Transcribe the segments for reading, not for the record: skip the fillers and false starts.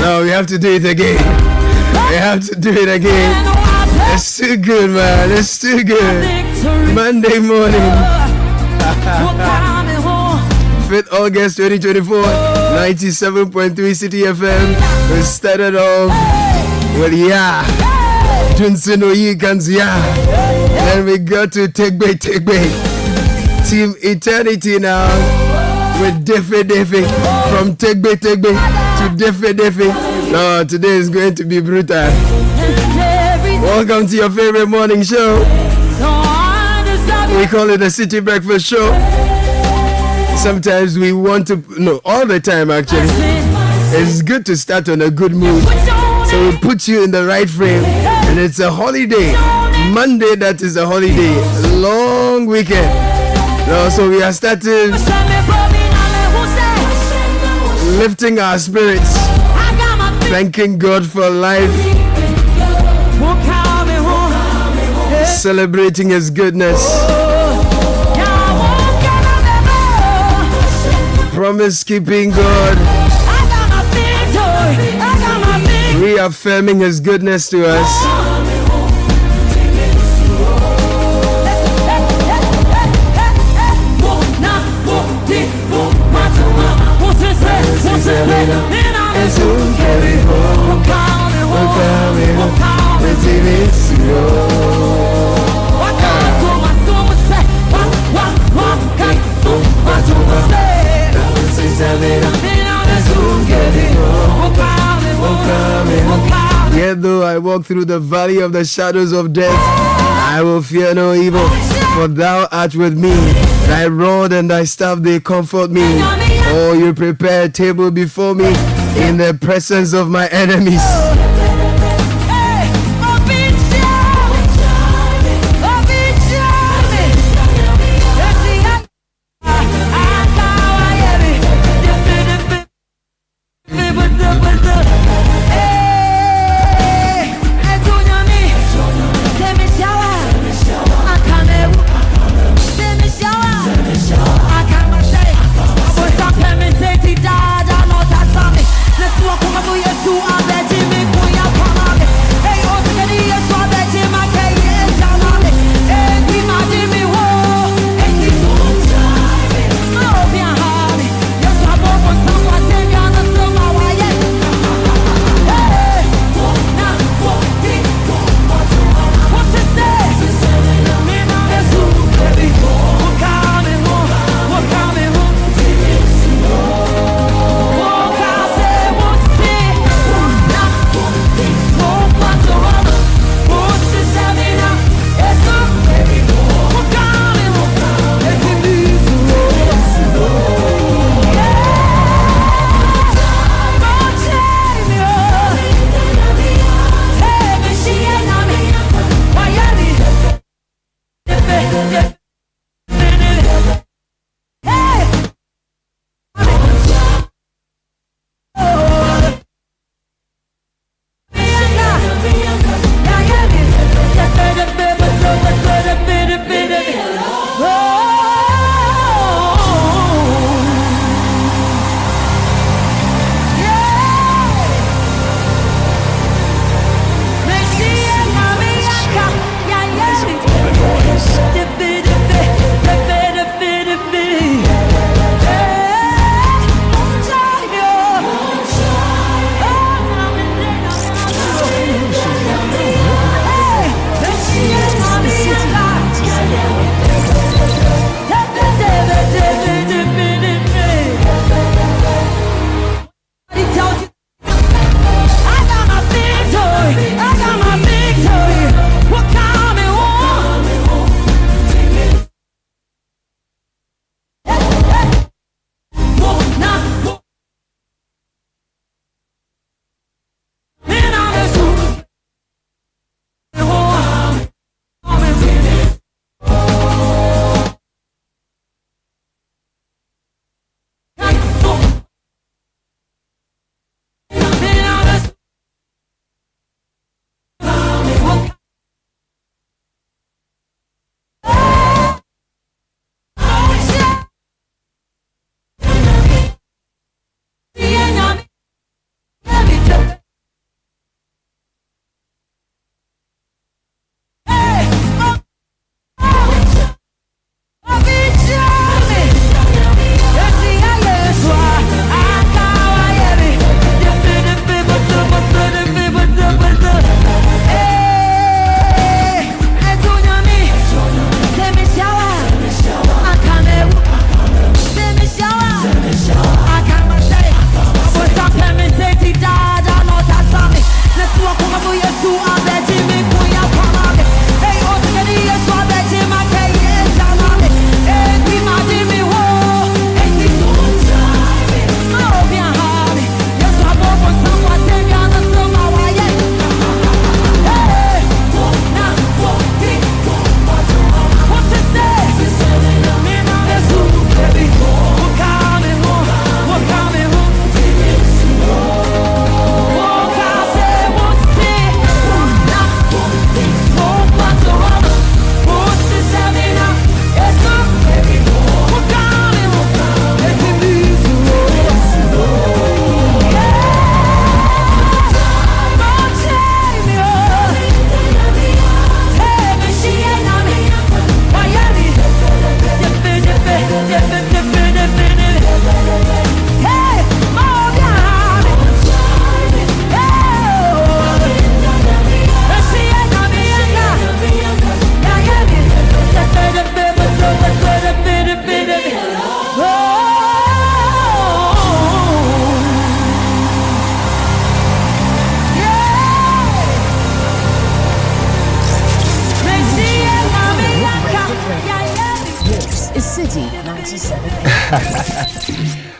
No, we have to do it again. We have to do it again. It's too good, man. It's too good. Monday morning. 5th August 2024, 97.3 Citi FM. We started off with Johnson Oyikans, Then we got to Tegbe. Team Eternity now with Defe. From Tegbe to Defe. No, today is going to be brutal. Welcome to your favorite morning show. We call it the Citi Breakfast Show. Sometimes we want to, no, all the time actually. It's good to start on a good mood. So we put you in the right frame. And it's a holiday. Monday, that is a holiday. Long weekend. No, so we are starting lifting our spirits. Thanking God for life. Celebrating His goodness. Promise keeping God. Reaffirming His goodness to us. Yet though I walk through the valley of the shadows of death, I will fear no evil, for thou art with me. Thy rod and thy staff, they comfort me. Oh, you prepare a table before me in the presence of my enemies. Let's walk over you to our bed,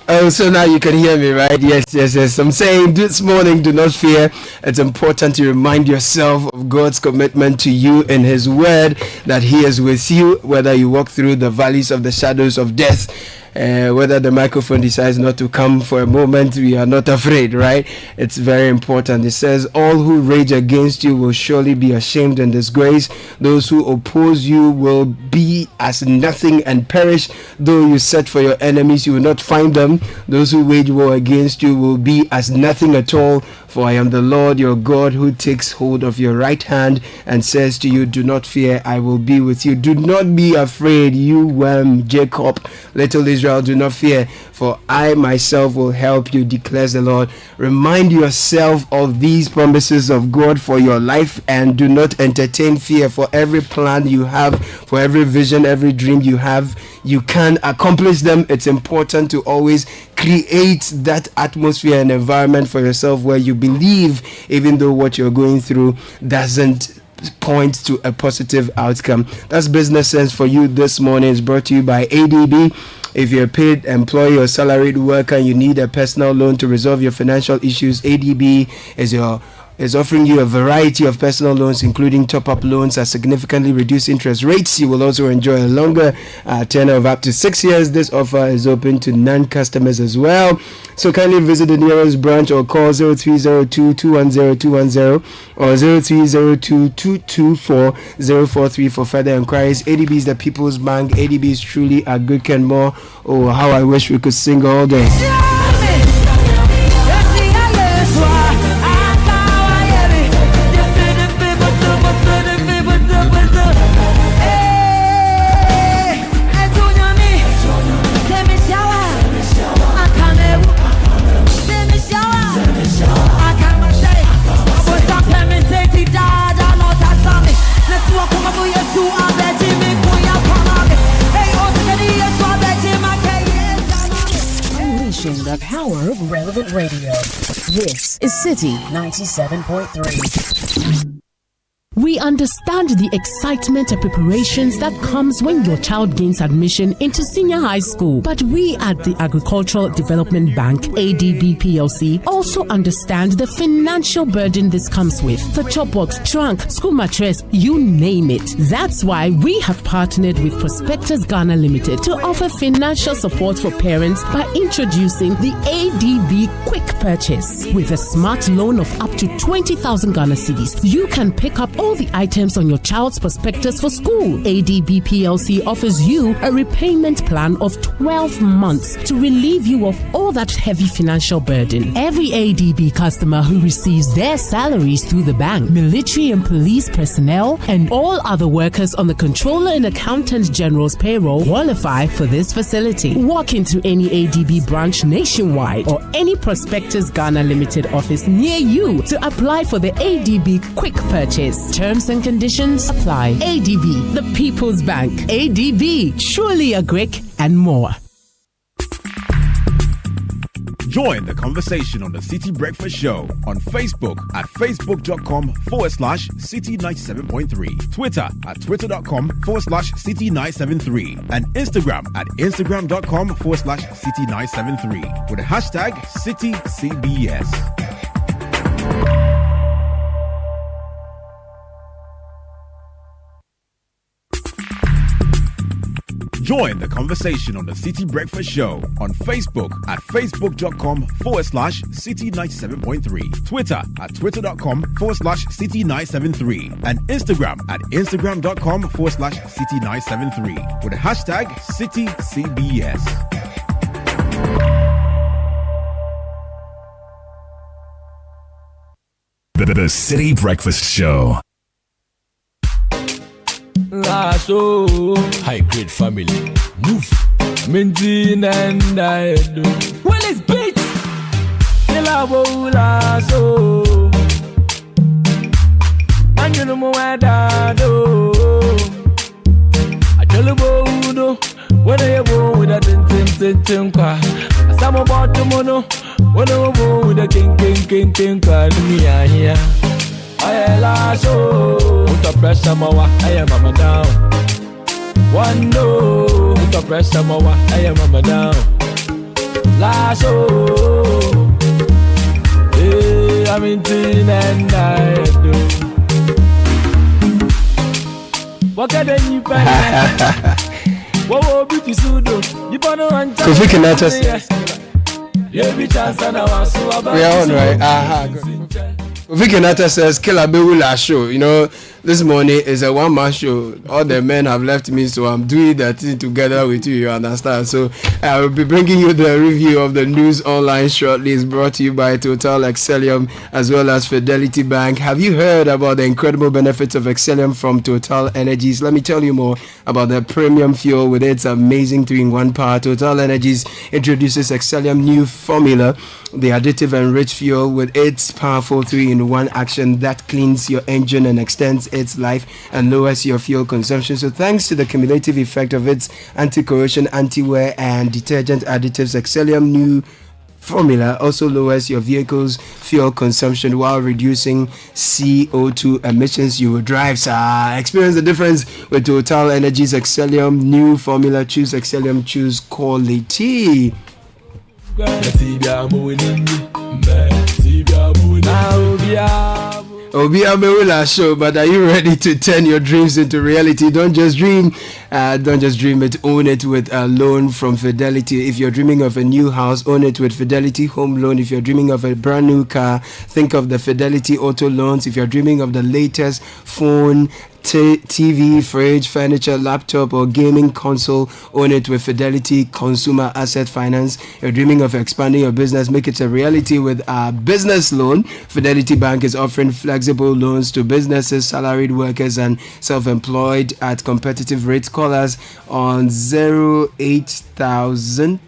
Oh, so now you can hear me, right? Yes. I'm saying this morning, do not fear. It's important to remind yourself of God's commitment to you in His Word, that He is with you, whether you walk through the valleys of the shadows of death. Whether the microphone decides not to come for a moment, we are not afraid, right? It's very important. It says, all who rage against you will surely be ashamed and disgraced. Those who oppose you will be as nothing and perish. Though you search for your enemies, you will not find them. Those who wage war against you will be as nothing at all. For I am the Lord your God, who takes hold of your right hand and says to you, do not fear, I will be with you. Do not be afraid, you Jacob, little Israel, do not fear, for I myself will help you, declares the Lord. Remind yourself of these promises of God for your life, and do not entertain fear. For every plan you have, for every vision, every dream you have, you can accomplish them. It's important to always create that atmosphere and environment for yourself where you believe, even though what you're going through doesn't point to a positive outcome. That's Business Sense for you this morning. It's brought to you by ADB. If you're a paid employee or salaried worker and you need a personal loan to resolve your financial issues, ADB is offering you a variety of personal loans, including top-up loans at significantly reduced interest rates. You will also enjoy a longer tenure of up to 6 years. This offer is open to non-customers as well. So kindly visit the nearest branch or call 0302-210-210 or 0302-224-043 for further inquiries. ADB is the People's Bank. ADB is truly a good can more. Oh, how I wish we could sing all day. The power of relevant radio. This is Citi 97.3. We understand the excitement and preparations that comes when your child gains admission into senior high school. But we at the Agricultural Development Bank, ADB PLC, also understand the financial burden this comes with. For chopbox, trunk, school mattress, you name it. That's why we have partnered with Prospectus Ghana Limited to offer financial support for parents by introducing the ADB Quick Purchase. With a smart loan of up to 20,000 Ghana cedis, you can pick up all the items on your child's prospectus for school. ADB PLC offers you a repayment plan of 12 months to relieve you of all that heavy financial burden. Every ADB customer who receives their salaries through the bank, military and police personnel, and all other workers on the Controller and Accountant General's payroll qualify for this facility. Walk into any ADB branch nationwide or any Prospectus Ghana Limited office near you to apply for the ADB Quick Purchase. Terms and conditions apply. ADB, the People's Bank. ADB, truly a Greek and more. Join the conversation on the Citi Breakfast Show on Facebook at facebook.com/Citi97.3, Twitter at twitter.com/Citi973, and Instagram at instagram.com/Citi973 with the hashtag CitiCBS. Join the conversation on the Citi Breakfast Show on Facebook at facebook.com/Citi97.3, Twitter at twitter.com/Citi973, and Instagram at instagram.com/Citi973 with the hashtag CitiCBS. The Citi Breakfast Show. High grade family, move. Maintain and I do. Well, it's beat. So. And you know more than do. I tell you about when I go with a tin car. Some about the mono. When I go with a king car. Me here. I la so. Put the pressure, I am down. One no, the pressure more, I am a down. Last show, I'm in teen and I do. What can you pay? What will be to sudo? You want to run? Kofi Kenata. We are on, right? Kofi Kenata says, Killer Bewula show. You know, this morning is a one-man show. All the men have left me, so I'm doing that thing together with you. You understand? So I will be bringing you the review of the news online shortly. It's brought to you by Total Excellium as well as Fidelity Bank. Have you heard about the incredible benefits of Excellium from Total Energies? Let me tell you more about the premium fuel with its amazing 3-in-1 power. Total Energies introduces Excellium new formula, the additive enriched fuel with its powerful 3-in-1 action that cleans your engine and extends its life and lowers your fuel consumption. So thanks to the cumulative effect of its anti-corrosion, anti-wear and detergent additives, Excellium new formula also lowers your vehicle's fuel consumption while reducing CO2 emissions. You will drive. So experience the difference with Total Energies Excellium new formula. Choose Excellium, choose quality. Obia Mewula show, but are you ready to turn your dreams into reality? Don't just dream it, own it with a loan from Fidelity. If you're dreaming of a new house, own it with Fidelity Home Loan. If you're dreaming of a brand new car, think of the Fidelity Auto Loans. If you're dreaming of the latest phone, TV, fridge, furniture, laptop, or gaming console, own it with Fidelity Consumer Asset Finance. You're dreaming of expanding your business, make it a reality with a business loan. Fidelity Bank is offering flexible loans to businesses, salaried workers, and self-employed at competitive rates. Call us on 08000.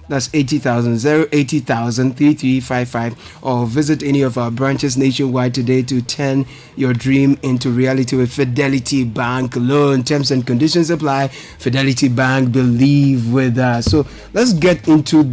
That's 80,000 3355, or visit any of our branches nationwide today to turn your dream into reality with Fidelity Bank loan. Terms and conditions apply. Fidelity Bank, believe with us. So let's get into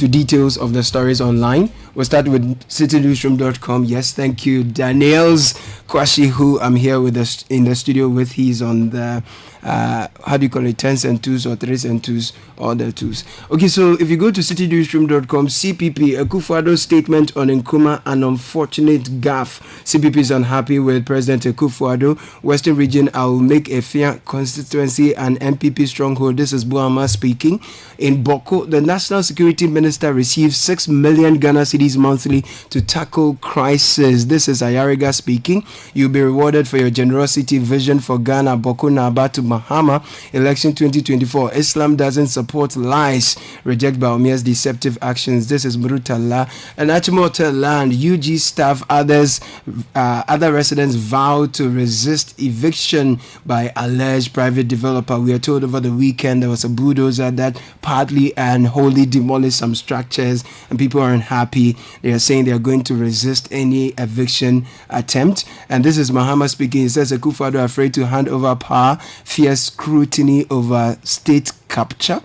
details of the stories online. We'll start with citinewsroom.com. Yes, thank you, Daniels Kwashi, who I'm here with us in the studio with. He's on the how do you call it, 10s and 2s or 3s and 2s or the 2s. Okay, so if you go to citinewsroom.com, CPP Akufo-Addo's statement on Nkrumah, an unfortunate gaffe. CPP is unhappy with President Akufo-Addo. Western Region, I will make a fair constituency and MPP stronghold. This is Buama speaking. In Boko, the National Security Minister receives 6 million Ghana cedis monthly to tackle crisis. This is Ayariga speaking. You'll be rewarded for your generosity. Vision for Ghana, Boko Naba to Mahama. Election 2024. Islam doesn't support lies. Reject Baumia's deceptive actions. This is Murutala. And Achimota land, UG staff, other residents vow to resist eviction by alleged private developer. We are told over the weekend there was a bulldozer that partly and wholly demolished some structures, and people aren't happy. They are saying they are going to resist any eviction attempt. And this is Mahama speaking. He says Akufo-Addo afraid to hand over power, fierce scrutiny over state capture.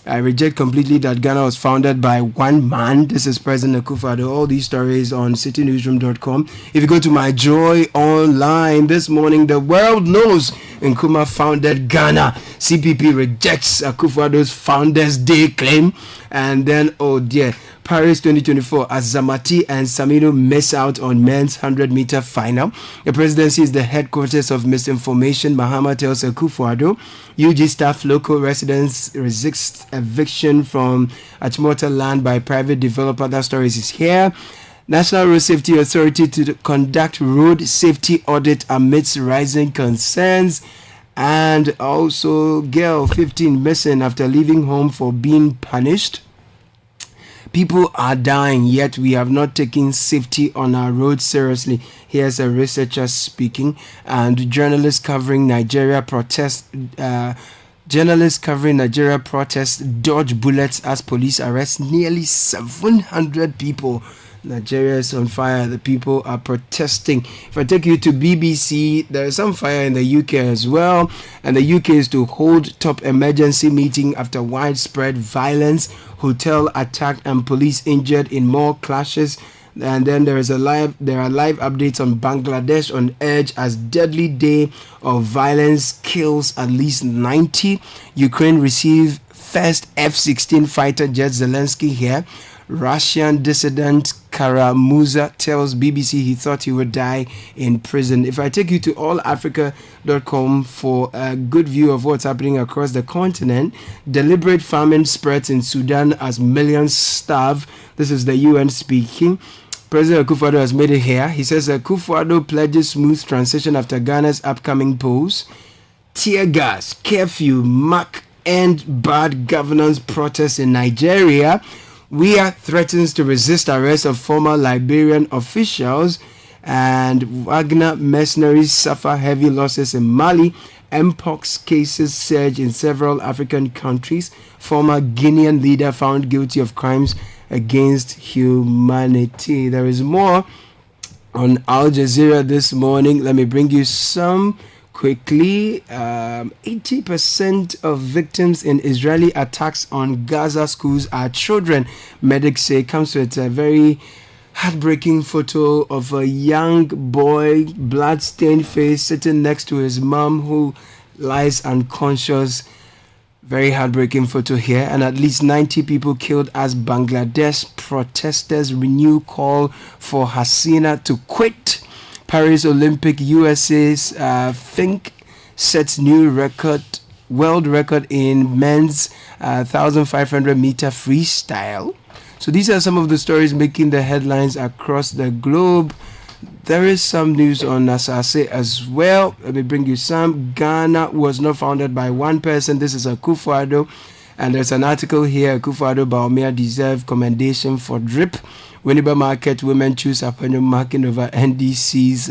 I reject completely that Ghana was founded by one man. This is President Akufo-Addo. All these stories on citinewsroom.com. If you go to my Joy Online this morning, the world knows Nkrumah founded Ghana. CPP rejects Akufo-Addo's Founders Day claim. And then, oh dear, Paris 2024, Azamati and Samino miss out on men's 100-meter final. The presidency is the headquarters of misinformation, Mahama tells Akufo-Addo. UG staff, local residents resist eviction from Achimota land by private developer. That story is here. National Road Safety Authority to conduct road safety audit amidst rising concerns. And also, girl 15 missing after leaving home for being punished. People are dying, yet we have not taken safety on our roads seriously. Here's a researcher speaking. And journalists covering Nigeria protests dodge bullets as police arrest nearly 700 people. Nigeria is on fire. The people are protesting. If I take you to BBC, there is some fire in the UK as well. And the UK is to hold top emergency meeting after widespread violence, hotel attacked and police injured in more clashes. And then there are live updates on Bangladesh on edge as deadly day of violence kills at least 90. Ukraine receive first F-16 fighter jet. Zelensky here. Russian dissident Kara-Murza tells BBC he thought he would die in prison. If I take you to allafrica.com for a good view of what's happening across the continent, deliberate famine spreads in Sudan as millions starve. This is the UN speaking. President Akufo-Addo has made it here. He says Akufo-Addo pledges smooth transition after Ghana's upcoming polls. Tear gas, curfew, mark and bad governance protests in Nigeria. WIA threatens to resist arrest of former Liberian officials, and Wagner mercenaries suffer heavy losses in Mali. Mpox cases surge in several African countries. Former Guinean leader found guilty of crimes against humanity. There is more on Al Jazeera this morning. Let me bring you some quickly. 80% of victims in Israeli attacks on Gaza schools are children, medics say. Comes with a very heartbreaking photo of a young boy, blood-stained face, sitting next to his mom who lies unconscious. Very heartbreaking photo here. And at least 90 people killed as Bangladesh protesters renew call for Hasina to quit. Paris Olympic USA's Fink sets new world record in men's 1,500 meter freestyle. So these are some of the stories making the headlines across the globe. There is some news on Asase as well. Let me bring you some. Ghana was not founded by one person. This is Akufo-Addo. And there's an article here. Akufo-Addo Baumia deserve commendation for drip. Winneba Market women choose Apenum marking over NDC's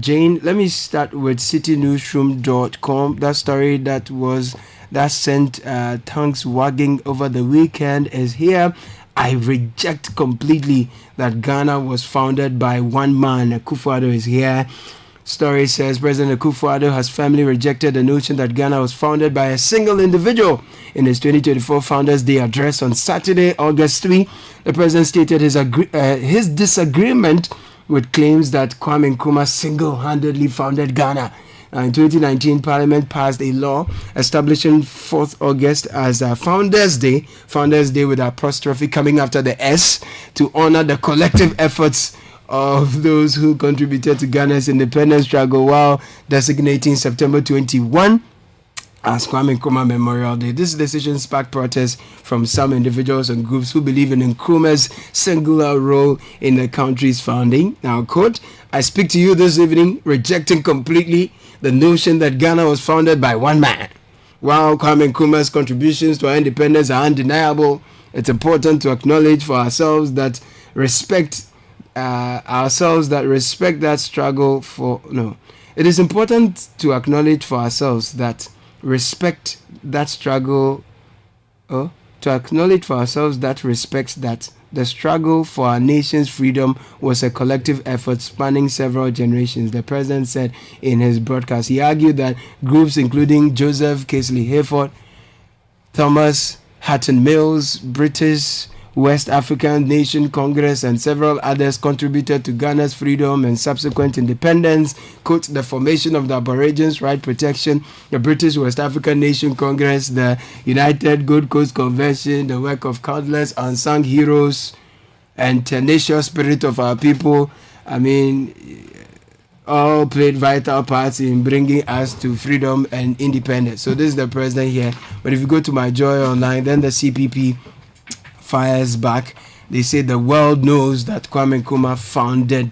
Jane. Let me start with citinewsroom.com. That story that sent tongues wagging over the weekend is here. I reject completely that Ghana was founded by one man. Akufo-Addo is here. Story says President Akufo-Addo has firmly rejected the notion that Ghana was founded by a single individual. In his 2024 Founders Day address on Saturday, August 3, the president stated his disagreement with claims that Kwame Nkrumah single-handedly founded Ghana. In 2019, Parliament passed a law establishing 4th August as a Founders Day with apostrophe coming after the S, to honor the collective efforts of those who contributed to Ghana's independence struggle, while designating September 21 as Kwame Nkrumah Memorial Day. This decision sparked protests from some individuals and groups who believe in Nkrumah's singular role in the country's founding. Now, quote, I speak to you this evening rejecting completely the notion that Ghana was founded by one man. While Kwame Nkrumah's contributions to our independence are undeniable, it's important to acknowledge for ourselves that respect that struggle for it is important to acknowledge for ourselves that respect that struggle respects that the struggle for our nation's freedom was a collective effort spanning several generations, the president said in his broadcast. He argued that groups including Joseph Casely Hayford, Thomas Hatton Mills, British West African Nation Congress, and several others contributed to Ghana's freedom and subsequent independence. Quote, the formation of the Aborigines Right Protection, the British West African Nation Congress, the United Gold Coast Convention, the work of countless unsung heroes and tenacious spirit of our people, all played vital parts in bringing us to freedom and independence. So this is the president here. But if you go to My Joy Online, then the CPP fires back. They say the world knows that Kwame Nkrumah founded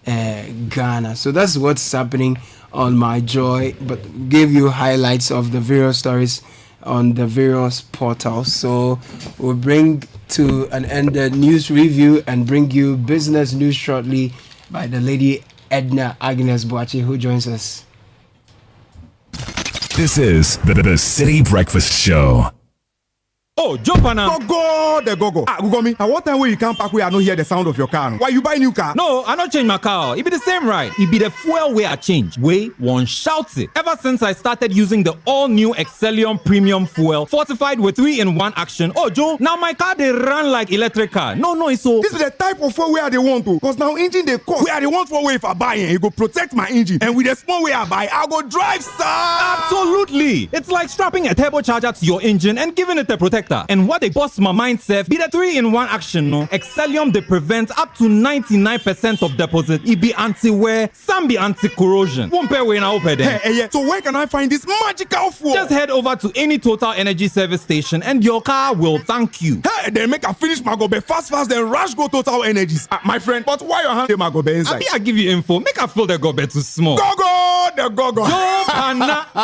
Ghana. So that's what's happening on My Joy, but give you highlights of the various stories on the various portals. So we'll bring to an end the news review and bring you business news shortly by the lady Edna Agnes Boachi, who joins us. This is the Citi Breakfast Show. Oh, jump on now. Go, the go. Google me. At what time when you can't park where I don't hear the sound of your car? Why you buy new car? No, I not change my car. It be the same ride. It be the fuel way I change. Way one shouts it. Ever since I started using the all-new Excellium Premium Fuel, fortified with 3-in-1 action. Oh, Joe, now my car they run like electric car. No, it's so. This is the type of fuel where they want to. Because now engine they cost. Where they want for way if I buy it, it go protect my engine. And with the small way I buy, I'll go drive, sir. Absolutely. It's like strapping a turbocharger to your engine and giving it a protector. And what they bust my mindset be the 3-in-1 action, no? Excellium they prevent up to 99% of deposit. It be anti-wear, some be anti-corrosion. Won't pay when I open them. Hey, so where can I find this magical fuel? Just head over to any Total Energy service station and your car will thank you. Hey, then make a finish my gobe fast, then rush go Total Energies. My friend, but why your hand my gobe inside? I give you info. Make a fill the gobe too small. The go.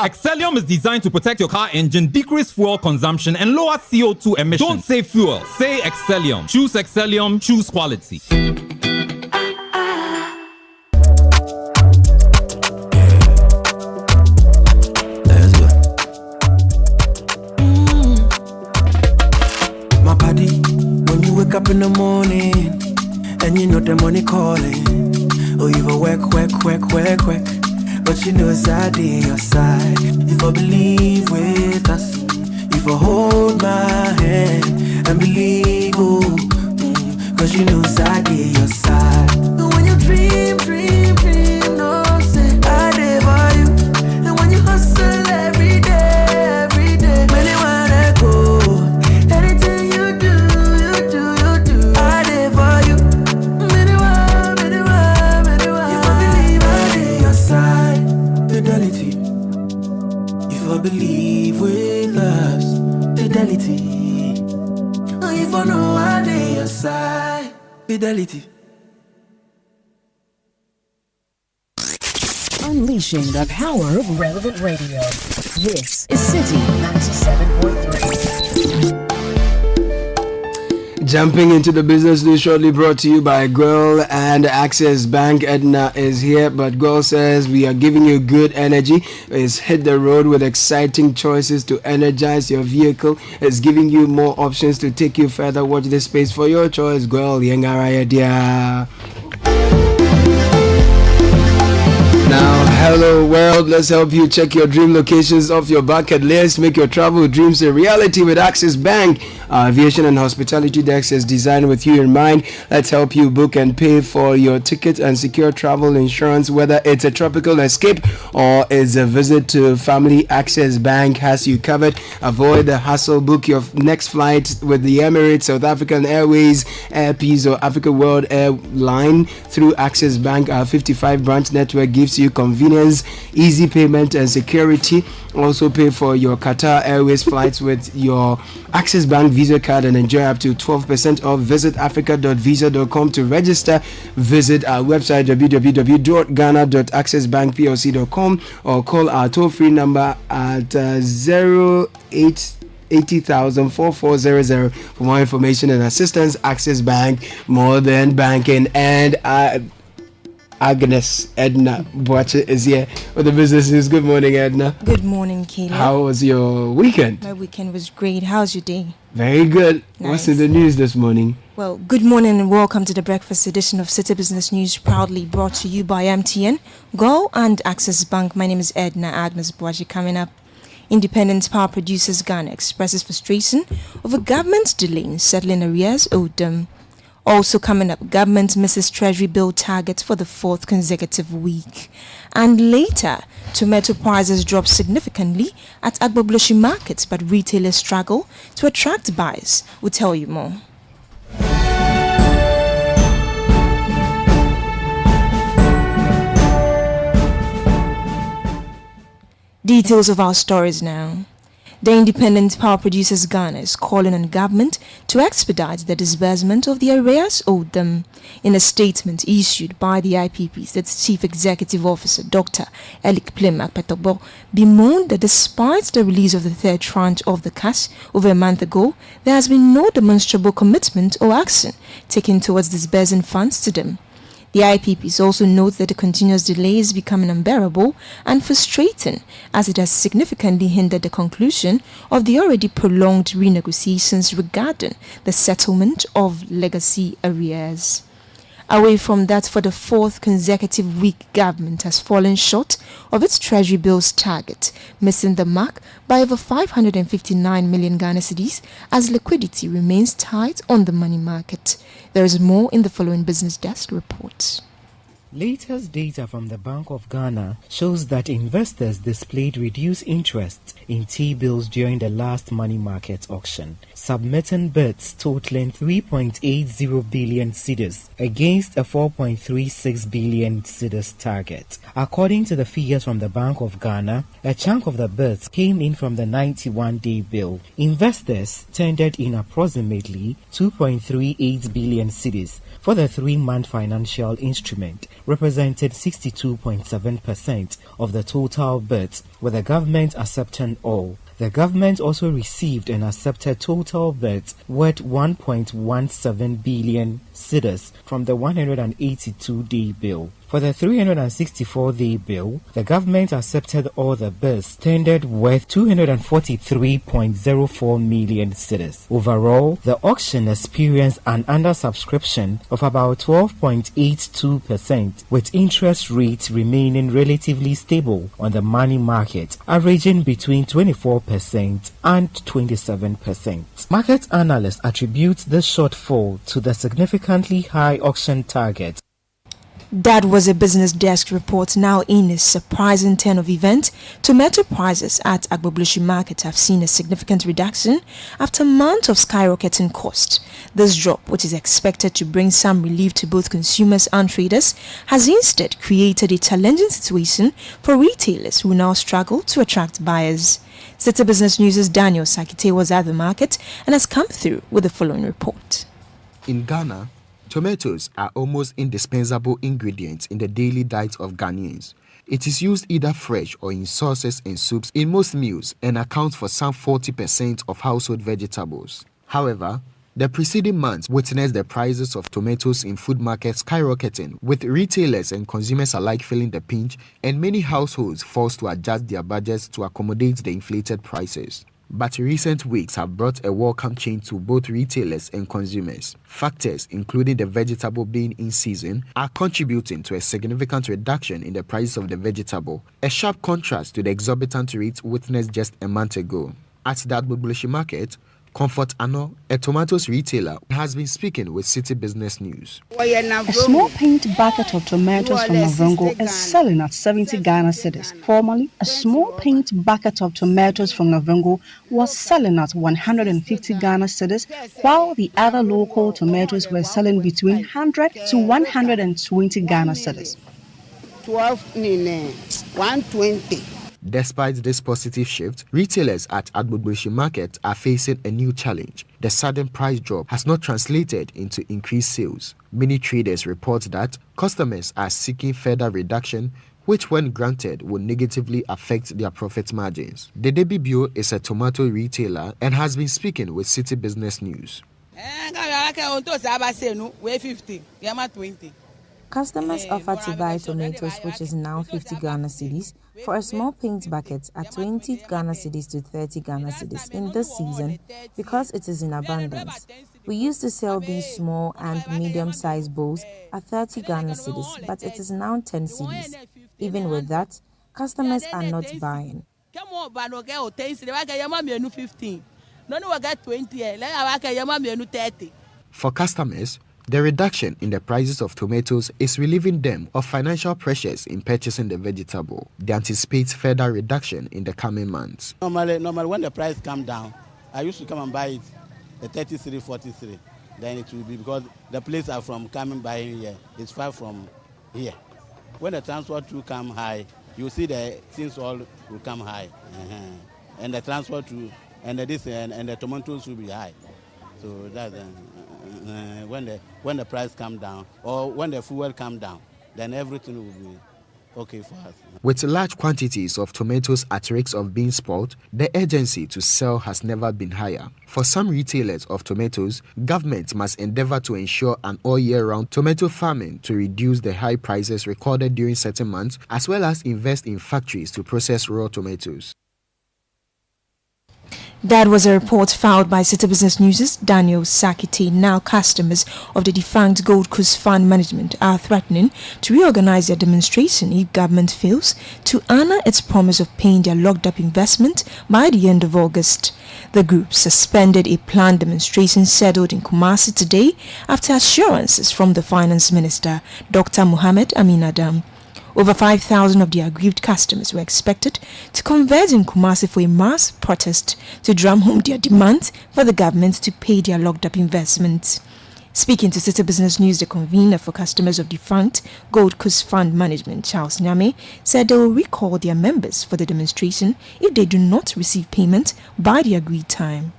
Excellium is designed to protect your car engine, decrease fuel consumption, and lower CO2 emissions. Don't say fuel, say Excellium. Choose Excellium, choose quality. My body, when you wake up in the morning, and you know the money calling. Oh, you go work. But you know it's out your side. If I believe with us, if I hold my hand and believe, cause you know it's out your side. And when you dream, no say I did for you. And when you hustle every day, when you wanna go, anything you do, I did for you. If I believe I did your side. Fidelity. If I believe with us, fidelity. If I know I lay aside, fidelity. Unleashing the power of relevant radio. This is Citi 97.3. Jumping into the business news shortly, brought to you by Girl and Access Bank. Edna is here, but Girl says we are giving you good energy. It's hit the road with exciting choices to energize your vehicle. It's giving you more options to take you further. Watch this space for your choice. Girl, Yengara idea. Now, hello world, let's help you check your dream locations off your bucket list. Make your travel dreams a reality with Access Bank. Our aviation and hospitality desk is designed with you in mind. Let's help you book and pay for your ticket and secure travel insurance, whether it's a tropical escape or it's a visit to family. Access Bank has you covered. Avoid the hassle. Book your next flight with the Emirates, South African Airways, Air Peace or Africa World Airline through Access Bank. Our 55 branch network gives you convenience, easy payment and security. Also pay for your Qatar Airways flights with your Access Bank Visa card and enjoy up to 12% off. Visit africa.visa.com to register. Visit our website www.ghana.accessbankplc.com or call our toll-free number at 80,000-4400 for more information and assistance. Access Bank, more than banking. And Agnes Edna Boache is here with the business news. Good morning, Edna. Good morning, Kayla. How was your weekend? My weekend was great. How's your day? Very good. Nice. What's in the news this morning? Well, good morning and welcome to the breakfast edition of Citi Business News, proudly brought to you by MTN, Go and Access Bank. My name is Edna Agnes Boache. Coming up, Independent Power Producers Ghana expresses frustration over government delay in settling arrears owed them. Also coming up, government misses Treasury bill target for the fourth consecutive week. And later, tomato prices drop significantly at Agbobloshi markets, but retailers struggle to attract buyers. We'll tell you more. Details of our stories now. The Independent Power Producers Ghana is calling on government to expedite the disbursement of the arrears owed them. In a statement issued by the IPPs, the Chief Executive Officer, Dr. Elik Plema Petobo, bemoaned that despite the release of the third tranche of the cash over a month ago, there has been no demonstrable commitment or action taken towards disbursing funds to them. The IPPs also note that the continuous delay is becoming unbearable and frustrating, as it has significantly hindered the conclusion of the already prolonged renegotiations regarding the settlement of legacy arrears. Away from that, for the fourth consecutive week, government has fallen short of its treasury bills target, missing the mark by over 559 million Ghana cedis, as liquidity remains tight on the money market. There is more in the following Business Desk report. Latest data from the Bank of Ghana shows that investors displayed reduced interest in T-bills during the last money market auction, submitting bids totaling 3.80 billion cedis against a 4.36 billion cedis target. According to the figures from the Bank of Ghana, a chunk of the bids came in from the 91-day bill. Investors tendered in approximately 2.38 billion cedis for the 3-month financial instrument, represented 62.7% of the total bids, with the government accepting all. The government also received and accepted total bids worth 1.17 billion cedis from the 182-day bill. For the 364-day bill, the government accepted all the bids tendered worth 243.04 million cedis. Overall, the auction experienced an undersubscription of about 12.82%, with interest rates remaining relatively stable on the money market, averaging between 24% and 27%. Market analysts attribute this shortfall to the significantly high auction target. That was a Business Desk report. Now, in a surprising turn of event, tomato prices at Agbogbloshie Market have seen a significant reduction after months of skyrocketing cost. This drop, which is expected to bring some relief to both consumers and traders, has instead created a challenging situation for retailers who now struggle to attract buyers. Citi Business News' Daniel Sakite was at the market and has come through with the following report. In Ghana, tomatoes are almost indispensable ingredients in the daily diet of Ghanaians. It is used either fresh or in sauces and soups in most meals and accounts for some 40% of household vegetables. However, the preceding months witnessed the prices of tomatoes in food markets skyrocketing, with retailers and consumers alike feeling the pinch and many households forced to adjust their budgets to accommodate the inflated prices. But recent weeks have brought a welcome change to both retailers and consumers. Factors, including the vegetable being in season, are contributing to a significant reduction in the price of the vegetable, a sharp contrast to the exorbitant rates witnessed just a month ago. At the Agbogbloshie Market, Comfort Ano, a tomatoes retailer, has been speaking with Citi Business News. A small paint bucket of tomatoes from Navrongo is selling at 70 Ghana cedis. Formerly, a small paint bucket of tomatoes from Navrongo was selling at 150 Ghana cedis, while the other local tomatoes were selling between 100 to 120 Ghana cedis. 120. Despite this positive shift, retailers at Agbogbloshie Market are facing a new challenge. The sudden price drop has not translated into increased sales. Many traders report that customers are seeking further reduction, which when granted will negatively affect their profit margins. Dede Bibio is a tomato retailer and has been speaking with Citi Business News. Customers offer to buy tomatoes, which is now 50 Ghana cedis, for a small paint bucket at 20 Ghana cedis to 30 Ghana cedis in this season because it is in abundance. We used to sell these small and medium-sized bowls at 30 Ghana cedis, but it is now 10 cedis. Even with that, customers are not buying. For customers, the reduction in the prices of tomatoes is relieving them of financial pressures in purchasing the vegetable. They anticipate further reduction in the coming months. Normally when the price comes down, I used to come and buy it at 33, 43. Then it will be because the place are from coming buying here. It's far from here. When the transport will come high, you see the things all will come high. And the transport will, and the tomatoes will be high. So that's when the price come down or when the fuel come down, then everything will be okay for us. With large quantities of tomatoes at risk of being spoiled, the urgency to sell has never been higher. For some retailers of tomatoes, government must endeavor to ensure an all-year-round tomato farming to reduce the high prices recorded during certain months, as well as invest in factories to process raw tomatoes. That was a report filed by Citi Business News' Daniel Sakite. Now customers of the defunct Gold Coast Fund Management are threatening to reorganize their demonstration if government fails to honor its promise of paying their locked-up investment by the end of August. The group suspended a planned demonstration scheduled in Kumasi today after assurances from the Finance Minister, Dr. Mohamed Amin Adam. Over 5,000 of the aggrieved customers were expected to converge in Kumasi for a mass protest to drum home their demand for the government to pay their locked-up investments. Speaking to Citi Business News, the convener for customers of defunct Gold Coast Fund Management, Charles Nyame, said they will recall their members for the demonstration if they do not receive payment by the agreed time.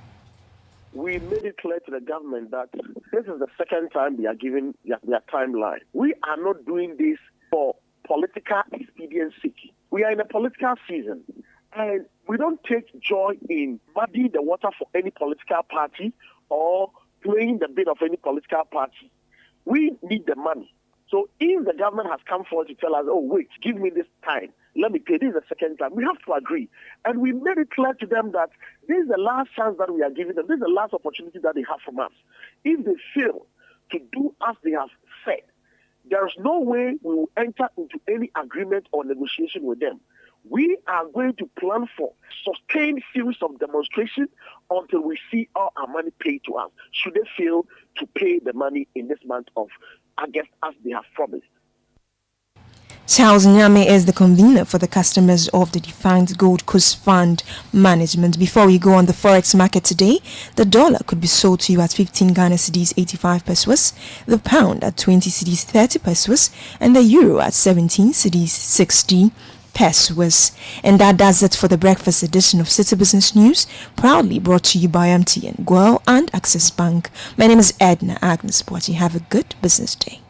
We made it clear to the government that this is the second time they are giving their timeline. We are not doing this for political expediency. We are in a political season, and we don't take joy in muddying the water for any political party or playing the bit of any political party. We need the money. So if the government has come forward to tell us, oh wait, give me this time, let me pay, this is the second time, we have to agree. And we made it clear to them that this is the last chance that we are giving them, this is the last opportunity that they have from us. If they fail to do as they have said, there is no way we will enter into any agreement or negotiation with them. We are going to plan for sustained series of demonstrations until we see all our money paid to us, should they fail to pay the money in this month of August as they have promised. Charles Nyame is the convener for the customers of the defunct Gold Coast Fund Management. Before we go on the forex market today, the dollar could be sold to you at 15 Ghana cedis 85 pesos, the pound at 20 cedis 30 pesos, and the euro at 17 cedis 60 pesos. And that does it for the breakfast edition of Citi Business News, proudly brought to you by MTN, Guel and Access Bank. My name is Edna Agnes Boachi. Have a good business day.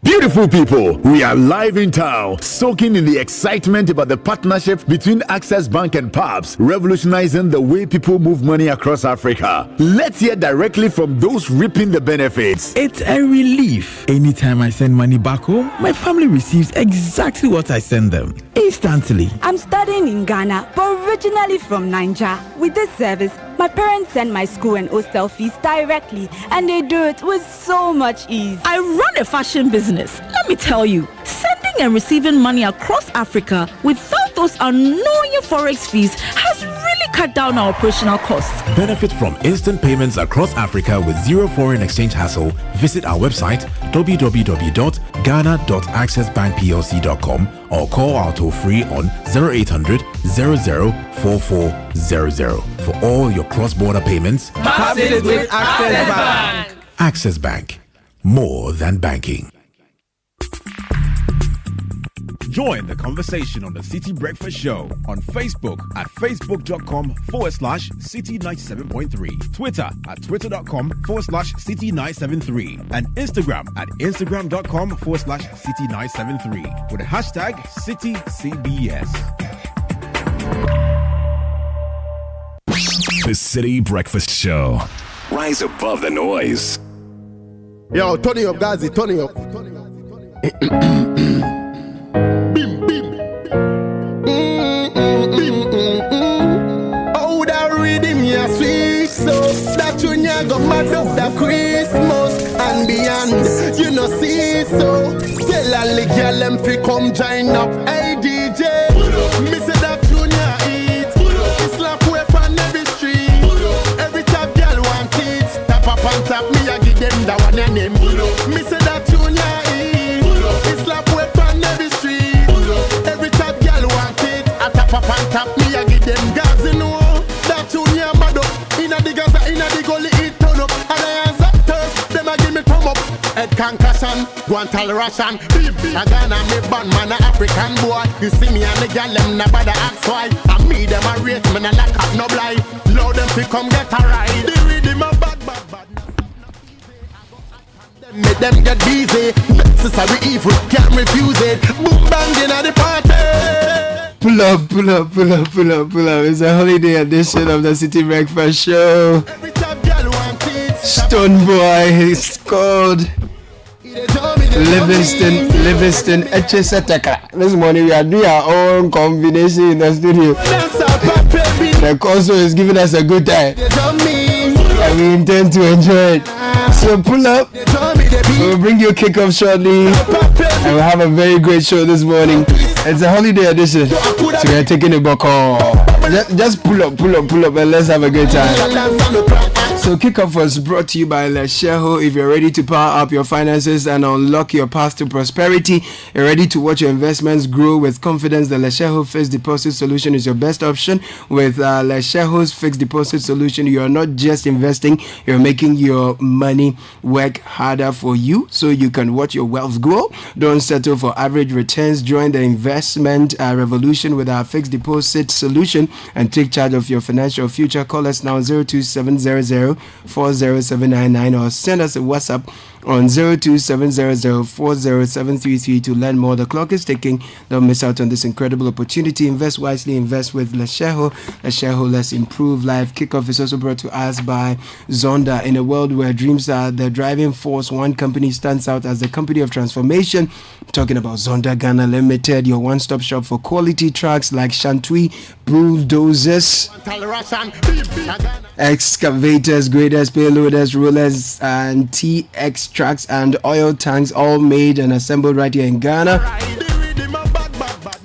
Beautiful people, we are live in town, soaking in the excitement about the partnership between Access Bank and PABS, revolutionizing the way people move money across Africa. Let's hear directly from those reaping the benefits. It's a relief. Anytime I send money back home, my family receives exactly what I send them, instantly. I'm studying in Ghana, but originally from Nigeria. With this service, my parents send my school and hostel fees directly, and they do it with so much ease. I run a fashion business. Let me tell you, sending and receiving money across Africa without those annoying forex fees has really cut down our operational costs. Benefit from instant payments across Africa with zero foreign exchange hassle. Visit our website www.ghana.accessbankplc.com or call our toll free on 0800 00 4400 for all your cross-border payments. Pass it with Access Bank. Access Bank, more than banking. Join the conversation on the Citi Breakfast Show on Facebook at facebook.com/Citi97.3, Twitter at twitter.com/Citi973, and Instagram at instagram.com/Citi973 with the hashtag CitiCBS. The Citi Breakfast Show. Rise above the noise. Yo, turn it up, Gazi, turn it up. Bim, bim. Oh, that rhythm, yeah, sweet. So that you go mad up the Christmas and beyond. You know, see, so tell all the girl them fi come join up. Hey, DJ, me say that tune ya eat. It's like way from every street. Every top girl want it. Tap up on top, me I give them that one and them. Me say that tune ya eat. It's like way from every street. Every top girl want it. I tap up on top, me I give them gas in the wall. That tune ya mad up. Inna the Gaza, inna the gully, it turn up. And I hands up thirst, them a give me thumb up. Head concussion, go and tell Russian. I Ghana me band man a African boy. You see me and the girl them na bother ask why. And me them a rate me na lock up no blind. Loud them fi come get a ride. The rhythm a bad. Make them get busy. Necessary evil, can't refuse it. Boom bang in the party. Pull up, pull up, pull up, pull up, pull up. It's a holiday edition of the Citi Breakfast Show. Stone Boy, he's called Livingston Echeseteka. This morning we are doing our own combination in the studio. The console is giving us a good time, and we intend to enjoy it. So pull up. We'll bring you a kickoff shortly, and we'll have a very great show this morning. It's a holiday edition, so we're taking a buckle. Just pull up, and let's have a good time. So kickoff was brought to you by Lesheho. If you're ready to power up your finances and unlock your path to prosperity, you're ready to watch your investments grow with confidence, the Lesheho Fixed Deposit Solution is your best option. With Lesheho's Fixed Deposit Solution, you are not just investing, you're making your money work harder for you so you can watch your wealth grow. Don't settle for average returns. Join the investment revolution with our Fixed Deposit Solution and take charge of your financial future. Call us now 02700 40799 or send us a WhatsApp on 02700407333 to learn more. The clock is ticking. Don't miss out on this incredible opportunity. Invest wisely, invest with Lesheho. Lesheho, let's improve life. Kickoff is also brought to us by Zonda. In a world where dreams are the driving force, one company stands out as the company of transformation. I'm talking about Zonda Ghana Limited, your one-stop shop for quality trucks like Shantui, bulldozers, excavators, graders, payloaders, rollers, and TX trucks and oil tanks, all made and assembled right here in Ghana.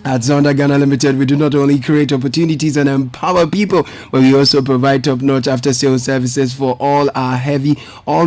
At Zonda Ghana Limited, we do not only create opportunities and empower people, but we also provide top-notch after-sales services for all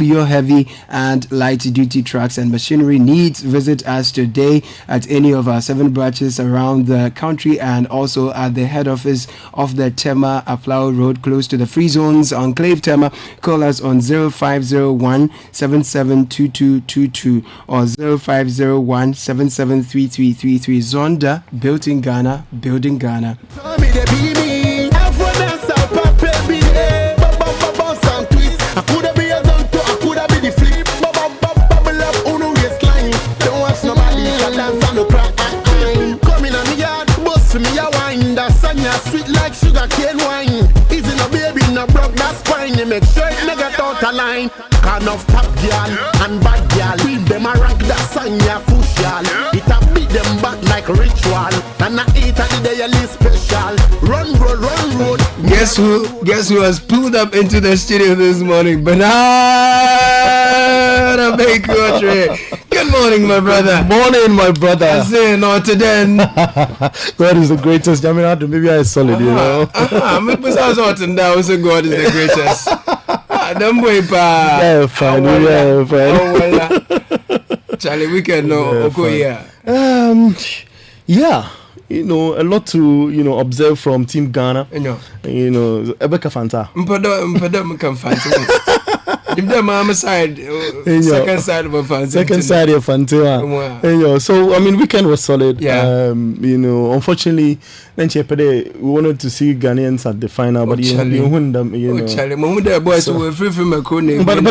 your heavy and light-duty trucks and machinery needs. Visit us today at any of our 7 branches around the country and also at the head office of the Tema Aflao Road, close to the Free Zones Enclave Tema. Call us on 0501 772222 or 0501 773333. Zonda, built in Ghana, building Ghana. Sweet like sugar cane wine. Easy no baby, no broke, that's fine. You make sure it never out a line. Kind of top girl and bad girl. We them a rank that sign ya push y'all. It a beat them back like ritual. And I eat at the daily special. Run road. Guess who has pulled up into the studio this morning? Banana Bakery. Good morning, my brother. Morning, my brother. I say no to then. God is the greatest. I mean, maybe I solid, you know. Maybe I was out and down. So God is the greatest. Don't wait, pa. Yeah, fine. Yeah, fine. Charlie, we can know. Okay, yeah. You know, a lot to observe from Team Ghana. You know, Ebeka Fanta. Mpada can Fanta. If the mama side, second side of a Fanta. Second side of Fanta. So I mean, weekend was solid. Yeah. You know, unfortunately, we wanted to see Ghanaians at the final, but you know. But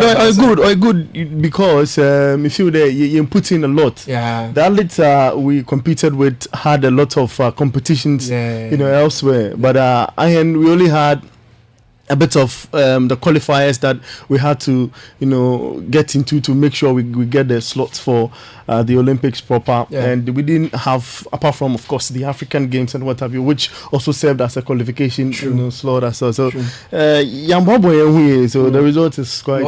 I good because you feel that you put in a lot. Yeah. The athletes we competed with had a lot of competitions, elsewhere. But we only had a bit of the qualifiers that we had to get into to make sure we get the slots for the Olympics proper. And we didn't have, apart from of course the African Games and what have you, which also served as a qualification slot as well. So so the result is quite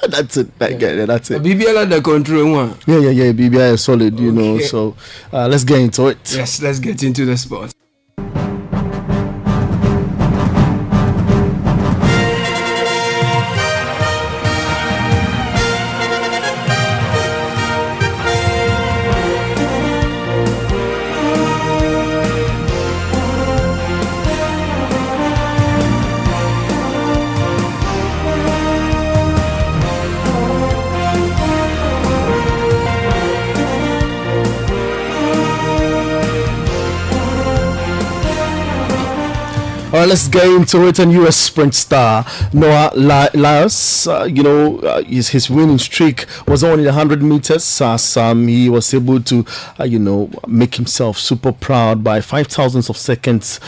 that's it. That's it. BBL the control one. Yeah. BBL is solid, So let's get into it. Yes, let's get into the sport. All right, let's get into it. And U.S. sprint star Noah Lyles, his winning streak was only 100 meters as he was able to, make himself super proud by 0.05 of seconds,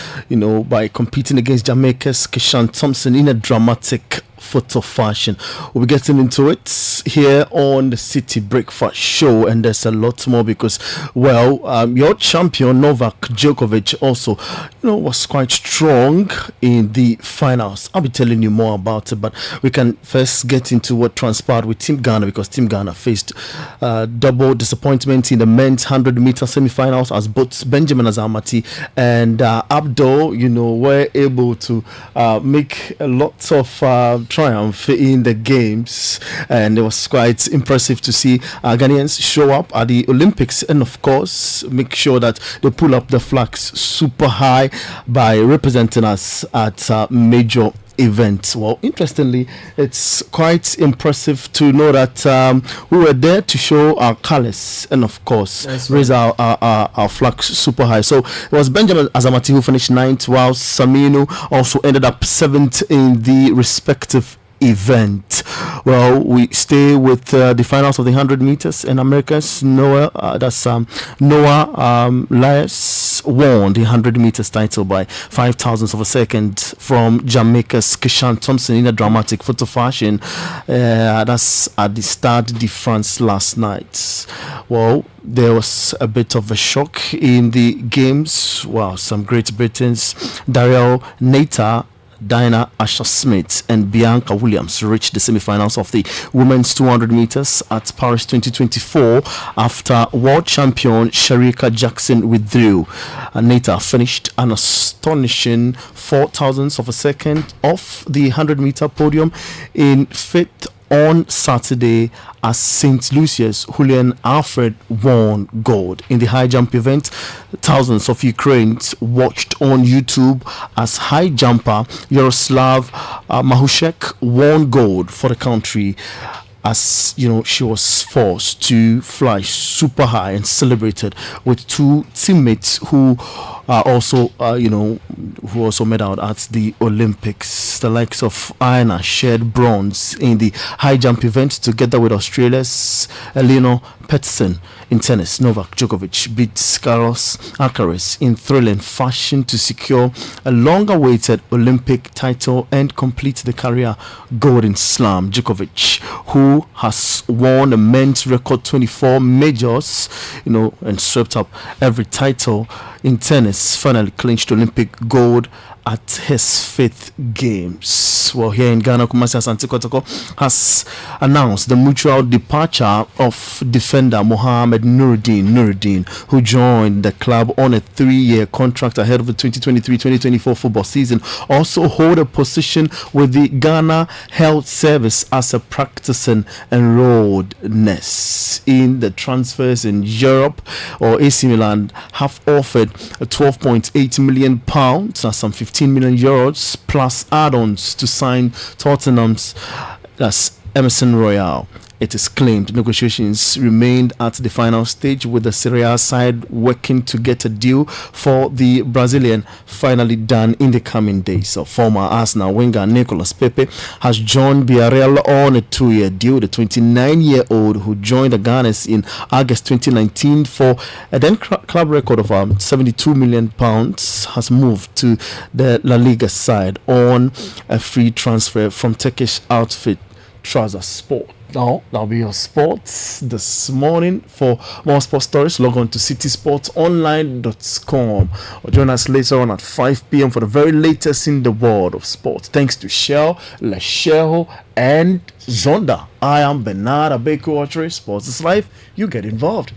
by competing against Jamaica's Keshawn Thompson in a dramatic photo fashion. We'll be getting into it here on the Citi Breakfast Show, and there's a lot more because, your champion Novak Djokovic also, was quite strong in the finals. I'll be telling you more about it, but we can first get into what transpired with Team Ghana, because Team Ghana faced double disappointment in the men's 100-meter semi-finals as both Benjamin Azamati and Abdul, were able to make a lot of triumph in the games, and it was quite impressive to see Ghanaians show up at the Olympics and of course make sure that they pull up the flags super high by representing us at major events. Well, interestingly, it's quite impressive to know that we were there to show our colours and of course raise our flags super high. So it was Benjamin Azamati who finished 9th, while Saminu also ended up 7th in the respective event. Well, we stay with the finals of the 100 meters in America's Noah Lyles won the 100 meters title by 0.05 of a second from Jamaica's Keshawn Thompson in a dramatic photo fashion. That's at the Stade de France last night. Well, there was a bit of a shock in the games. Wow, some Great Britain's Daryl Nater, Diana Asher-Smith and Bianca Williams reached the semi-finals of the women's 200 meters at Paris 2024 after world champion Sharika Jackson withdrew. Nater finished an astonishing 0.04 of a second off the 100-meter podium in 5th on Saturday as St. Lucia's Julian Alfred won gold. In the high jump event, thousands of Ukrainians watched on YouTube as high jumper Yaroslav Mahushek won gold for the country, as she was forced to fly super high and celebrated with two teammates who are also who also made out at the Olympics. The likes of Aina shared bronze in the high jump event together with Australia's Eleanor Peterson. In tennis, Novak Djokovic beat Carlos Alcaraz in thrilling fashion to secure a long-awaited Olympic title and complete the career gold in slam. Djokovic, who has won a men's record 24 majors, and swept up every title in tennis, finally clinched Olympic gold at his 5th games. Well, here in Ghana, Kumasi Asante Kotoko has announced the mutual departure of defender Mohamed Nuruddin, who joined the club on a 3-year contract ahead of the 2023-2024 football season. Also hold a position with the Ghana Health Service as a practicing enrolled nurse. In the transfers in Europe, or AC Milan have offered a £12.8 million, that's some 15 million euros plus add-ons to sign Tottenham's Emerson Royal. It is claimed negotiations remained at the final stage, with the Serie A side working to get a deal for the Brazilian finally done in the coming days. So former Arsenal winger Nicolas Pepe has joined Villarreal on a 2-year deal. The 29-year-old, who joined the Gunners in August 2019 for a then club record of £72 million, has moved to the La Liga side on a free transfer from Turkish outfit Trouser Sport. Now, that'll be your sports this morning. For more sports stories, log on to citysportsonline.com or join us later on at 5 p.m. for the very latest in the world of sports. Thanks to Shell, Lecheho, and Zonda. I am Bernard Abeko. Sports is life. You get involved.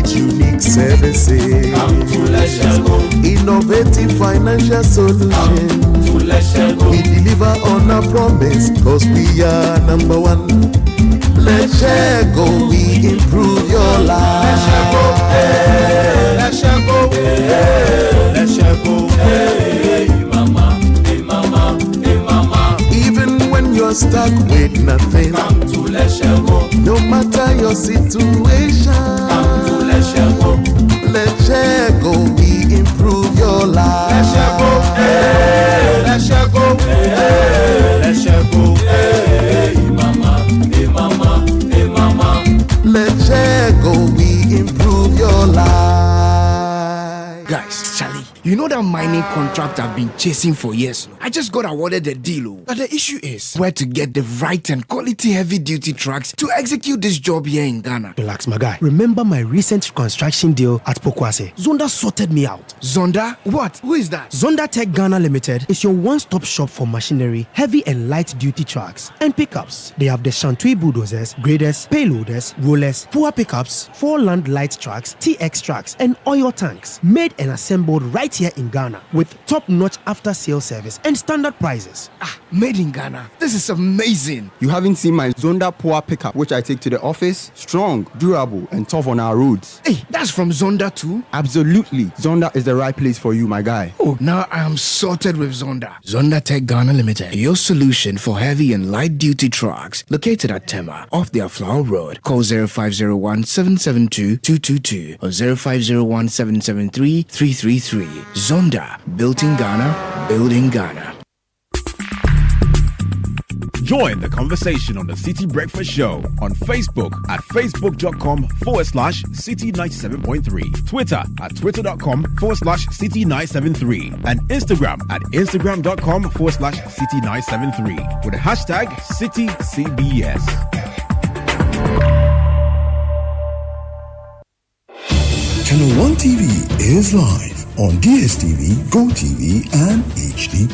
Unique services, innovative financial solutions. We deliver on our promise, cause we are number one. Let's go, we improve your life. Let's go, hey mama, hey mama, hey mama. situation. Let's go, we improve your life. Let's go, hey, let's go, hey, let's go, hey, mama, hey mama, hey mama. Let's go, we improve your life. Guys, Charlie, you know that mining contract I've been chasing for years. I just got awarded the deal. But the issue is where to get the right and quality heavy duty trucks to execute this job here in Ghana. Relax, my guy. Remember my recent construction deal at Pokwase? Zonda sorted me out. Zonda? What? Who is that? Zonda Tech Ghana Limited is your one-stop shop for machinery, heavy and light duty trucks, and pickups. They have the Shantui bulldozers, graders, payloaders, rollers, poor pickups, 4-land light trucks, TX trucks, and oil tanks. Made and assembled right here in Ghana with top-notch after-sale service and standard prices. Made in Ghana. This is amazing. You haven't seen my Zonda Power pickup, which I take to the office? Strong, durable, and tough on our roads. Hey, that's from Zonda too? Absolutely. Zonda is the right place for you, my guy. Oh, now I am sorted with Zonda. Zonda Tech Ghana Limited, your solution for heavy and light-duty trucks. Located at Tema, off the Flower Road. Call 0501-772-222 or 0501-773-333. Zonda, built in Ghana, building Ghana. Join the conversation on the Citi Breakfast Show on Facebook at facebook.com/Citi97.3, Twitter at twitter.com/Citi973, and Instagram at instagram.com/Citi973 with the hashtag CitiCBS. Channel 1 TV is live on DSTV, GoTV, and HD+.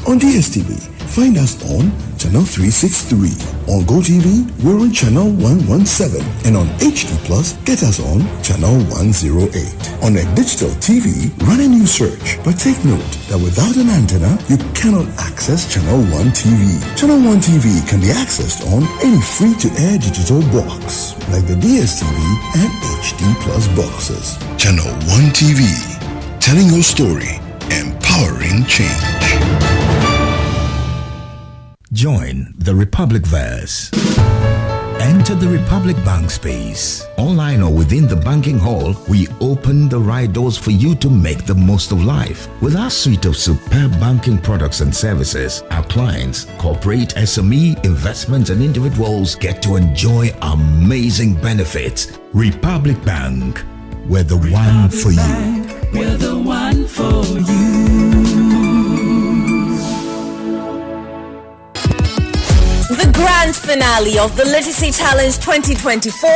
On DSTV, find us on Channel 363. On GoTV, we're on Channel 117. And on HD+, get us on Channel 108. On a digital TV, run a new search. But take note that without an antenna, you cannot access Channel 1 TV. Channel 1 TV can be accessed on any free-to-air digital box, like the DSTV and HD+ boxes. Channel 1 TV, telling your story, empowering change. Join the Republic Verse. Enter the Republic Bank space. Online or within the banking hall, we open the right doors for you to make the most of life. With our suite of superb banking products and services, our clients, corporate, SME, investments, and individuals get to enjoy amazing benefits. Republic Bank, we're the one for you. We're the one for you. The grand finale of the Literacy Challenge 2024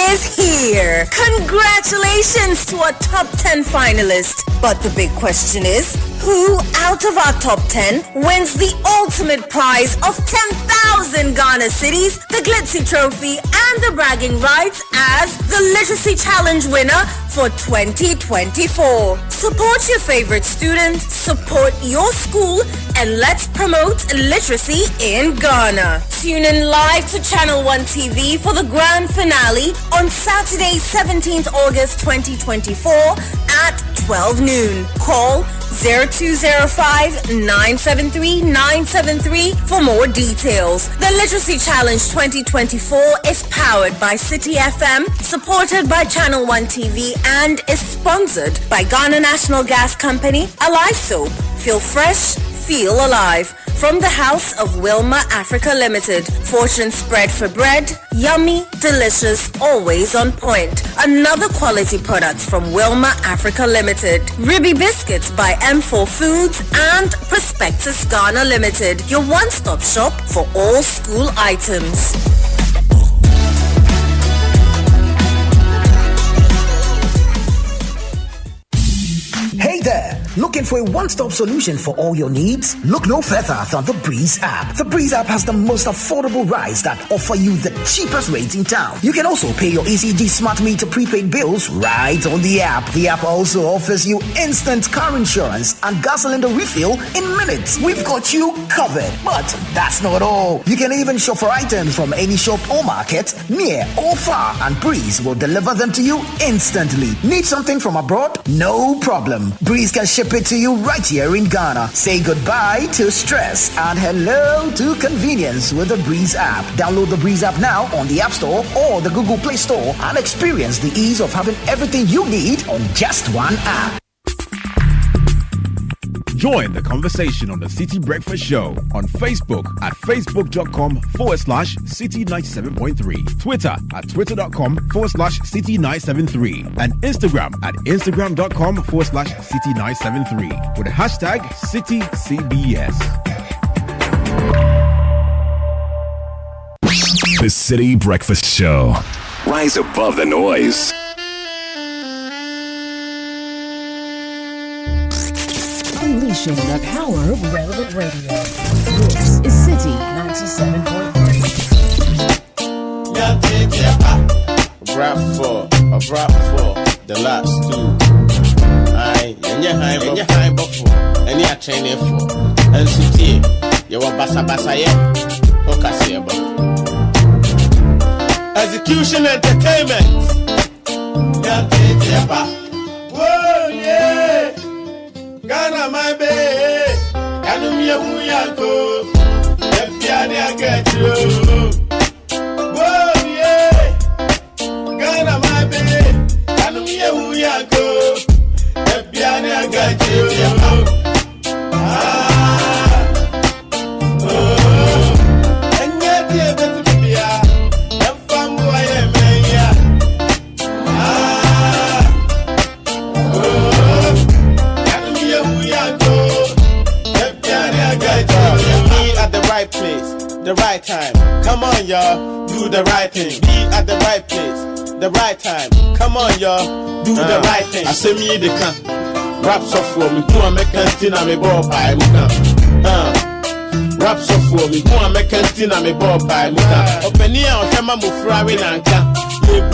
is here. Congratulations to our top 10 finalists. But the big question is, who out of our top 10 wins the ultimate prize of 10,000 Ghana cedis, the Glitzy Trophy, and the bragging rights as the Literacy Challenge winner for 2024? Support your favorite student, support your school, and let's promote literacy in Ghana. Tune in live to Channel 1 TV for the grand finale on Saturday, 17th August 2024 at 12 noon. Call 0205-973-973 for more details. The Literacy Challenge 2024 is powered by Citi FM, supported by Channel 1 TV, and is sponsored by Ghana National Gas Company, Alive Soap. Feel fresh, feel alive. From the House of Wilma Africa Limited. Fortune spread for bread. Yummy, delicious, always on point. Another quality product from Wilma Africa Limited. Ribby Biscuits by M4 Foods and Prospectus Ghana Limited. Your one-stop shop for all school items. Hey there! Looking for a one-stop solution for all your needs? Look no further than the Breeze app. The Breeze app has the most affordable rides that offer you the cheapest rates in town. You can also pay your ECG Smart Meter prepaid bills right on the app. The app also offers you instant car insurance and gas cylinder refill in minutes. We've got you covered. But that's not all. You can even shop for items from any shop or market, near or far, and Breeze will deliver them to you instantly. Need something from abroad? No problem. Breeze Breeze can ship it to you right here in Ghana. Say goodbye to stress and hello to convenience with the Breeze app. Download the Breeze app now on the App Store or the Google Play Store and experience the ease of having everything you need on just one app. Join the conversation on the Citi Breakfast Show on Facebook at facebook.com/Citi97.3, Twitter at twitter.com/Citi973, and Instagram at instagram.com/Citi973 with the hashtag CitiCBS. The Citi Breakfast Show. Rise above the noise. Unleashing the power of relevant radio. This is Citi 97.3. A rap for the last two. And your high buffalo, and your training for. And Citi, you were bassa, yeah. Okay, Execution Entertainment. Whoa, yeah. Ghana, my baby. Canumia, Muyanko. Epiani, I get you. Whoa, yeah. Ghana, my baby. Canumia, Muyanko. Epiani, I get you. And yet, dear, better be here. And family, I am here. At the right place, the right time. Come on, y'all, do the right thing. Be at the right place, the right time. Come on, y'all, do the right thing. I say me the can. Raps up for me, do a mechanism, I'm a ball by Muka. Raps up for me, do a mechanism, I'm a ball by Muka. Open here, I'll come up with Ferrari Nanka.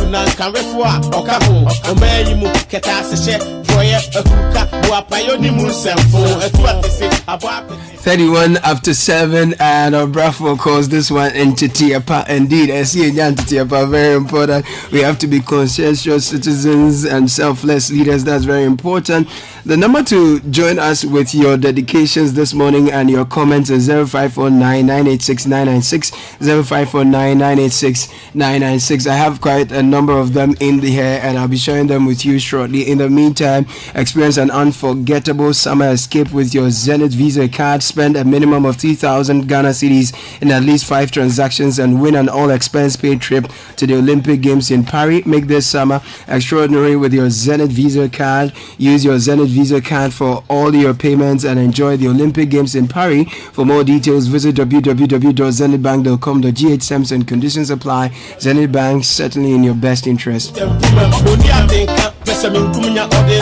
Nanka, Refua, Okaho, Omayimu, Ketashe, Foya, Akuka, Wapayoni Musemfo, and what they say about 31 after 7, and our Bravo calls this one into Tiapa. Indeed, I see Tiapa, very important. We have to be conscientious citizens and selfless leaders. That's very important. The number to join us with your dedications this morning and your comments is 0549 986 996, 0549 986 996. I have quite a number of them in the air, and I'll be sharing them with you shortly. In the meantime, experience an unforgettable summer escape with your Zenith Visa card. Spend a minimum of 3,000 Ghana cedis in at least 5 transactions and win an all-expense paid trip to the Olympic Games in Paris. Make this summer extraordinary with your Zenith Visa card. Use your Zenith Visa card for all your payments and enjoy the Olympic Games in Paris. For more details, visit www.zenithbank.com.gh. Terms and conditions apply. Zenith Bank, certainly in your best interest.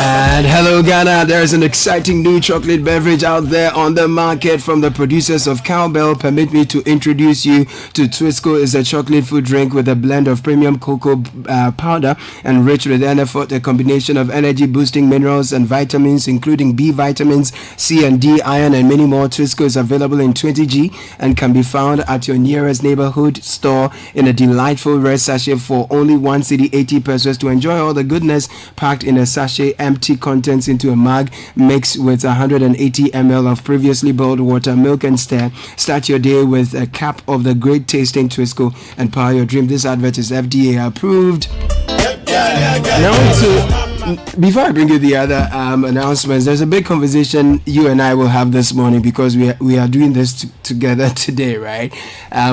And hello Ghana, there is an exciting new chocolate beverage out there on the market from the producers of Cowbell. Permit me to introduce you to Twisco. It's a chocolate food drink with a blend of premium cocoa powder enriched with NF, a combination of energy boosting minerals and vitamins including B vitamins, C and D, iron and many more. Twisco is available in 20g and can be found at your nearest neighborhood store in a delightful red sachet for only 1 cedi 80 pesos. To enjoy all the goodness packed in a sachet, empty contents into a mug, mix with 180 ml of previously boiled water, milk and stir. Start your day with a cup of the great tasting Twisco and power your dream. This advert is FDA approved. Before I bring you the other announcements, there's a big conversation you and I will have this morning because we are doing this together today, right?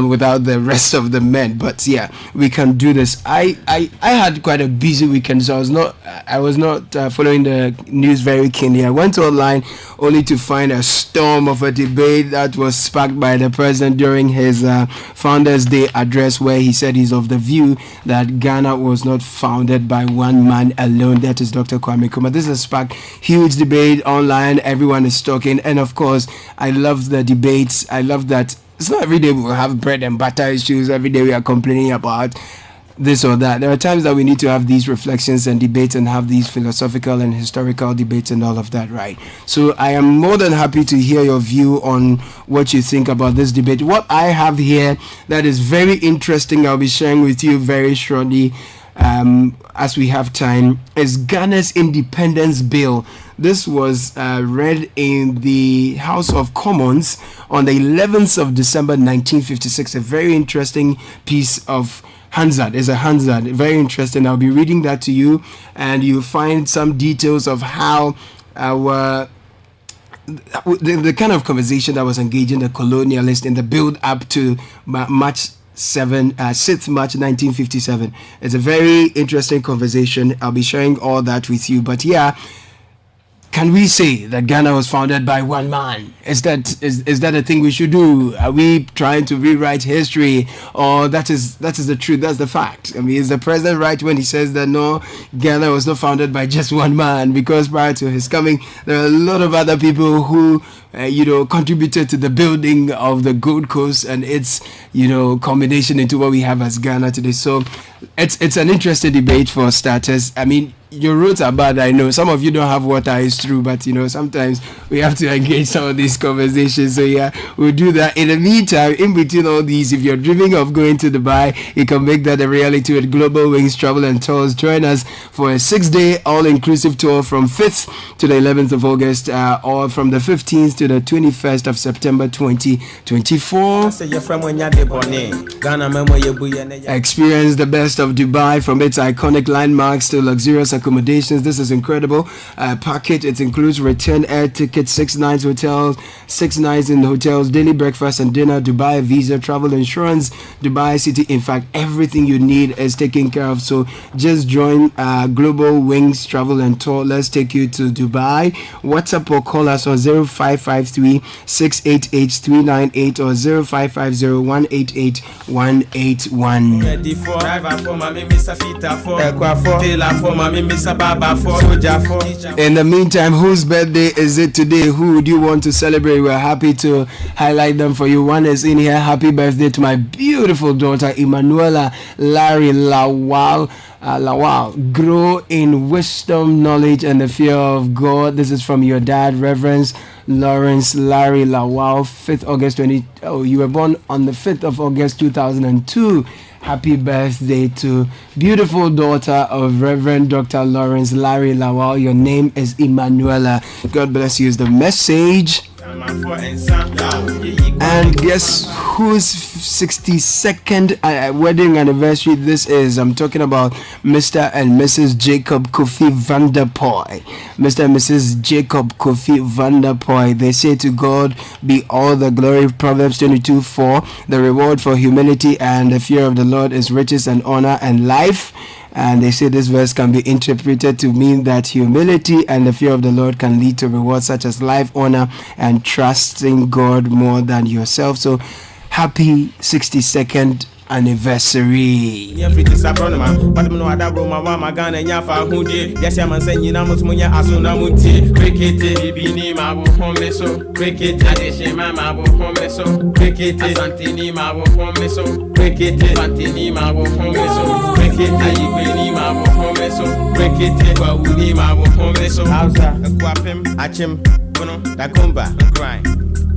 Without the rest of the men, but yeah, we can do this. I had quite a busy weekend, so I was not following the news very keenly. I went online only to find a storm of a debate that was sparked by the president during his Founders Day address, where he said he's of the view that Ghana was not founded by one man alone. That is Dr. Kwame Nkrumah. This has sparked huge debate online. Everyone is talking, and of course, I love the debates. I love that it's not every day we will have bread and butter issues. Every day we are complaining about this or that. There are times that we need to have these reflections and debates and have these philosophical and historical debates and all of that, right? So I am more than happy to hear your view on what you think about this debate. What I have here that is very interesting, I'll be sharing with you very shortly as we have time, is Ghana's independence bill This was read in the House of Commons on the 11th of December 1956. A very interesting piece of Hansard. It's a Hansard. Very interesting. I'll be reading that to you, and you'll find some details of how our the kind of conversation that was engaging the colonialist in the build up to March 6th March 1957. It's a very interesting conversation. I'll be sharing all that with you. But yeah, can we say that Ghana was founded by one man? Is that a thing we should do? Are we trying to rewrite history, or that is the truth? That's the fact. I mean, is the president right when he says that no, Ghana was not founded by just one man? Because prior to his coming, there are a lot of other people who contributed to the building of the Gold Coast and its combination into what we have as Ghana today. So it's an interesting debate for starters. I mean, your roads are bad, I know. Some of you don't have water, it's true, but sometimes we have to engage some of these conversations. So yeah, we'll do that. In the meantime, in between all these, if you're dreaming of going to Dubai, you can make that a reality with Global Wings Travel and Tours. Join us for a 6-day all-inclusive tour from 5th to the 11th of August, or from the 15th to the 21st of September 2024. Experience the best of Dubai, from its iconic landmarks to luxurious accommodations. This is incredible package. It includes return air tickets, 6 nights hotels, 6 nights in the hotels, daily breakfast and dinner, Dubai visa, travel insurance, Dubai City. In fact, everything you need is taken care of. So just join Global Wings Travel and Tour. Let's take you to Dubai. WhatsApp or call us on 0553 688 398 or 0550 188 181. In the meantime, whose birthday is it today? Who would you want to celebrate? We're happy to highlight them for you. One is in here. Happy birthday to my beautiful daughter Emanuela Larry Lawal. Grow in wisdom, knowledge, and the fear of God. This is from your dad, Reverend Lawrence Larry Lawal. 5th August you were born on the 5th of August 2002. Happy birthday to beautiful daughter of Reverend Dr. Lawrence Larry Lawal. Your name is Emanuela. God bless you is the message. And guess whose 62nd wedding anniversary this is? I'm talking about Mr. and Mrs. Jacob Kofi van der Poy. Mr. and Mrs. Jacob Kofi van der Poy. They say to God be all the glory. Proverbs 22:4. The reward for humility and the fear of the Lord is riches and honor and life. And they say this verse can be interpreted to mean that humility and the fear of the Lord can lead to rewards such as life, honor, and trusting God more than yourself. So happy 62nd anniversary.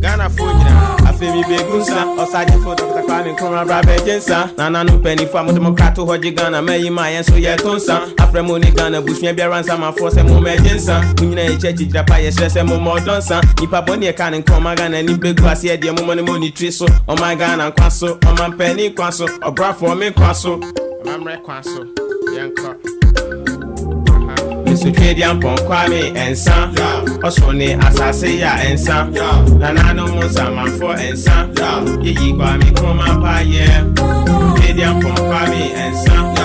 Ghana Fujina, I feel me begunsa, or Sergeant for Dr. Kwame Nkrumah Brabejensa, Nana no penny for Democrato Hojigana, May Maya, so yet Tonsa, after Moni Ghana, Bush me Beransa, my force and Momejensa, Kuna Church, Japaya, Stress and Momodonsa, Nipaponia can and Comagan and Big Grass, the money triso, or my Ghana Quasso, or my penny Quasso, or Bra for me Quasso, Mamre Quasso, Yanko. Mr. Kadian Pon Kwame and Sam, Oswone Asasea and Sam, Nanano Mosama for and Sam, Yigi Kwame Kroma Paye, Kadian Pon Kwame and Sam,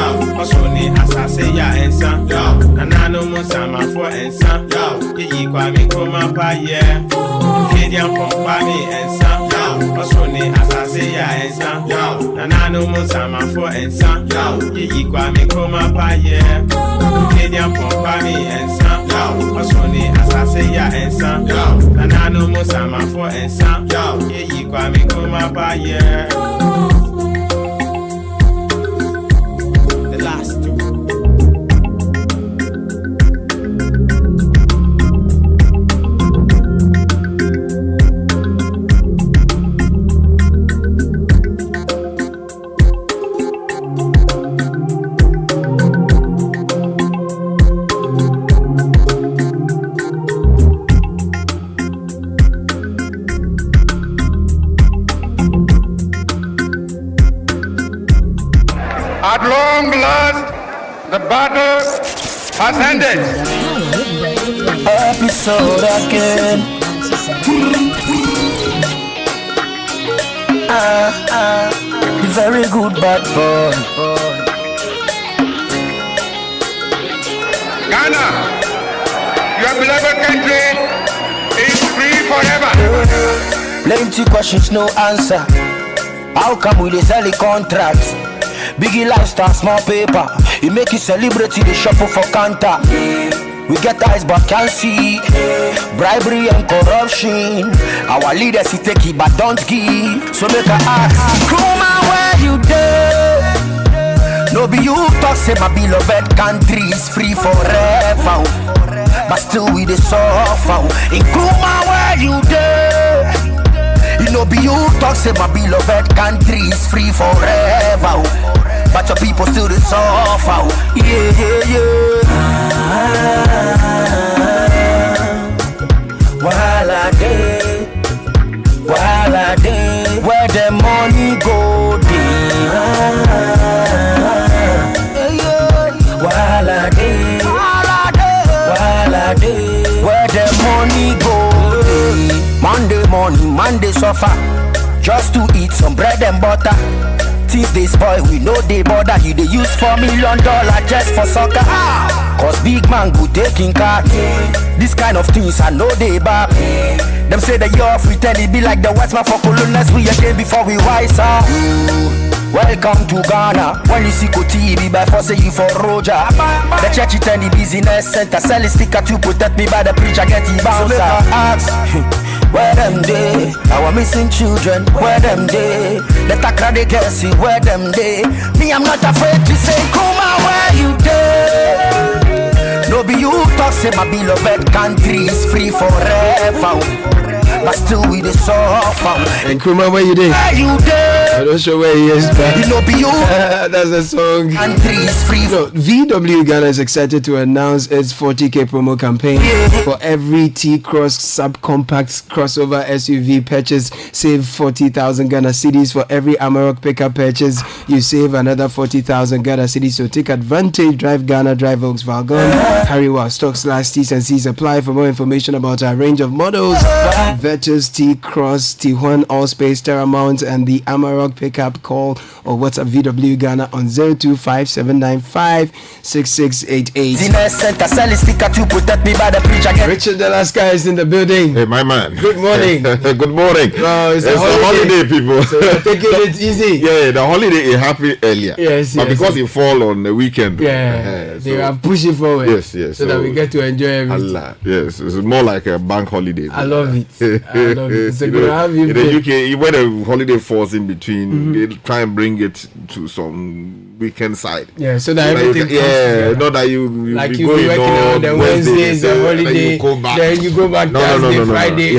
Oswone Asasea and Sam, Nanano Mosama for and Sam, Yigi Kwame Kroma Paye, Kadian Pon Kwame and Sam, Oswone Asasea and Sam, Nanano Mosama for and Sam, Yigi Kwame Kroma Paye, Kadian Pon Kwame and Sam, Oswone Asasea and Sam, Nanano Mosama for and Sam, Yigi Kwame Kroma Paye. The last two. long last, the battle has ended. Episode again. Very good bad boy. Ghana, your beloved country is free forever. Plenty questions, no answer. How come we dey sell the contracts? Biggie lifestyle, small paper. It make you celebrate the shuffle for counter. We get eyes but can't see. Bribery and corruption. Our leaders he take it but don't give. So make a ask, Kuma, where you dey? No be you talk say my beloved country is free forever, but still we dey suffer. In Kuma, where you dey? You know be you talk say my beloved country is free forever, but your people still dey suffer. Yeah, yeah, yeah. Wahala dey, where the money go dey. Wahala dey, where the money go dey. Monday morning, Monday suffer, just to eat some bread and butter. Things they spoil, we know they bother. You they use $4 million just for soccer. Cause big man go taking car. This kind of things I know they bad. Them say the year of return it be like the Westman for colonials. We again before we wise up. Welcome to Ghana. When you see TV by force you for Roger. The church it and the business center. Sell a sticker to protect me by the preacher get the bouncer. Ask where them day? Our missing children, where them day? The Takra they can see where them day. Me I'm not afraid to say Kuma, where you day? No be you talk say my beloved country is free forever, but still we dey suffer. And Kuma, where you dey? Where you dey? I'm not sure where he is, but you know be you. That's a song. Country is free. So, VW Ghana is excited to announce its 40k promo campaign. For every T-Cross subcompact crossover SUV purchase, save 40,000 Ghana cedis. For every Amarok pickup purchase, you save another 40,000 Ghana cedis. So take advantage. Drive Ghana, drive Volkswagen. Hurry while stocks last. T's and C's apply. For more information about our range of models, Virtus, T-Cross, T1, Allspace, Terramount, and the Amarok pickup, call or WhatsApp VW Ghana on 02579566888. Richard Delaska is in the building. Hey, my man. Good morning. Good morning. It's a holiday, people. So you're taking it easy. Yeah, the holiday it happened earlier. Yes, but because it fall on the weekend. They are pushing forward. Yes. So that we get to enjoy everything. Allah. Yes, it's more like a bank holiday. I love it. It's a good have you in the UK, when a holiday falls in between, they try and bring it to some weekend side. Yeah, so that everything not that you like you be working on the Wednesdays, the holiday, then you go back Thursday, Friday.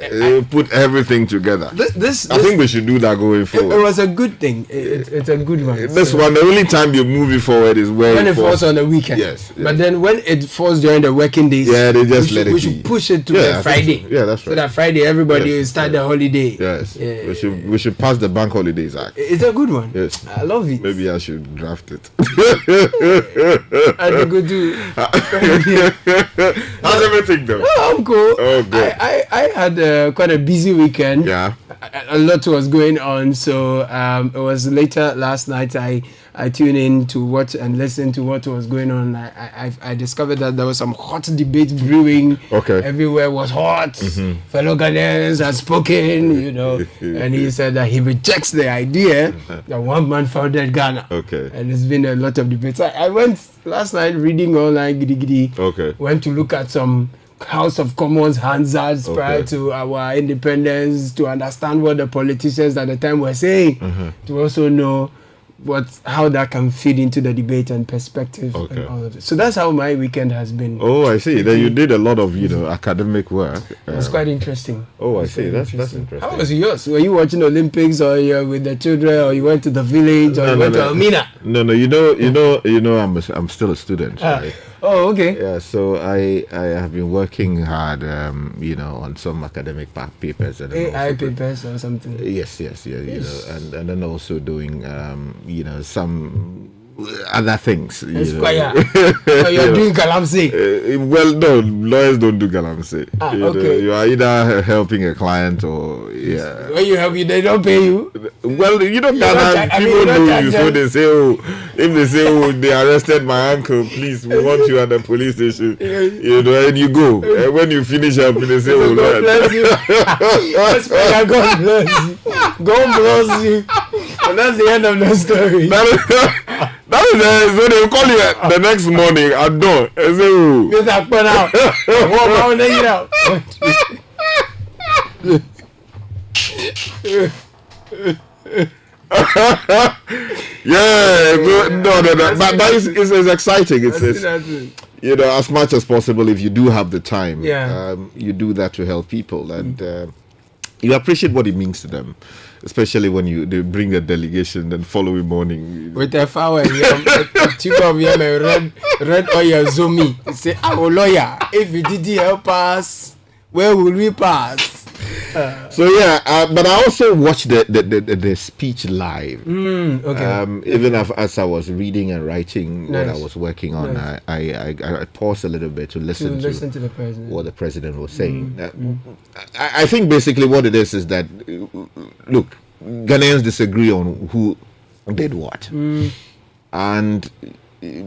Yeah, put everything together. I think we should do that going forward. It was a good thing. It's a good one. This one, the only time you move it forward is when it falls on the weekend. Yes. But then when it falls during the working days, they just let it be. We should push it to the Friday. Yeah, that's right. So that Friday everybody will start the holiday. Yes. We should pass the Bank Holidays Act. It's a good one. Yes. I love it. Maybe I should draft it. I go do. How's everything though? Oh, I'm cool. Oh, good. I had quite a busy weekend. Yeah. A lot was going on, so it was later last night I tuned in to watch and listen to what was going on. I discovered that there was some hot debate brewing. Okay. Everywhere was hot. Mm-hmm. Fellow Ghanaians had spoken, and he said that he rejects the idea that one man founded Ghana. Okay. And there's been a lot of debates. I went last night reading online, Okay. Went to look at some House of Commons Hansards prior to our independence, to understand what the politicians at the time were saying, to also know how that can feed into the debate and perspective and all of it. So that's how my weekend has been. Oh, I see. Then you did a lot of academic work. It's quite interesting. Oh, I see. That's interesting. How was yours? Were you watching Olympics, or you were with the children, or you went to the village, or you went to Almina? No. You know, I'm still a student. Right? Oh, okay. Yeah, so I have been working hard, on some academic papers. And AI papers or something. Yes, and then also doing, some other things. So you're doing Galamsey. Well, no, lawyers don't do Galamsey. Okay. You are either helping a client or When you help, they don't pay you. Well, you don't have people know you, so they say, if they say, they arrested my uncle, please, we want you at the police station, and you go. And when you finish helping, they say, God bless you. God bless you. God bless you. And that's the end of the story. That is so they will call you the next morning at dawn and say, but it's exciting. It's as much as possible, if you do have the time, you do that to help people, and you appreciate what it means to them. Especially when they bring a delegation, then following morning with a flower, two of them red oil zoomy. Say, our lawyer, if you did help us, where will we pass? But I also watched the speech live. Okay. Even as I was reading and writing what I was working on, I paused a little bit to listen to the president. What the president was saying. I think basically what it is that, look, Ghanaians disagree on who did what, and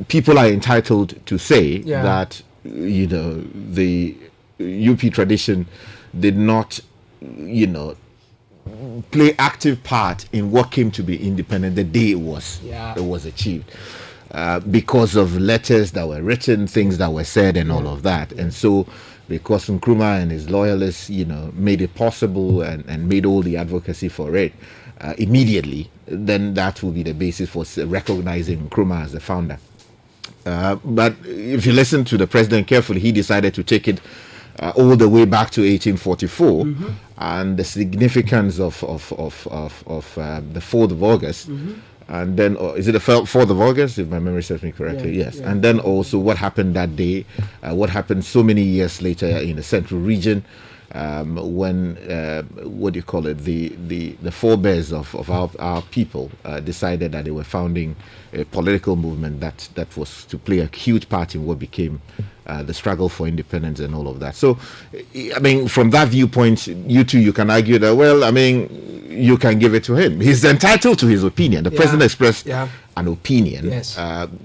people are entitled to say that the UP tradition did not play active part in what came to be independent the day it was achieved, because of letters that were written, things that were said, and all of that. And so because Nkrumah and his loyalists made it possible and made all the advocacy for it immediately, then that will be the basis for recognizing Nkrumah as the founder. But if you listen to the president carefully, he decided to take it all the way back to 1844, and the significance of the 4th of August, and then is it the 4th of August, if my memory serves me correctly? Yes. And then also what happened that day, what happened so many years later in the Central Region, when the forebears of our people decided that they were founding a political movement that was to play a huge part in what became the struggle for independence and all of that. So, I mean, from that viewpoint, you can argue that, well, I mean, you can give it to him. He's entitled to his opinion. The president expressed an opinion. Yes.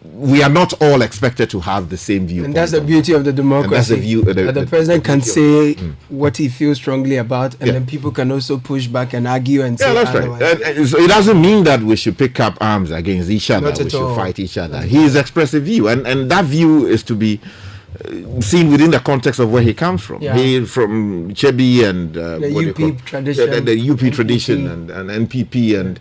We are not all expected to have the same view. And that's the beauty of the democracy. That's the view. That the president can say what he feels strongly about, and then people can also push back and argue and say that's otherwise. Right. So it doesn't mean that we should pick up arms against each other. We should fight each other. He is expressing view, and that view is to be seen within the context of where he comes from. He from Chebi and the UP tradition, the UP tradition and NPP and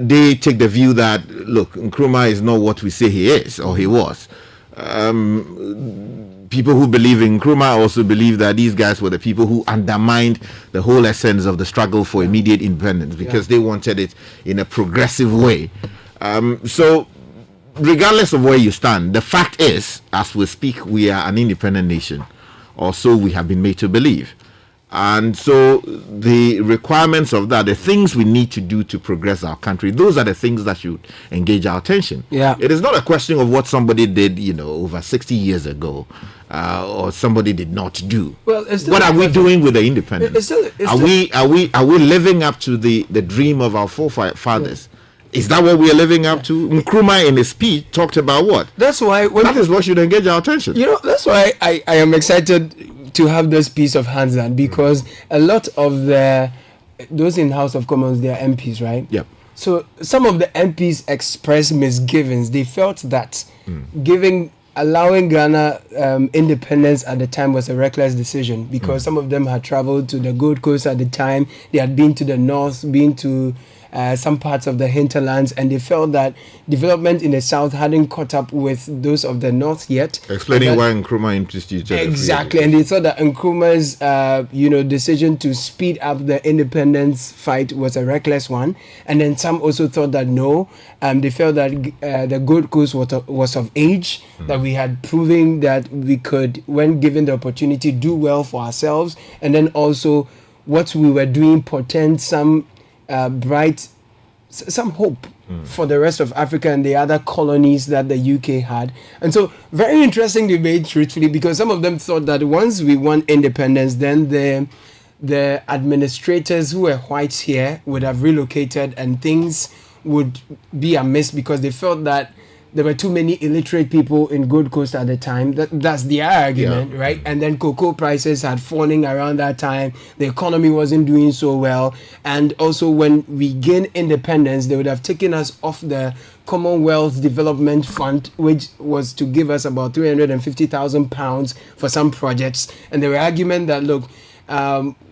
they take the view that, look, Nkrumah is not what we say he is or he was. People who believe in Nkrumah also believe that these guys were the people who undermined the whole essence of the struggle for immediate independence because they wanted it in a progressive way. So regardless of where you stand, the fact is, as we speak, we are an independent nation, or so we have been made to believe. And so the requirements of that, the things we need to do to progress our country, those are the things that should engage our attention. It is not a question of what somebody did, over 60 years ago, or somebody did not do. Well, what are we doing with the independence? Are we living up to the dream of our forefathers? Is that what we are living up to? Nkrumah in his speech talked about what? That's why that is what should engage our attention. That's why I am excited to have this piece of hands on, because a lot of those in House of Commons, they are MPs, right? Yep. So some of the MPs expressed misgivings. They felt that allowing Ghana independence at the time was a reckless decision, because some of them had traveled to the Gold Coast at the time. They had been to the north, been to some parts of the hinterlands, and they felt that development in the south hadn't caught up with those of the north yet. Explaining why Nkrumah instituted exactly, and they thought that Nkrumah's decision to speed up the independence fight was a reckless one, and then some also thought that no, they felt that the Gold Coast was of age, that we had proven that we could, when given the opportunity, do well for ourselves, and then also what we were doing portend some some hope for the rest of Africa and the other colonies that the UK had. And so, very interesting debate, truthfully, because some of them thought that once we won independence, then the administrators who were whites here would have relocated and things would be amiss, because they felt that there were too many illiterate people in Gold Coast at the time. That's the argument, right? And then cocoa prices had fallen around that time. The economy wasn't doing so well. And also when we gained independence, they would have taken us off the Commonwealth Development Fund, which was to give us about £350,000 for some projects. And there were arguments that, look,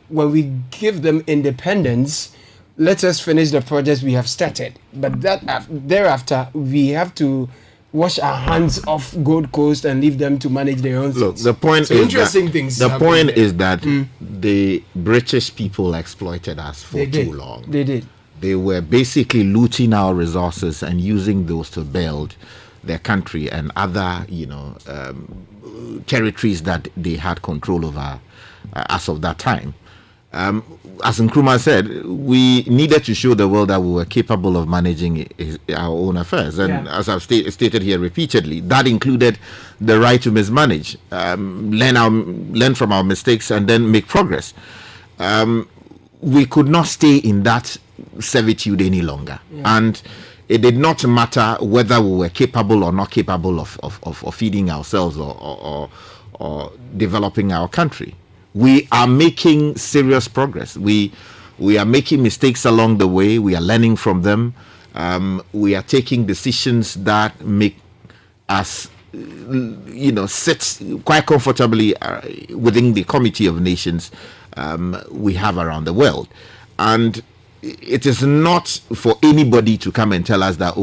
when we give them independence, let us finish the projects we have started. But thereafter, we have to wash our hands off Gold Coast and leave them to manage their own things. Look, the point so is interesting that, things. The point is that the British people exploited us for too long. They did. They were basically looting our resources and using those to build their country and other, territories that they had control over as of that time. As Nkrumah said, we needed to show the world that we were capable of managing our own affairs. And as I've stated here repeatedly, that included the right to mismanage, learn from our mistakes, and then make progress. We could not stay in that servitude any longer. And it did not matter whether we were capable or not capable of feeding ourselves or developing our country. We are making serious progress. We are making mistakes along the way. We are learning from them. We are taking decisions that make us, sit quite comfortably within the Committee of Nations we have around the world. And it is not for anybody to come and tell us that,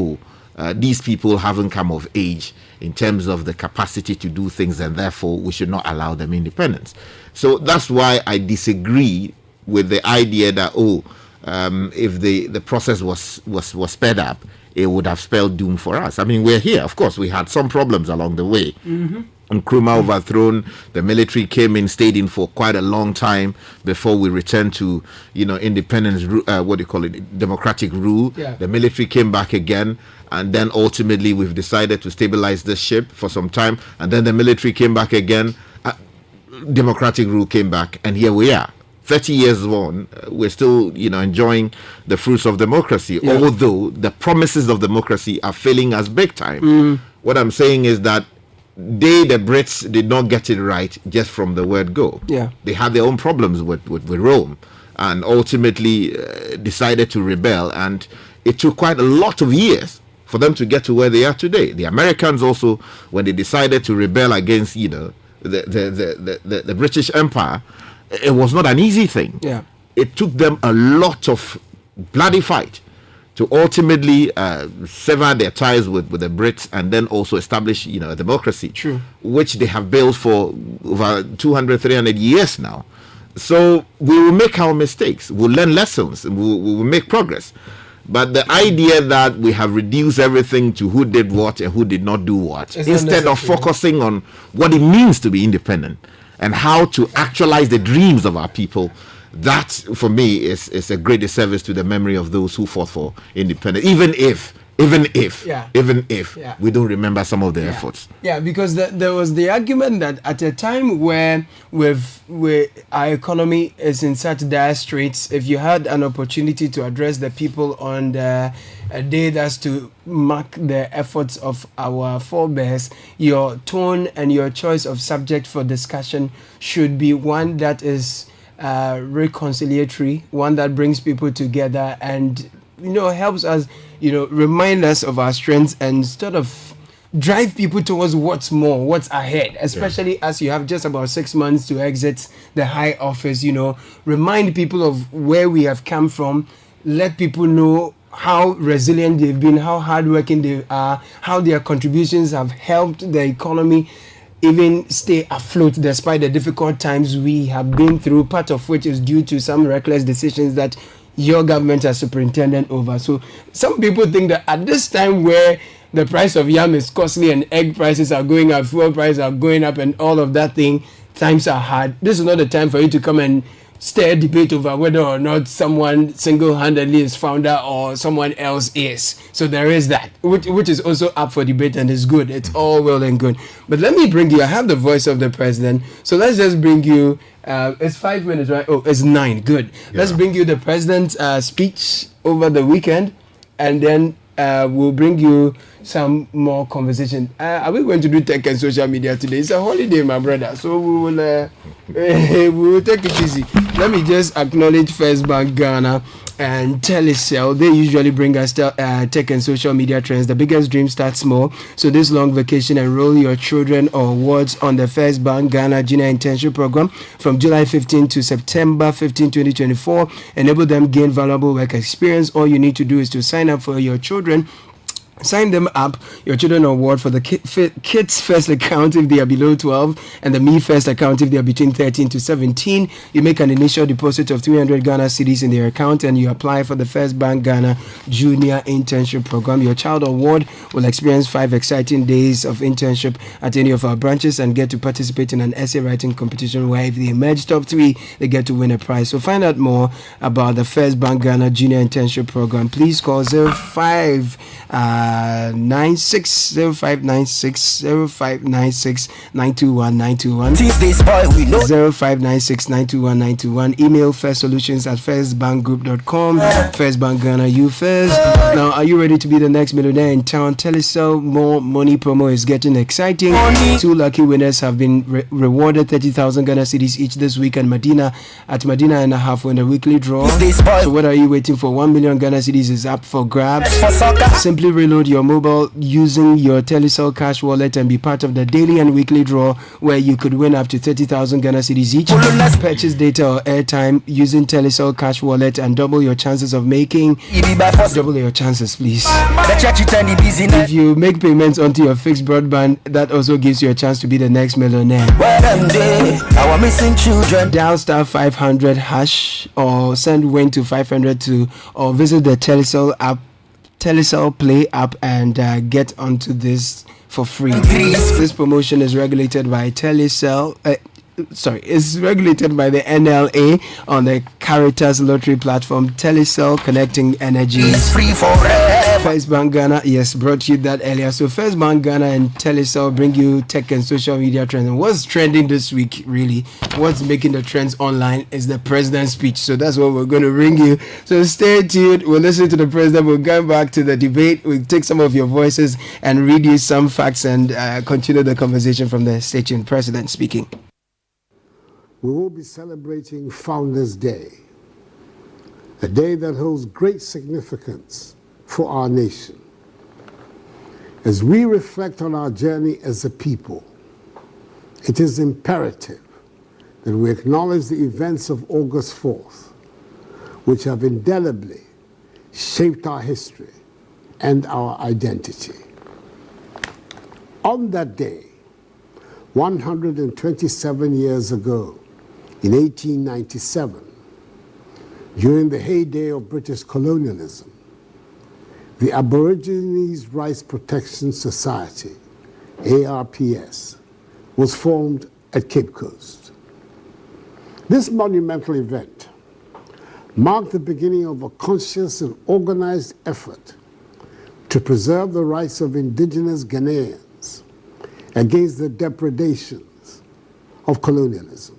these people haven't come of age in terms of the capacity to do things, and therefore we should not allow them independence. So that's why I disagree with the idea that if the process was sped up, it would have spelled doom for us. I mean, we're here. Of course, we had some problems along the way. Nkrumah overthrown, the military came in, stayed in for quite a long time before we returned to, independence, democratic rule. The military came back again, and then ultimately we've decided to stabilize the ship for some time, and then the military came back again, democratic rule came back, and here we are. 30 years on, we're still, enjoying the fruits of democracy, although the promises of democracy are failing us big time. What I'm saying is that the Brits did not get it right just from the word go. They had their own problems with Rome, and ultimately decided to rebel, and it took quite a lot of years for them to get to where they are today. The Americans also, when they decided to rebel against, the British Empire, it was not an easy thing. It took them a lot of bloody fight to ultimately sever their ties with the Brits, and then also establish, a democracy, which they have built for over 200, 300 years now. So we will make our mistakes, we'll learn lessons, and we will make progress. But the idea that we have reduced everything to who did what and who did not do what, instead of focusing on what it means to be independent and how to actualize the dreams of our people, that for me is a great disservice to the memory of those who fought for independence, even if we don't remember some of the efforts. Because there was the argument that at a time where our economy is in such dire straits, if you had an opportunity to address the people on a day that's to mark the efforts of our forebears, your tone and your choice of subject for discussion should be one that is reconciliatory, one that brings people together and helps us, remind us of our strengths and sort of drive people towards what's ahead, especially as you have just about 6 months to exit the high office. Remind people of where we have come from, let people know how resilient they've been, how hardworking they are, how their contributions have helped the economy even stay afloat despite the difficult times we have been through, part of which is due to some reckless decisions that your government as superintendent over. So some people think that at this time where the price of yam is costly and egg prices are going up, fuel prices are going up and all of that thing, times are hard. This is not the time for you to come and stir debate over whether or not someone single-handedly is founder or someone else is. So there is that, which is also up for debate and is good. It's all well and good. But let me bring you, I have the voice of the president. So let's just bring you, it's 5 minutes, right? Oh, it's 9. Good. Yeah. Let's bring you the president's speech over the weekend, and then we'll bring you some more conversation. Are we going to do tech and social media today? It's a holiday, my brother. So we will take it easy. Let me just acknowledge First Bank Ghana and Telecel. They usually bring us tech and social media trends. The biggest dream starts small. So this long vacation, enroll your children or wards on the First Bank Ghana Junior Internship Program from July 15 to September 15, 2024. Enable them gain valuable work experience. All you need to do is to sign up for your children. Sign them up, your children award for the Kids First account if they are below 12 and the Me First account if they are between 13 to 17. You make an initial deposit of 300 Ghana cedis in their account and you apply for the First Bank Ghana Junior Internship Program. Your child award will experience 5 exciting days of internship at any of our branches and get to participate in an essay writing competition where if they emerge top 3, they get to win a prize. So find out more about the First Bank Ghana Junior Internship Program. Please call 0596-921-921. Email firstsolutions@firstbankgroup.com. First Bank Ghana, you first. Now, are you ready to be the next millionaire in town? Telecel More Money promo is getting exciting. 2 lucky winners have been rewarded 30,000 Ghana cedis each this week at Medina and a half in the weekly draw. So what are you waiting for? 1 million Ghana cedis is up for grabs. Simply reload your mobile using your Telecel cash wallet and be part of the daily and weekly draw where you could win up to 30,000 Ghana cedis each. Purchase data or airtime using Telecel cash wallet and double your chances of making. Double your chances, please. If you make payments onto your fixed broadband, that also gives you a chance to be the next millionaire. Dial star 500 hash or send WIN to 500 or visit the Telecel app. Telecel Play app and get onto this for free. This promotion is regulated by Telecel. Is regulated by the NLA on the Caritas Lottery platform. Telecel, connecting energy. It's free forever. First Bank Ghana, yes, brought you that earlier. So First Bank Ghana and Telecel bring you tech and social media trends. And what's trending this week, really? What's making the trends online is the president's speech. So that's what we're going to bring you. So stay tuned. We'll listen to the president. We'll go back to the debate. We'll take some of your voices and read you some facts and continue the conversation from the station. President speaking. We will be celebrating Founders Day, a day that holds great significance for our nation. As we reflect on our journey as a people, it is imperative that we acknowledge the events of August 4th, which have indelibly shaped our history and our identity. On that day, 127 years ago, in 1897, during the heyday of British colonialism, the Aborigines Rights Protection Society, ARPS, was formed at Cape Coast. This monumental event marked the beginning of a conscious and organized effort to preserve the rights of indigenous Ghanaians against the depredations of colonialism.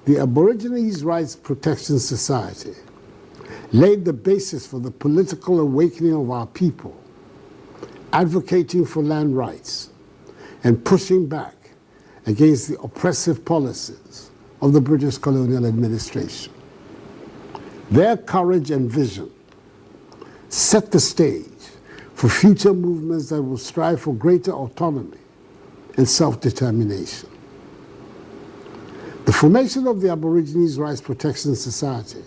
The Aborigines Rights Protection Society laid the basis for the political awakening of our people, advocating for land rights and pushing back against the oppressive policies of the British colonial administration. Their courage and vision set the stage for future movements that will strive for greater autonomy and self-determination. The formation of the Aborigines Rights Protection Society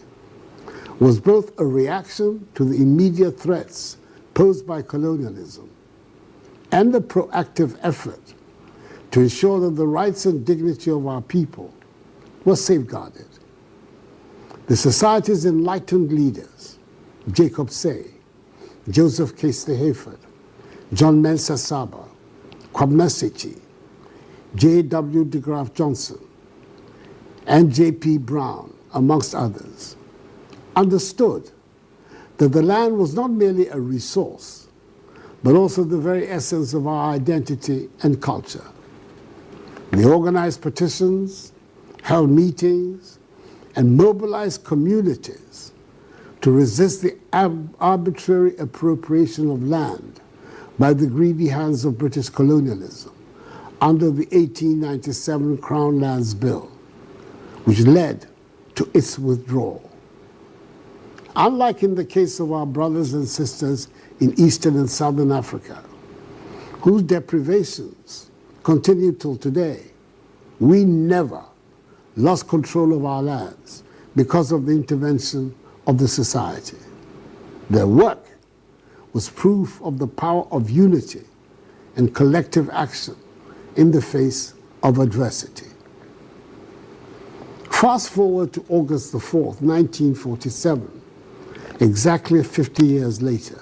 was both a reaction to the immediate threats posed by colonialism and a proactive effort to ensure that the rights and dignity of our people were safeguarded. The Society's enlightened leaders, Jacob Say, Joseph Keister-Hayford, John Mensah Saba, Kwabena Sekyi, J.W. de Graaf Johnson, and J.P. Brown, amongst others, understood that the land was not merely a resource, but also the very essence of our identity and culture. They organized petitions, held meetings, and mobilized communities to resist the arbitrary appropriation of land by the greedy hands of British colonialism under the 1897 Crown Lands Bill, which led to its withdrawal. Unlike in the case of our brothers and sisters in Eastern and Southern Africa, whose deprivations continue till today, we never lost control of our lands because of the intervention of the Society. Their work was proof of the power of unity and collective action in the face of adversity. Fast forward to August the 4th, 1947, exactly 50 years later,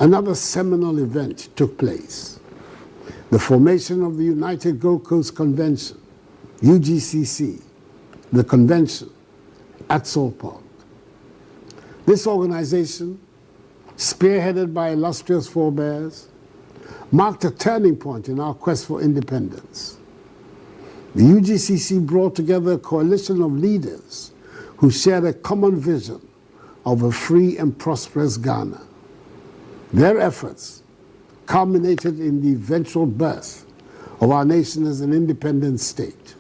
another seminal event took place. The formation of the United Gold Coast Convention, UGCC, the convention at Salt Pond. This organization, spearheaded by illustrious forebears, marked a turning point in our quest for independence. The UGCC brought together a coalition of leaders who shared a common vision of a free and prosperous Ghana. Their efforts culminated in the eventual birth of our nation as an independent state.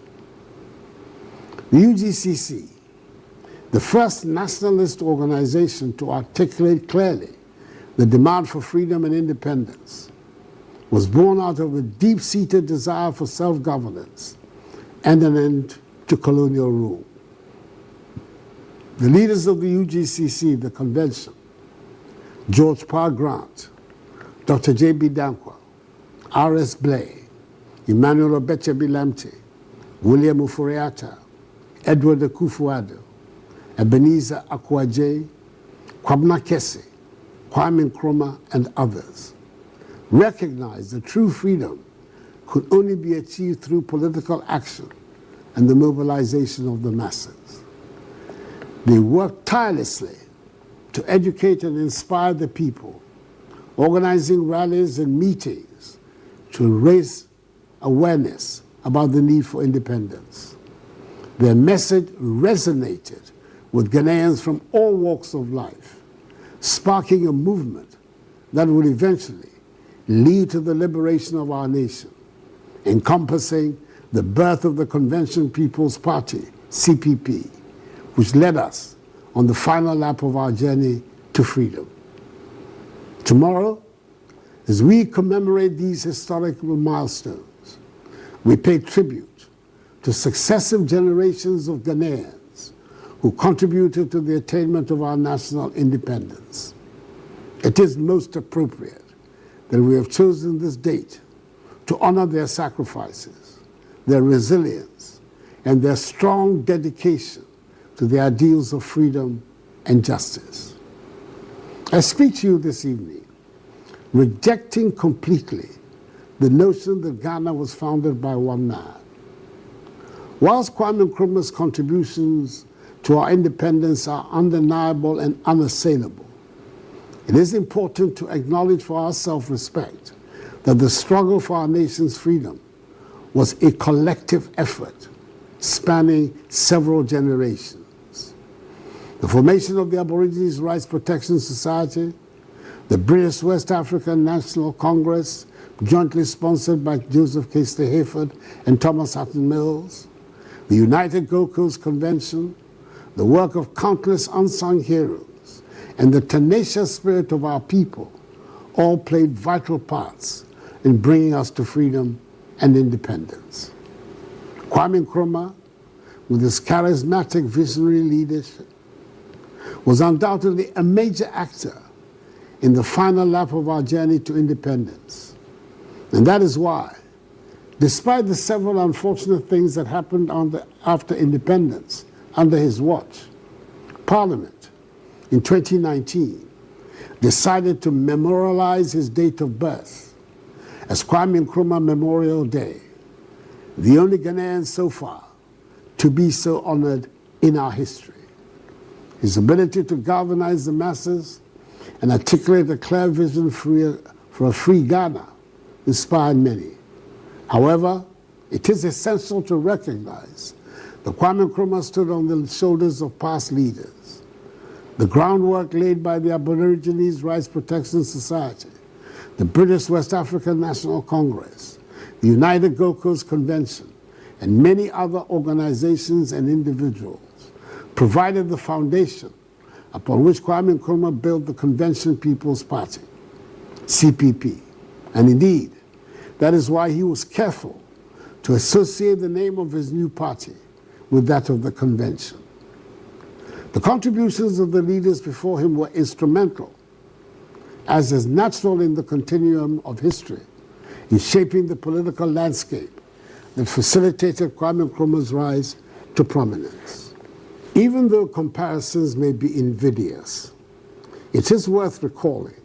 The UGCC, the first nationalist organization to articulate clearly the demand for freedom and independence, was born out of a deep-seated desire for self-governance and an end to colonial rule. The leaders of the UGCC, the convention, George Parr Grant, Dr. J.B. Dankwa, R.S. Blay, Emmanuel Obechebi Lamte, William Ufuriata, Edward Akufo-Addo, Ebenezer Akwaje, Kwabena Kese, Kwame Nkrumah, and others recognized that true freedom could only be achieved through political action and the mobilization of the masses. They worked tirelessly to educate and inspire the people, organizing rallies and meetings to raise awareness about the need for independence. Their message resonated with Ghanaians from all walks of life, sparking a movement that would eventually lead to the liberation of our nation, encompassing the birth of the Convention People's Party, CPP, which led us on the final lap of our journey to freedom. Tomorrow, as we commemorate these historical milestones, we pay tribute to successive generations of Ghanaians who contributed to the attainment of our national independence. It is most appropriate that we have chosen this date to honor their sacrifices, their resilience, and their strong dedication to the ideals of freedom and justice. I speak to you this evening rejecting completely the notion that Ghana was founded by one man. Whilst Kwame Nkrumah's contributions to our independence are undeniable and unassailable, it is important to acknowledge for our self-respect that the struggle for our nation's freedom was a collective effort spanning several generations. The formation of the Aborigines Rights Protection Society, the British West African National Congress, jointly sponsored by Joseph Keister-Hayford and Thomas Hatton Mills, the United Gold Coast Convention, the work of countless unsung heroes, and the tenacious spirit of our people all played vital parts in bringing us to freedom and independence. Kwame Nkrumah, with his charismatic visionary leadership, was undoubtedly a major actor in the final lap of our journey to independence. And that is why, despite the several unfortunate things that happened after independence under his watch, Parliament in 2019 decided to memorialize his date of birth as Kwame Nkrumah Memorial Day, the only Ghanaian so far to be so honored in our history. His ability to galvanize the masses and articulate a clear vision for a free Ghana inspired many. However, it is essential to recognize that Kwame Nkrumah stood on the shoulders of past leaders. The groundwork laid by the Aborigines Rights Protection Society, the British West African National Congress, the United Gold Coast Convention, and many other organizations and individuals provided the foundation upon which Kwame Nkrumah built the Convention People's Party, CPP. And indeed, that is why he was careful to associate the name of his new party with that of the convention. The contributions of the leaders before him were instrumental, as is natural in the continuum of history, in shaping the political landscape that facilitated Kwame Nkrumah's rise to prominence. Even though comparisons may be invidious, it is worth recalling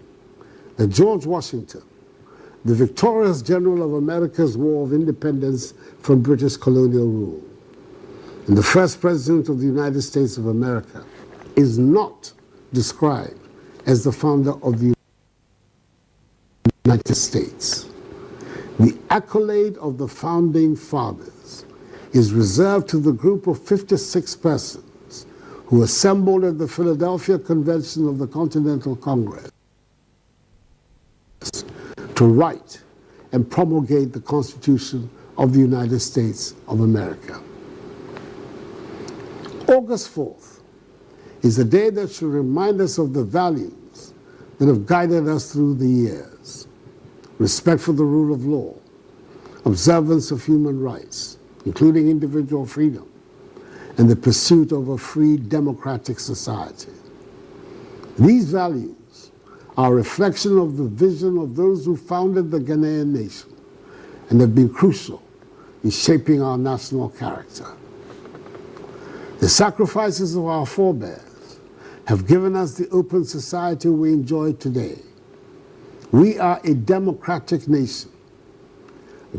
that George Washington, the victorious general of America's War of Independence from British colonial rule, and the first president of the United States of America, is not described as the founder of the United States. The accolade of the founding fathers is reserved to the group of 56 persons who assembled at the Philadelphia Convention of the Continental Congress to write and promulgate the Constitution of the United States of America. August 4th is a day that should remind us of the values that have guided us through the years: respect for the rule of law, observance of human rights, including individual freedom, and the pursuit of a free democratic society. These values are a reflection of the vision of those who founded the Ghanaian nation and have been crucial in shaping our national character. The sacrifices of our forebears have given us the open society we enjoy today. We are a democratic nation,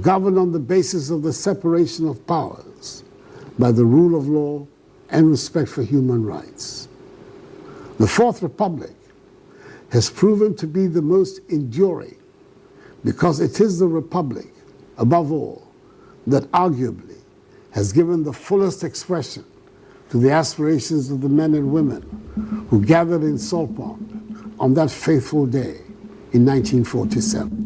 governed on the basis of the separation of powers by the rule of law and respect for human rights. The Fourth Republic has proven to be the most enduring because it is the republic, above all, that arguably has given the fullest expression to the aspirations of the men and women who gathered in Salt Pond on that fateful day in 1947.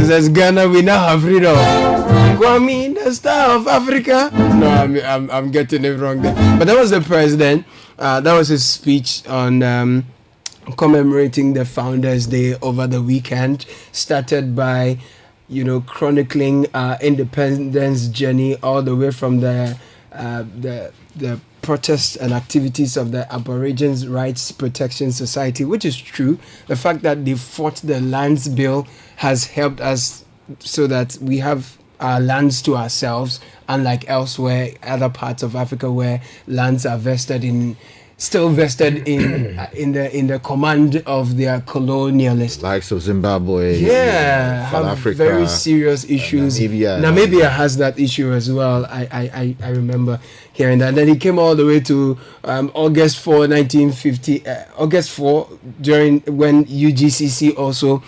Says Ghana, we now have freedom. Kwame, the star of Africa. No, I'm getting it wrong there. But that was the president. That was his speech on commemorating the Founders' Day over the weekend. Started by, chronicling our independence journey all the way from the protests and activities of the Aborigines Rights Protection Society, which is true. The fact that they fought the lands bill has helped us so that we have our lands to ourselves, unlike elsewhere, other parts of Africa where lands are still vested in the command of their colonialists. Likes of Zimbabwe, South have Africa, very serious issues. Namibia has that issue as well. I remember hearing that. And then he came all the way to August 4, 1950. August 4, during when UGCC also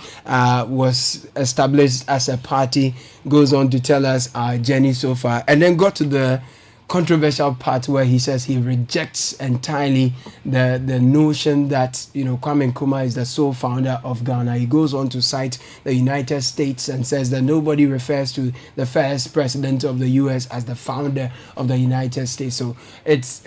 was established as a party. Goes on to tell us our journey so far, and then got to the controversial part where he says he rejects entirely the notion that Kwame Nkrumah is the sole founder of Ghana. He goes on to cite the United States and says that nobody refers to the first president of the US as the founder of the United States. So it's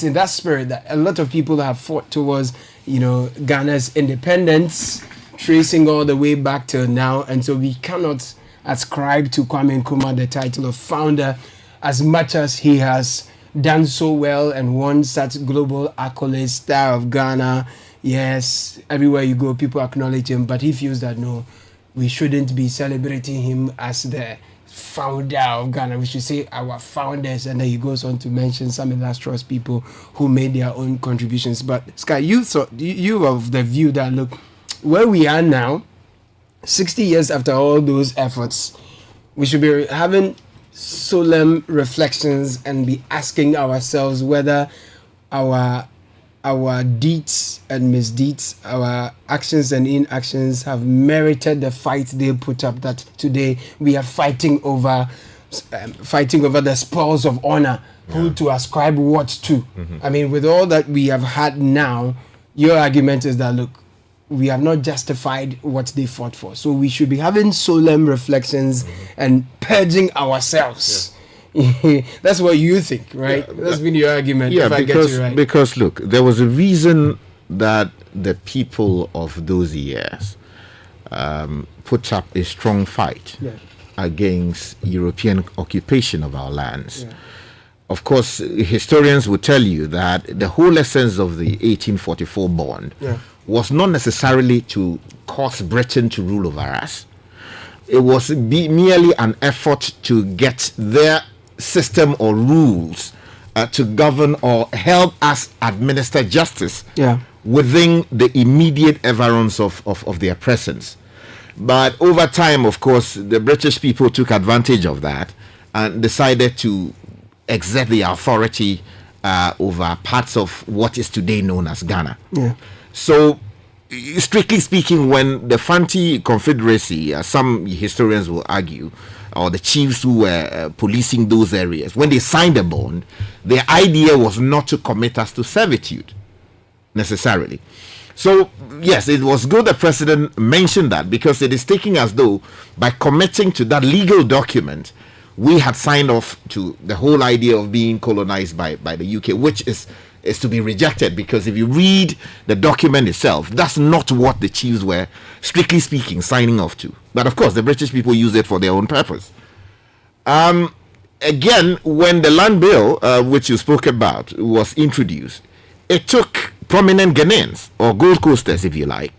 in that spirit that a lot of people have fought towards Ghana's independence, tracing all the way back till now, and so we cannot ascribe to Kwame Nkrumah the title of founder, as much as he has done so well and won such global accolades, Star of Ghana. Yes, everywhere you go, people acknowledge him, but he feels that no, we shouldn't be celebrating him as the founder of Ghana. We should say our founders, and then he goes on to mention some illustrious people who made their own contributions. But Sky, you of the view that look, where we are now, 60 years after all those efforts, we should be having solemn reflections and be asking ourselves whether our deeds and misdeeds, our actions and inactions have merited the fight they put up, that today we are fighting over the spoils of honor, who to ascribe what to. I mean, with all that we have had now, your argument is that, look, we have not justified what they fought for. So we should be having solemn reflections and purging ourselves. That's what you think, right? That's been your argument, if I get you right. Because, look, there was a reason that the people of those years put up a strong fight against European occupation of our lands. Of course, historians will tell you that the whole essence of the 1844 bond was not necessarily to cause Britain to rule over us. It was merely an effort to get their system or rules to govern or help us administer justice within the immediate environs of their presence. But over time, of course, the British people took advantage of that and decided to exert the authority over parts of what is today known as Ghana. So, strictly speaking, when the Fanti Confederacy, some historians will argue, or the chiefs who were policing those areas, when they signed the bond, their idea was not to commit us to servitude, necessarily. So, yes, it was good the president mentioned that, because it is taking as though by committing to that legal document, we had signed off to the whole idea of being colonized by the UK, which is to be rejected, because if you read the document itself, that's not what the chiefs were, strictly speaking, signing off to. But of course, the British people use it for their own purpose. Again, when the land bill, which you spoke about, was introduced, it took prominent Ghanaians, or Gold Coasters, if you like,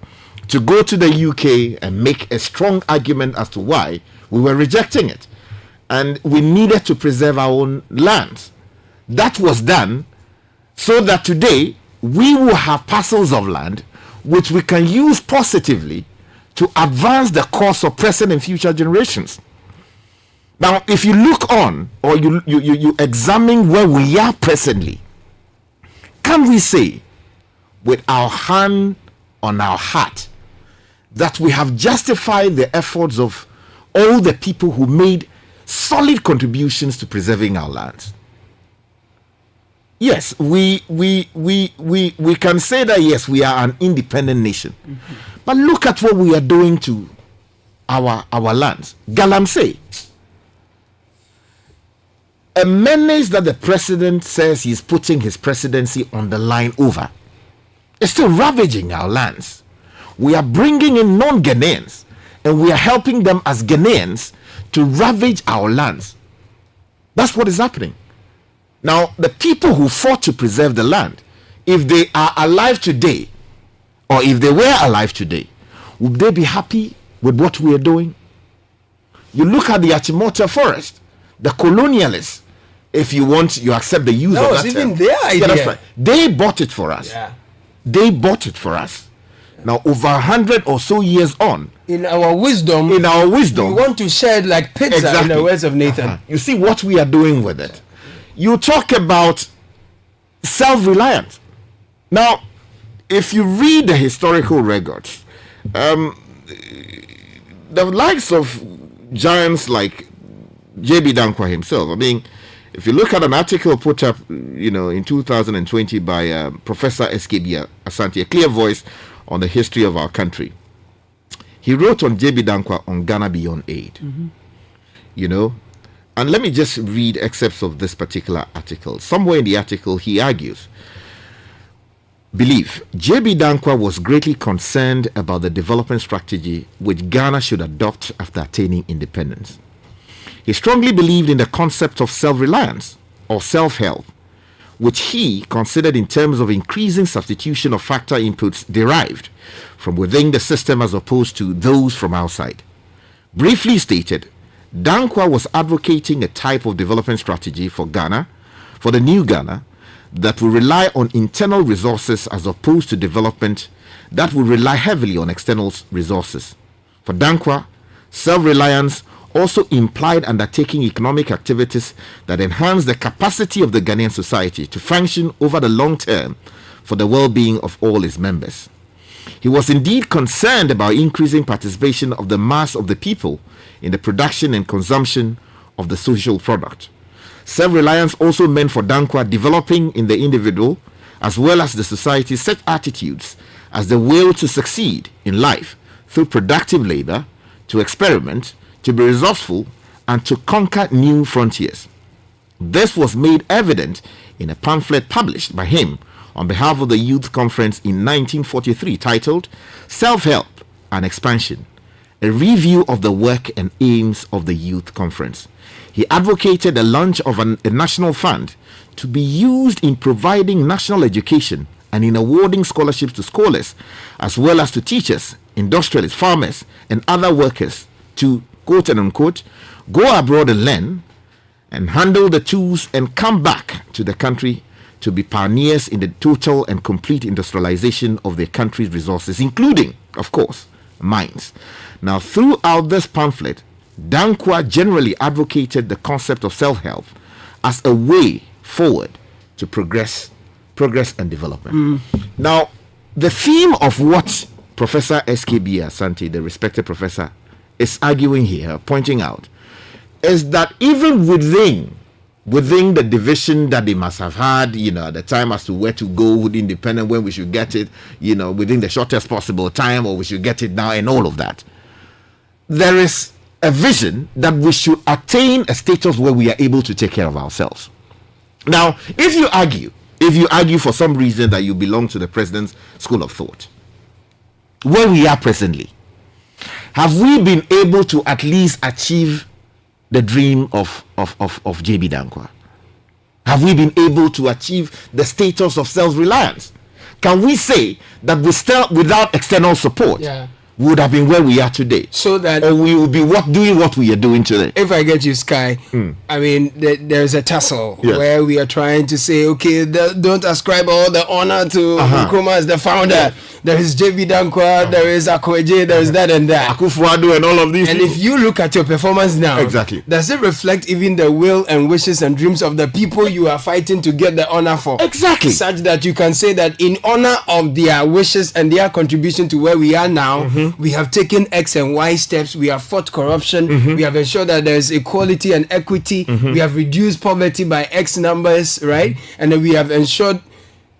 to go to the UK and make a strong argument as to why we were rejecting it. And we needed to preserve our own lands. That was done so that today we will have parcels of land which we can use positively to advance the cause of present and future generations. Now, if you look on, or you examine where we are presently, can we say with our hand on our heart that we have justified the efforts of all the people who made solid contributions to preserving our lands? Yes, we can say that, yes, we are an independent nation. But look at what we are doing to our lands. Galamsey, a menace that the president says he's putting his presidency on the line over, is still ravaging our lands. We are bringing in non-Ghanaians, and we are helping them as Ghanaians to ravage our lands. That's what is happening. Now, the people who fought to preserve the land, if they are alive today, or if they were alive today, would they be happy with what we are doing? You look at the Achimota forest, the colonialists, if you want, you accept the use of that even term. their idea. That's right. They bought it for us. Yeah. They bought it for us. Now, over 100 or so years on, in our wisdom, we want to share it like pizza, exactly. in the words of Nathan. You see what we are doing with it. You talk about self-reliance. Now, if you read the historical records, the likes of giants like J.B. Dankwa himself, I mean, if you look at an article put up, in 2020 by Professor SKB Asante, a clear voice on the history of our country, he wrote on J.B. Dankwa on Ghana Beyond Aid. And let me just read excerpts of this particular article. Somewhere in the article, he argues, believe J.B. Dankwa was greatly concerned about the development strategy which Ghana should adopt after attaining independence. He strongly believed in the concept of self-reliance or self-help, which he considered in terms of increasing substitution of factor inputs derived from within the system as opposed to those from outside. Briefly stated, Dankwa was advocating a type of development strategy for Ghana, for the new Ghana, that will rely on internal resources as opposed to development that will rely heavily on external resources. For Dankwa, self-reliance also implied undertaking economic activities that enhance the capacity of the Ghanaian society to function over the long term for the well-being of all its members. He was indeed concerned about increasing participation of the mass of the people in the production and consumption of the social product. Self-reliance also meant for Dankwa developing in the individual as well as the society such attitudes as the will to succeed in life through productive labor, to experiment, to be resourceful, and to conquer new frontiers. This was made evident in a pamphlet published by him on behalf of the Youth Conference in 1943 titled Self-Help and Expansion, a review of the work and aims of the Youth Conference. He advocated the launch of a national fund to be used in providing national education and in awarding scholarships to scholars, as well as to teachers, industrialists, farmers, and other workers to, quote and unquote, go abroad and learn and handle the tools and come back to the country to be pioneers in the total and complete industrialization of their country's resources, including, of course, mines. Now, throughout this pamphlet, Dankwa generally advocated the concept of self-help as a way forward to progress and development. Now, the theme of what Professor SKB Asante, the respected professor, is arguing here, pointing out, is that even within the division that they must have had, at the time as to where to go with independent, when we should get it, within the shortest possible time, or we should get it now, and all of that, there is a vision that we should attain a status where we are able to take care of ourselves. Now, if you argue for some reason that you belong to the president's school of thought, where we are presently, have we been able to at least achieve the dream of J.B. Dankwa? Have we been able to achieve the status of self-reliance? Can we say that we still, without external support, would have been where we are today, so that, or we will be doing what we are doing today? If I get you, Sky, I mean, there's a tussle where we are trying to say, okay, don't ascribe all the honor to Nkrumah as the founder. There is J.B. Dankwa, there is Akweje, there is that and that, Akufo-Addo, and all of these. And people. If you look at your performance now, exactly, does it reflect even the will and wishes and dreams of the people you are fighting to get the honor for? Exactly, such that you can say that in honor of their wishes and their contribution to where we are now, we have taken X and Y steps. We have fought corruption. We have ensured that there is equality and equity. We have reduced poverty by X numbers, right? And then we have ensured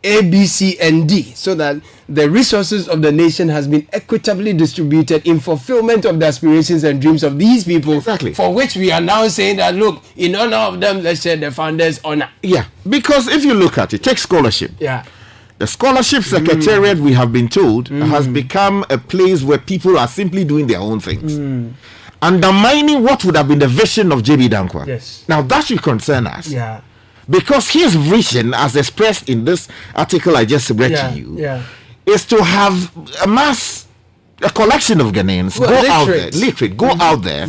A, B, C, and D, so that the resources of the nation has been equitably distributed in fulfillment of the aspirations and dreams of these people, for which we are now saying that, look, in honor of them, let's share the founders' honor. Yeah, because if you look at it, take scholarship. Yeah. The scholarship secretariat, we have been told, has become a place where people are simply doing their own things, undermining what would have been the vision of J.B. Dankwa. Yes. Now, that should concern us. Yeah. Because his vision, as expressed in this article I just read to you, is to have a collection of Ghanaians go out there,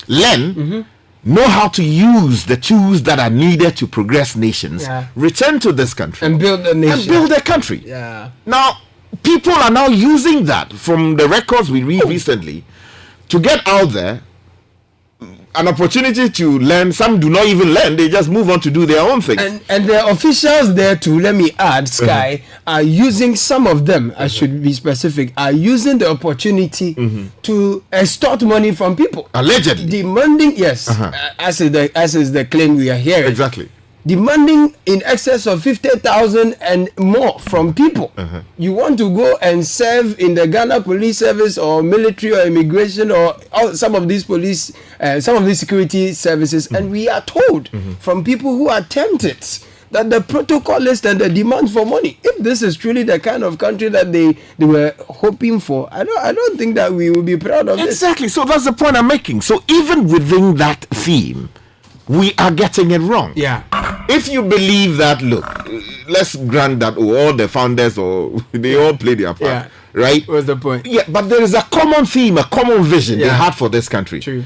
learn, know how to use the tools that are needed to progress nations, return to this country and build a nation, and build their country. Yeah. Now, people are now using that from the records we read recently to get out there. An opportunity to learn. Some do not even learn, they just move on to do their own thing. And the officials there too, let me add, Sky, are using, some of them, I should be specific, are using the opportunity to extort money from people. Allegedly. Demanding, yes, as is the claim we are hearing. Exactly. Demanding in excess of 50,000 and more from people. You want to go and serve in the Ghana Police Service or military or immigration or some of these police, some of these security services, and we are told from people who are tempted that the protocol list and the demands for money, if this is truly the kind of country that they were hoping for, I don't think that we will be proud of it. Exactly. So that's the point I'm making. So even within that theme, we are getting it wrong. Yeah. If you believe that, look, let's grant that all the founders they all play their part, right? What's the point? Yeah, but there is a common theme, a common vision they had for this country. True.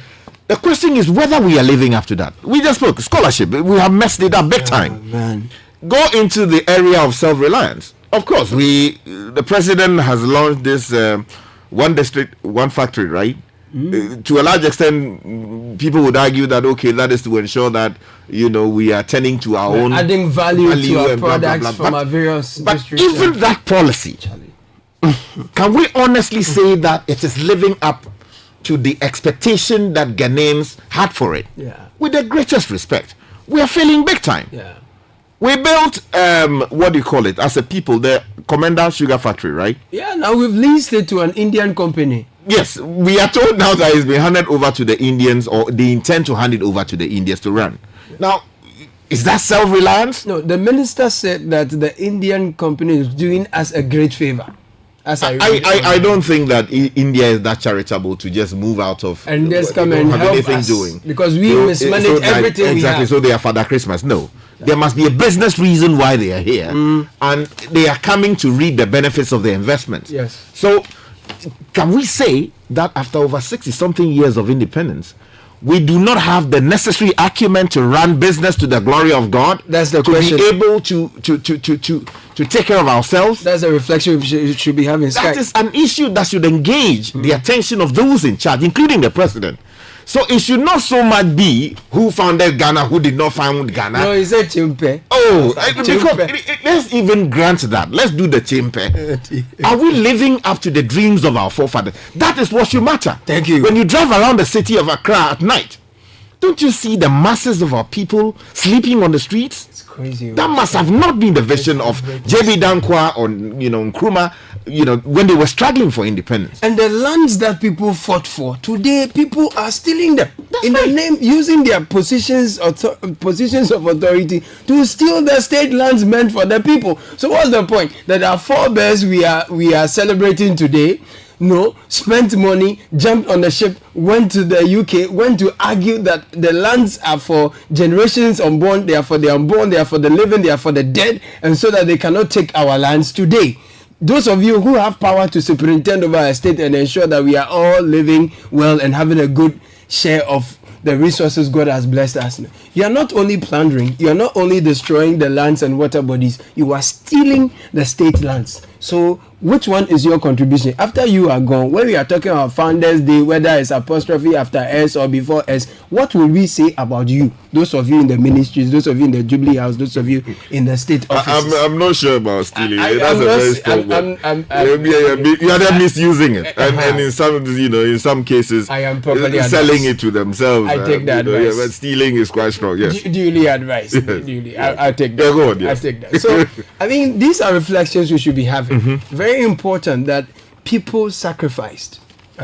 The question is whether we are living up to that. We just spoke scholarship. We have messed it up big time. Man. Go into the area of self-reliance. Of course, the president has launched this one district, one factory, right? To a large extent, people would argue that that is to ensure that we are tending to our own, adding value to our products blah, blah, blah. from our various districts. But even that policy, can we honestly say that it is living up to the expectation that Ghanaians had for it? Yeah. With the greatest respect, we are failing big time. Yeah. We built what do you call it as a people, the Commander Sugar Factory, right? Yeah. Now we've leased it to an Indian company. Yes, we are told now that it's been handed over to the Indians, or they intend to hand it over to the Indians to run. Now, is that self-reliance? No, the minister said that the Indian company is doing us a great favor. I don't think that India is that charitable to just move out of and just come and help us doing, because we mismanage everything. Exactly. So they are Father Christmas. No, there must be a business reason why they are here, and they are coming to reap the benefits of the investment. Yes. So, can we say that after over 60-something years of independence, we do not have the necessary acumen to run business to the glory of God? That's the question. To be able to take care of ourselves? That's a reflection we should be having. That is an issue that should engage the attention of those in charge, including the president. So it should not so much be who founded Ghana, who did not found Ghana. No, it's a chimpe. Because let's even grant that. Let's do the chimpe. Are we living up to the dreams of our forefathers? That is what should matter. Thank you. When you drive around the city of Accra at night, don't you see the masses of our people sleeping on the streets? It's crazy. That must have not been the vision of J.B. Dankwa or Nkrumah, when they were struggling for independence. And the lands that people fought for, today people are stealing them. The name, using their positions of authority to steal the state lands meant for the people. So what's the point? That our forebears we are celebrating today, spent money, jumped on the ship, went to the UK, went to argue that the lands are for generations unborn, they are for the unborn, they are for the living, they are for the dead, and so that they cannot take our lands today. Those of you who have power to superintend over our state and ensure that we are all living well and having a good share of the resources God has blessed us. You are not only plundering, you are not only destroying the lands and water bodies, you are stealing the state lands. So which one is your contribution? After you are gone, when we are talking about Founders Day, whether it's apostrophe after S or before S, what will we say about you? Those of you in the ministries, those of you in the Jubilee House, those of you in the state offices. I'm not sure about stealing. That's a very strong word. You are then misusing it, and in some cases, I am properly selling it to themselves. I take that advice. But stealing is quite strong. Yes. Duly advised. Yes. Duly. I'll take that. Yeah, go on, yes. I'll take that. So I mean, these are reflections we should be having. Very important that people sacrificed.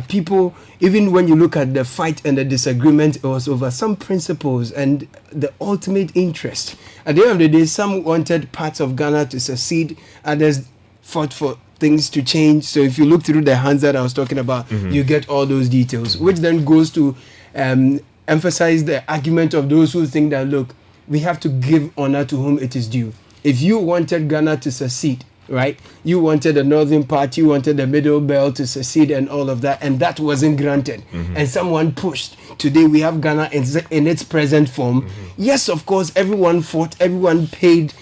People, even when you look at the fight and the disagreement, it was over some principles and the ultimate interest. At the end of the day, some wanted parts of Ghana to succeed, others fought for things to change. So if you look through the hands that I was talking about, you get all those details, which then goes to emphasize the argument of those who think that, look, we have to give honor to whom it is due. If you wanted Ghana to succeed, right? You wanted the northern part, you wanted the middle belt to succeed and all of that, and that wasn't granted. And someone pushed. Today we have Ghana in its present form. Yes, of course, everyone fought, everyone played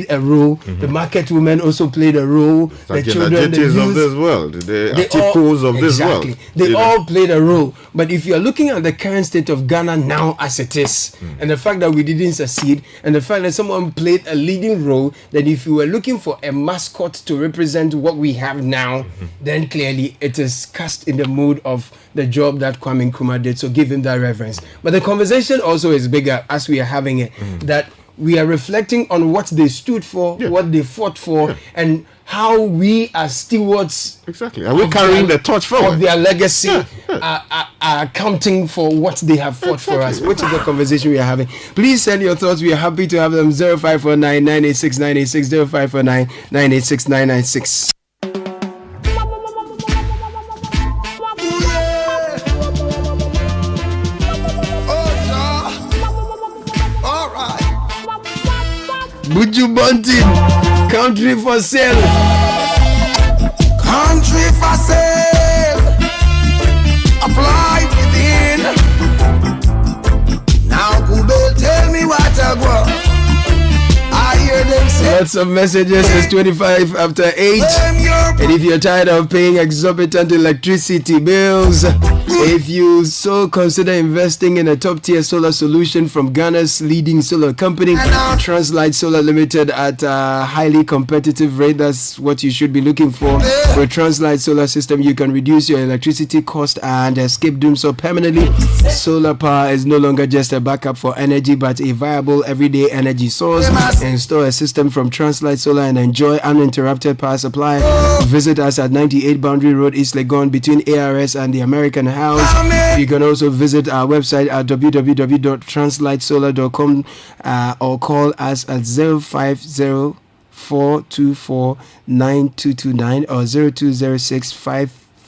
a role. The market women also played a role. The children, the youth, of this world, the Atikos of this world. They all played a role. But if you're looking at the current state of Ghana now as it is, and the fact that we didn't succeed, and the fact that someone played a leading role, that if you were looking for a mascot to represent what we have now, then clearly it is cast in the mood of the job that Kwame Nkrumah did. So give him that reference. But the conversation also is bigger as we are having it, that we are reflecting on what they stood for, what they fought for, and how we as stewards are we carrying the torch forward of their legacy are accounting for what they have fought for us, which is the conversation we are having. Please send your thoughts. We are happy to have them. 0549 986 986 0549 986 996. Buju Bunting, country for sale. Country for sale. Apply within. Now Google tell me what I want. I hear them say. Lots of messages. It's 25 after 8. And if you're tired of paying exorbitant electricity bills, if you so consider investing in a top-tier solar solution from Ghana's leading solar company, Translight Solar Limited, at a highly competitive rate, that's what you should be looking for. With Translight Solar System, you can reduce your electricity cost and escape doom so permanently. Solar power is no longer just a backup for energy, but a viable everyday energy source. Install a system from Translight Solar and enjoy uninterrupted power supply. Visit us at 98 Boundary Road, East Legon, between ARS and the American House. You can also visit our website at www.translightsolar.com or call us at 050-424-9229 or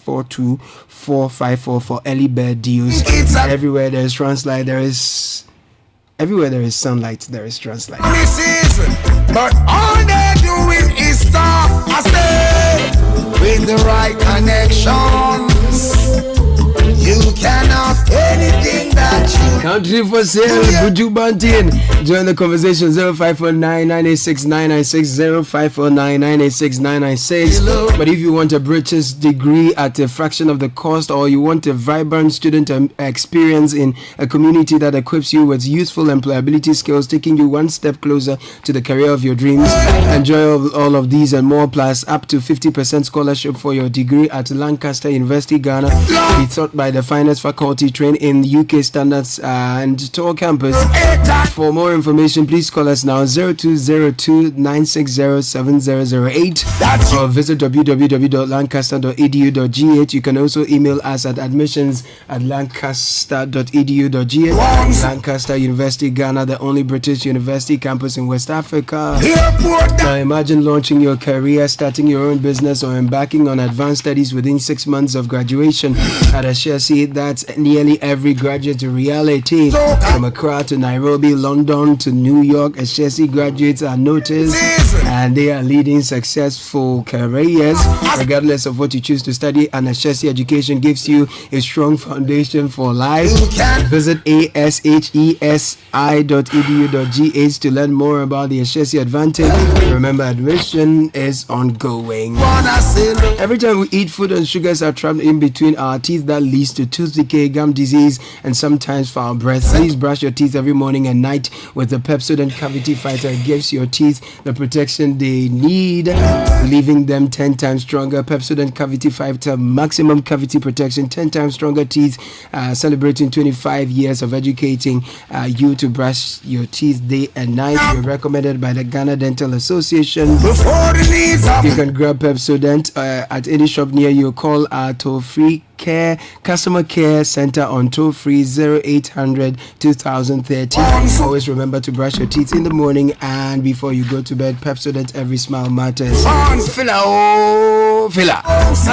0206-542-454 for early bird deals. Everywhere there is Translight, everywhere there is sunlight, there is Translight. But all they're doing is stop. I say, with the right connections, you cannot anything that you country for sale. Buju Bunting. Join the conversation. 0549 986 996 0549 986 996. But if you want a British degree at a fraction of the cost, or you want a vibrant student experience in a community that equips you with useful employability skills, taking you one step closer to the career of your dreams, enjoy all of these and more, plus up to 50% scholarship for your degree at Lancaster University, Ghana. Be taught by the finest faculty trained in UK standards and Tor campus. For more information, please call us now 0202 960 7008 or visit www.lancaster.edu.gh. You can also email us at admissions@lancaster.edu.gh. Lancaster University, Ghana, the only British university campus in West Africa. Now imagine launching your career, starting your own business, or embarking on advanced studies within 6 months of graduation at a Chelsea. That's nearly every graduate reality. From Accra to Nairobi, London to New York, Chelsea graduates are noticed and they are leading successful careers. Regardless of what you choose to study, an Chelsea education gives you a strong foundation for life. Visit ashesi.edu.gh to learn more about the Chelsea advantage. Remember, admission is ongoing. Every time we eat, food and sugars are trapped in between our teeth. That leads to tooth decay, gum disease, and sometimes foul breath. Please brush your teeth every morning and night with the Pepsodent Cavity Fighter. It gives your teeth the protection they need, leaving them 10 times stronger. Pepsodent Cavity Fighter, maximum cavity protection, 10 times stronger teeth, celebrating 25 years of educating you to brush your teeth day and night. You're recommended by the Ghana Dental Association. You can grab Pepsodent at any shop near you. Call our toll-free Customer Care Center on toll-free 0800 2030. Always remember to brush your teeth in the morning and before you go to bed. Pepsodent, every smile matters. Filler.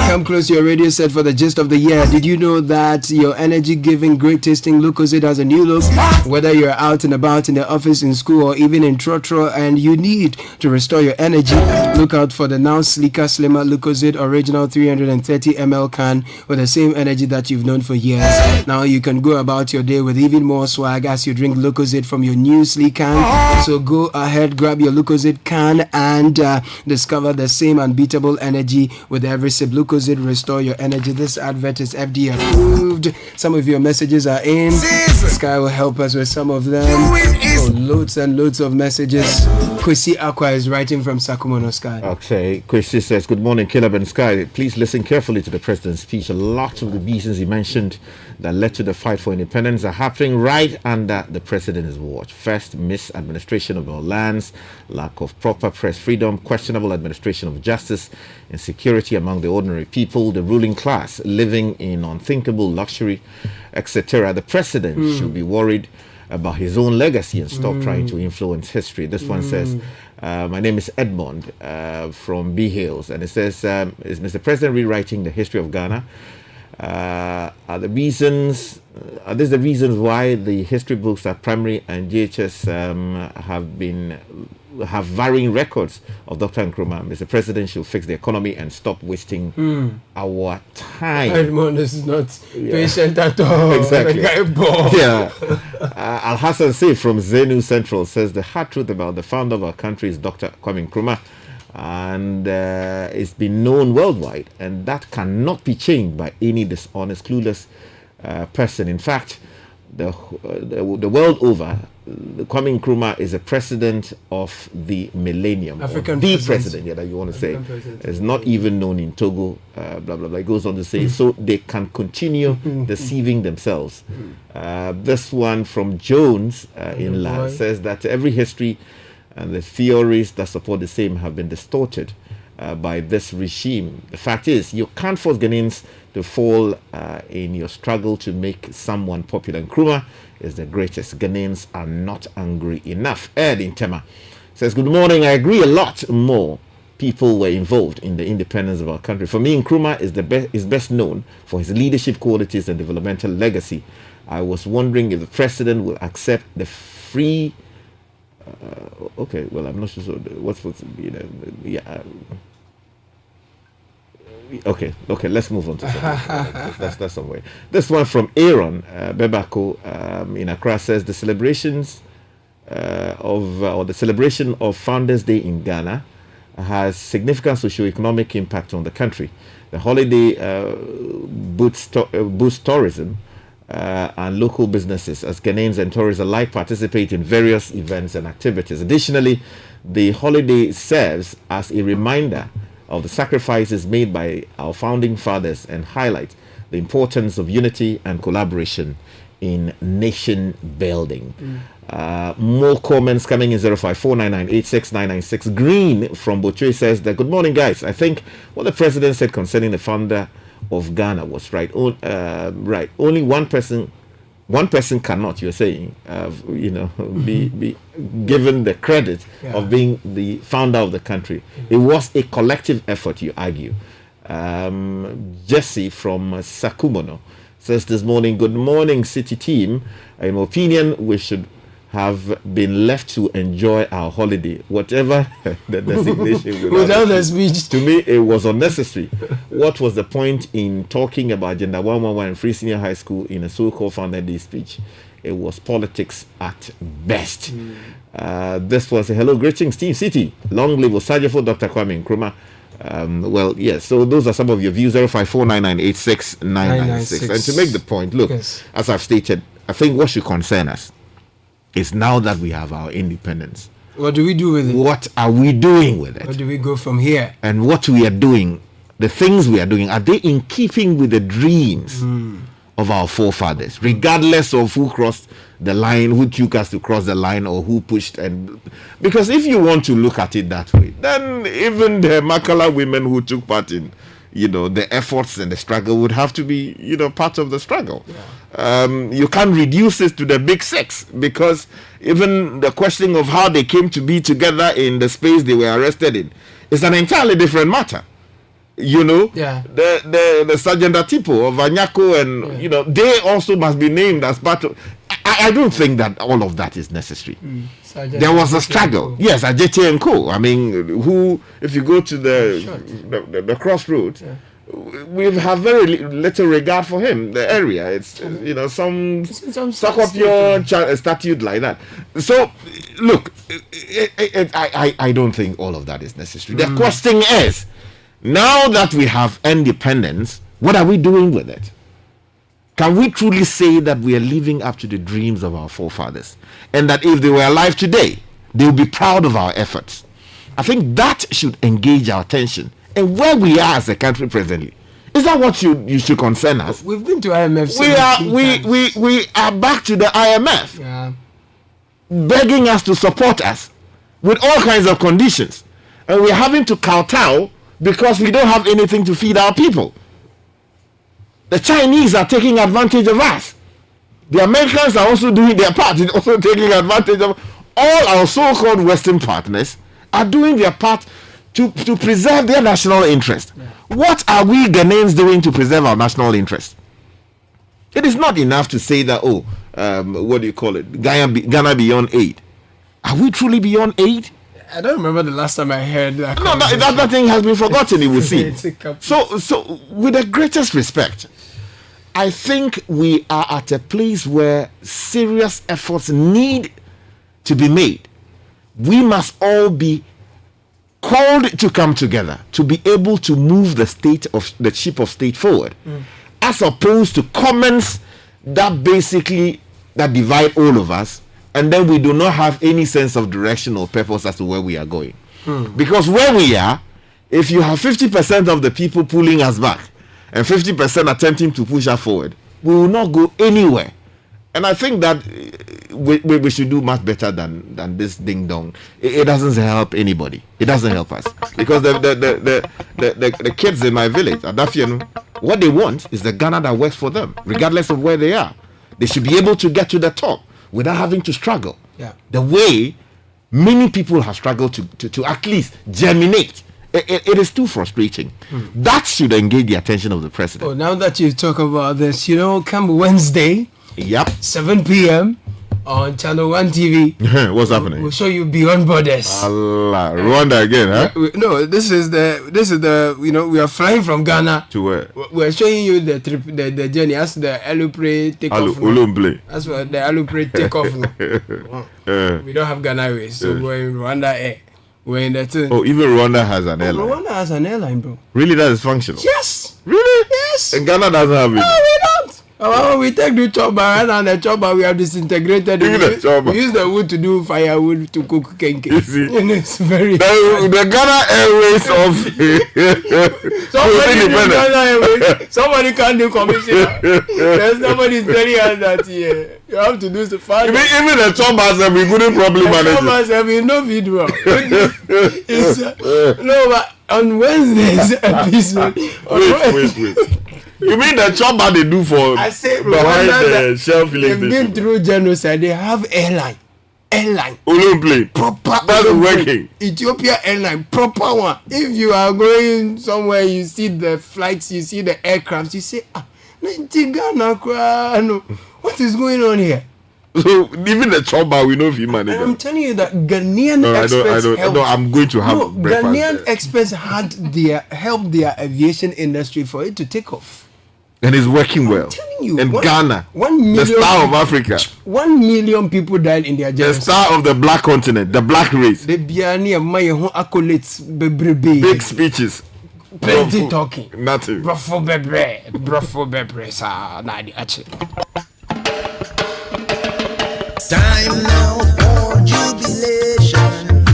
Come close to your radio set for the gist of the year. Did you know that your energy-giving, great-tasting Lucozade has a new look? Whether you're out and about in the office, in school, or even in trotro, and you need to restore your energy, look out for the now sleeker, slimmer Lucozade Original 330 ml can with the same energy that you've known for years. Now you can go about your day with even more swag as you drink Lucozade from your new sleek can. So go ahead, grab your Lucozade can and discover the same unbeatable energy with every sip. Lucozade, restore your energy. This advert is FDA approved. Some of your messages are in. Sky will help us with some of them. Loads and loads of messages. Kwesi Aqua is writing from Sakumono, Sky. Okay, Kwesi says, good morning, Caleb and Sky. Please listen carefully to the president's speech. A lot of the reasons he mentioned that led to the fight for independence are happening right under the president's watch. First, misadministration of our lands, lack of proper press freedom, questionable administration of justice, insecurity among the ordinary people, the ruling class living in unthinkable luxury, etc. The president should be worried about his own legacy and stop trying to influence history. This one says, my name is Edmond from B Hills, and it says, is Mr. President rewriting the history of Ghana? Are these the reasons why the history books at primary and GHS have varying records of Dr. Nkrumah? Mr. President should fix the economy and stop wasting our time. Edmond is not patient at all. Exactly. The guy bored. Yeah. Al Hassan Say from Zenu Central says the hard truth about the founder of our country is Dr. Kwame Nkrumah, and it's been known worldwide, and that cannot be changed by any dishonest, clueless person. In fact, the world over, Kwame Nkrumah is a president of the millennium. African the president. that you want to say. It's not even known in Togo, blah, blah, blah. It goes on to say, so they can continue deceiving themselves. This one from Jones in La says that every history and the theories that support the same have been distorted by this regime. The fact is, you can't force Ghanaians to fall in your struggle to make someone popular. Nkrumah is the greatest. Ghanaians are not angry enough. Ed in Tema says, good morning. I agree a lot more people were involved in the independence of our country. For me, Nkrumah is best known for his leadership qualities and developmental legacy. I was wondering if the president will accept the free okay, well, I'm not sure what's supposed to be. Okay, let's move on to something. That's some way. This one from Aaron Bebako in Accra says the celebration of Founders Day in Ghana has significant socio-economic impact on the country. The holiday boosts tourism and local businesses as Ghanaians and tourists alike participate in various events and activities. Additionally, the holiday serves as a reminder of the sacrifices made by our founding fathers and highlight the importance of unity and collaboration in nation building. More comments coming in 0549986996. Green from Bochwe says that, good morning, guys. I think what the president said concerning the founder of Ghana was right. Right. Only one person cannot, you're saying, be given the credit of being the founder of the country. It was a collective effort, you argue. Jesse from Sakumono says this morning, good morning, City team. In my opinion, we should have been left to enjoy our holiday, whatever the designation without the speech. To me, it was unnecessary. What was the point in talking about Agenda 111 in Free Senior High School in a so-called Founder Day speech? It was politics at best. This was a hello, greetings, Team City. Long live Osajefo, Dr. Kwame Nkrumah. Well, yes, so those are some of your views. 0549986996. And to make the point, look, as I've stated, I think what should concern us is now that we have our independence. What do we do with it? What are we doing with it? Where do we go from here? And what we are doing, the things we are doing, are they in keeping with the dreams of our forefathers, regardless of who crossed the line, who took us to cross the line, or who pushed? And because if you want to look at it that way, then even the Makala women who took part in the efforts and the struggle would have to be, part of the struggle. You can't reduce it to the big six, because even the question of how they came to be together in the space they were arrested in is an entirely different matter. The Sergeant Atipo of Anyako and, they also must be named as part of... I don't think that all of that is necessary. There was a struggle. Yes, Ajete and Co. I mean, who, if you go to the crossroads, we have very little regard for him, the area. It's, some Sakopio statute like that. So, look, I don't think all of that is necessary. The question is, now that we have independence, what are we doing with it? Can we truly say that we are living up to the dreams of our forefathers, and that if they were alive today, they would be proud of our efforts? I think that should engage our attention. And where we are as a country presently, is that what you should concern us? We've been to IMF. We are back to the IMF, begging us to support us with all kinds of conditions, and we're having to kowtow because we don't have anything to feed our people. The Chinese are taking advantage of us. The Americans are also doing their part. They're also taking advantage of all our so-called Western partners are doing their part to preserve their national interest. What are we Ghanaians doing to preserve our national interest? It is not enough to say that, what do you call it? Ghana beyond aid. Are we truly beyond aid? I don't remember the last time I heard that. No, that thing has been forgotten, you will see. So, with the greatest respect, I think we are at a place where serious efforts need to be made. We must all be called to come together to be able to move the ship of state forward, as opposed to comments that divide all of us, and then we do not have any sense of direction or purpose as to where we are going. Because where we are, if you have 50% of the people pulling us back and 50% attempting to push us forward, we will not go anywhere. And I think that we should do much better than this ding dong. It doesn't help anybody. It doesn't help us, because the kids in my village, Adafianu, what they want is the Ghana that works for them, regardless of where they are. They should be able to get to the top without having to struggle. The way many people have struggled to at least germinate. It is too frustrating. That should engage the attention of the president. Now that you talk about this, come Wednesday, 7 p.m. on Channel 1 TV. What's happening? We'll show you Beyond Borders. Allah, Rwanda again, huh? No, this is the we are flying from Ghana to where? We're showing you the trip, the journey as the Alupre take off. That's what the Alupre take off. We don't have Ghana Airways, so we're in Rwanda Air. We're in that. Even Rwanda has an airline. Rwanda has an airline, bro. Really, that is functional. Yes. Really? Yes. And Ghana doesn't have it. No, we don't. We take the chopper, and the chopper we have disintegrated. We use the wood to do firewood to cook kenke. It's very. The Ghana Airways of somebody can't do commission. There's nobody telling us that here. You have to do the fire. Even the choppers we couldn't probably manage. Choppers have no video. No, but on Wednesday's episode. Wait. You mean the chopper they do for behind the shelf filling station? They've been through genocide. They have airline. Olympic. Proper. That's working. Ethiopia airline. Proper one. If you are going somewhere, you see the flights, you see the aircraft, you say, what is going on here? So even the chopper, we know if you manage. I'm telling you that Ghanaian experts. I'm going to have breakfast. Ghanaian experts had helped their aviation industry for it to take off. And it's working well. I'm telling you, in Ghana, 1 million, the star of Africa. 1 million people died in their journey. The star of the black continent, the black race. The Biani and my accolades, big speeches, plenty talking, nothing. Brofo bebre, sa na di ache. Time now for jubilation.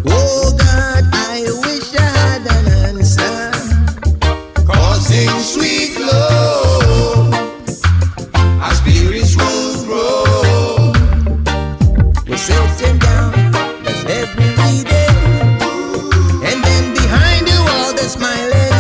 Oh God, I wish I had an answer. Causing sweet love, our spirits will grow. We're sitting down, that's every day. And then behind you all the smiling.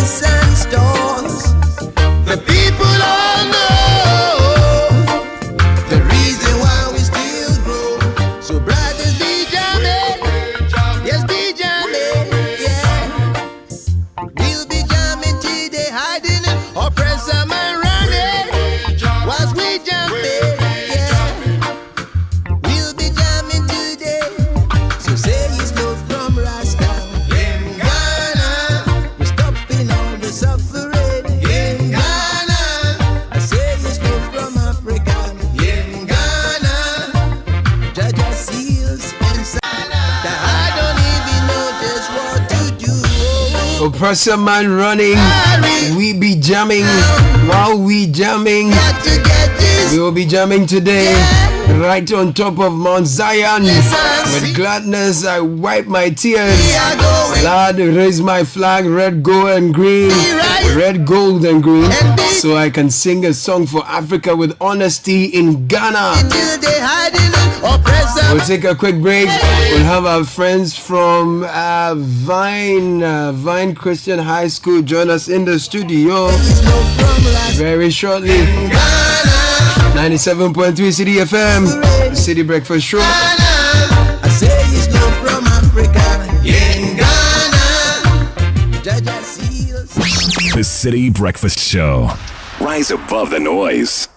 Oppressor man running. We be jamming. While we jamming, we will be jamming today. Right on top of Mount Zion. With gladness I wipe my tears. Lord, raise my flag, red, gold and green. Red, gold and green. So I can sing a song for Africa with honesty in Ghana. We'll take a quick break. We'll have our friends from Vine Christian High School join us in the studio very shortly. 97.3 Citi FM, Citi Breakfast Show. I say it's no from Africa, in Ghana. The Citi Breakfast Show. Rise above the noise.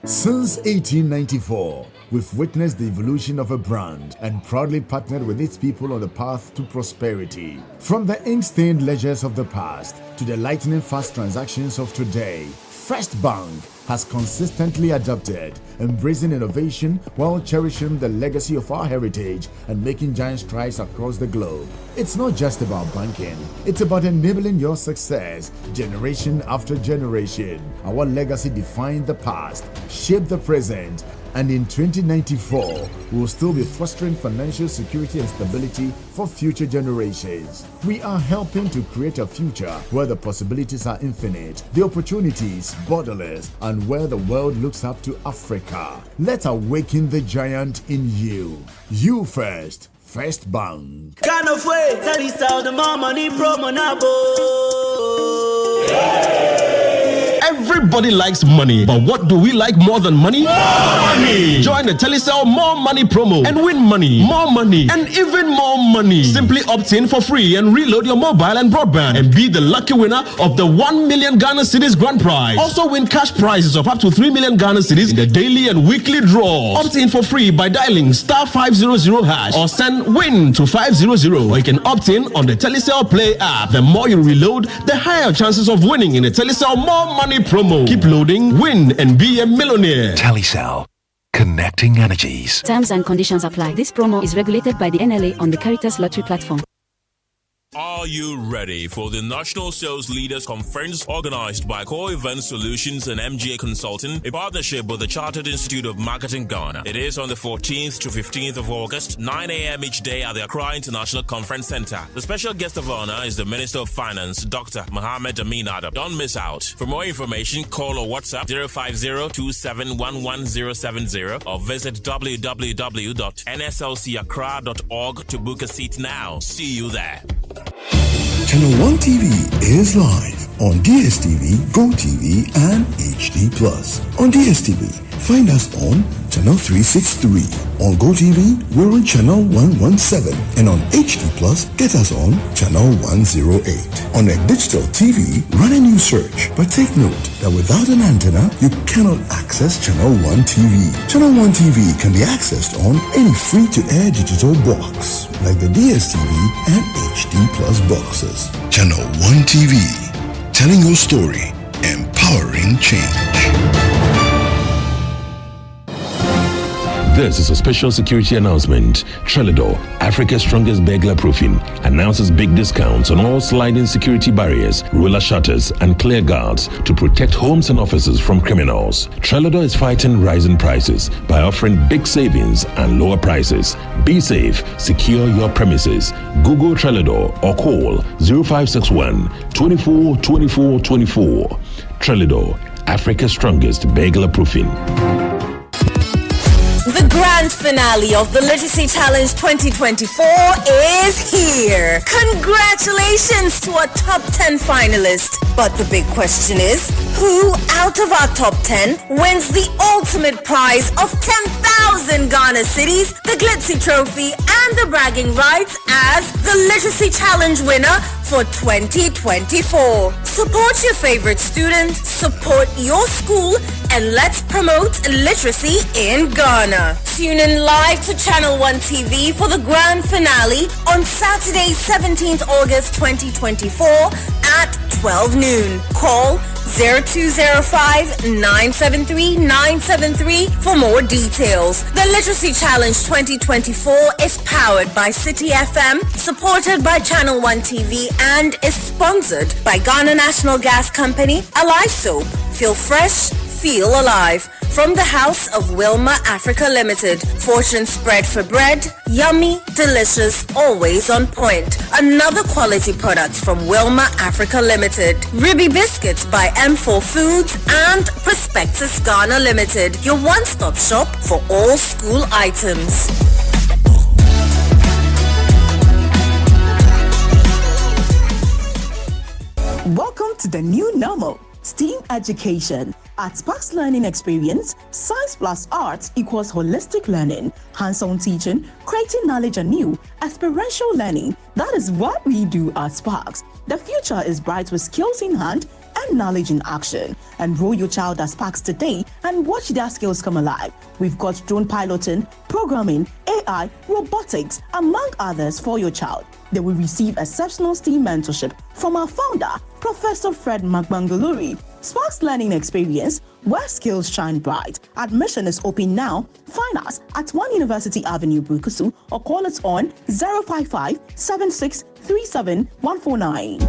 Since 1894, we've witnessed the evolution of a brand and proudly partnered with its people on the path to prosperity. From the ink-stained ledgers of the past to the lightning-fast transactions of today, First Bank has consistently adapted, embracing innovation while cherishing the legacy of our heritage and making giant strides across the globe. It's not just about banking, it's about enabling your success generation after generation. Our legacy defined the past, shaped the present, and in 2094, we will still be fostering financial security and stability for future generations. We are helping to create a future where the possibilities are infinite, the opportunities borderless, and where the world looks up to Africa. Let's awaken the giant in you. You first. First Bank. Kind of way, tell us how the more money promo now. Everybody likes money, but what do we like more than money? More money! Join the Telecel More Money promo and win money, more money, and even more money. Simply opt in for free and reload your mobile and broadband and be the lucky winner of the 1 million Ghana cedis grand prize. Also win cash prizes of up to 3 million Ghana cedis in the daily and weekly draws. Opt in for free by dialing *500# or send WIN to 500, or you can opt in on the Telecel Play app. The more you reload, the higher chances of winning in the Telecel More Money promo. Keep loading, win, and be a millionaire. Telecel. Connecting energies. Terms and conditions apply. This promo is regulated by the NLA on the Caritas Lottery platform. Are you ready for the National Sales Leaders Conference organized by Core Event Solutions and MGA Consulting, a partnership with the Chartered Institute of Marketing Ghana? It is on the 14th to 15th of August, 9 a.m. each day at the Accra International Conference Center. The special guest of honor is the Minister of Finance, Dr. Mohammed Amin Adam. Don't miss out. For more information, call or WhatsApp 050-2711070 or visit www.nslcaccra.org to book a seat now. See you there. Channel 1 TV is live on DSTV, GoTV, and HD+. On DSTV, find us on Channel 363. On GoTV, we're on Channel 117. And on HD+, get us on Channel 108. On a digital TV, run a new search. But take note that without an antenna, you cannot access Channel 1 TV. Channel 1 TV can be accessed on any free-to-air digital box, like the DSTV and HD+ boxes. Channel 1 TV, telling your story, empowering change. This is a special security announcement. Trelidor, Africa's strongest burglar proofing, announces big discounts on all sliding security barriers, roller shutters, and clear guards to protect homes and offices from criminals. Trelidor is fighting rising prices by offering big savings and lower prices. Be safe, secure your premises. Google Trelidor or call 0561 24 24 24. Trelidor, Africa's strongest burglar proofing. The grand finale of the Literacy Challenge 2024 is here. Congratulations to our top 10 finalists. But the big question is, who out of our top 10 wins the ultimate prize of 10,000 Ghana cedis, the Glitzy Trophy, and the bragging rights as the Literacy Challenge winner for 2024? Support your favorite student, support your school, and let's promote literacy in Ghana. Tune in live to Channel 1 TV for the grand finale on Saturday, 17th August 2024 at 12 noon. Call 0205-973-973 for more details. The Literacy Challenge 2024 is powered by Citi FM, supported by Channel 1 TV, and is sponsored by Ghana National Gas Company, Alive Soap. Feel fresh, feel alive. From the House of Wilma Africa Limited. Fortune spread for bread. Yummy, delicious, always on point. Another quality product from Wilma Africa Limited. Ruby Biscuits by M4 Foods and Prospectus Ghana Limited. Your one-stop shop for all school items. Welcome to the new normal. STEAM education. At Sparks Learning Experience, science plus arts equals holistic learning, hands-on teaching, creating knowledge anew, experiential learning. That is what we do at Sparks. The future is bright with skills in hand and knowledge in action. Enroll your child at Sparks today and watch their skills come alive. We've got drone piloting, programming, AI, robotics, among others for your child. They will receive exceptional STEAM mentorship from our founder, Professor Fred Magbangaluri. Sparks Learning Experience, where skills shine bright. Admission is open now. Find us at 1 University Avenue, Bukusu, or call us on 055 7637 149.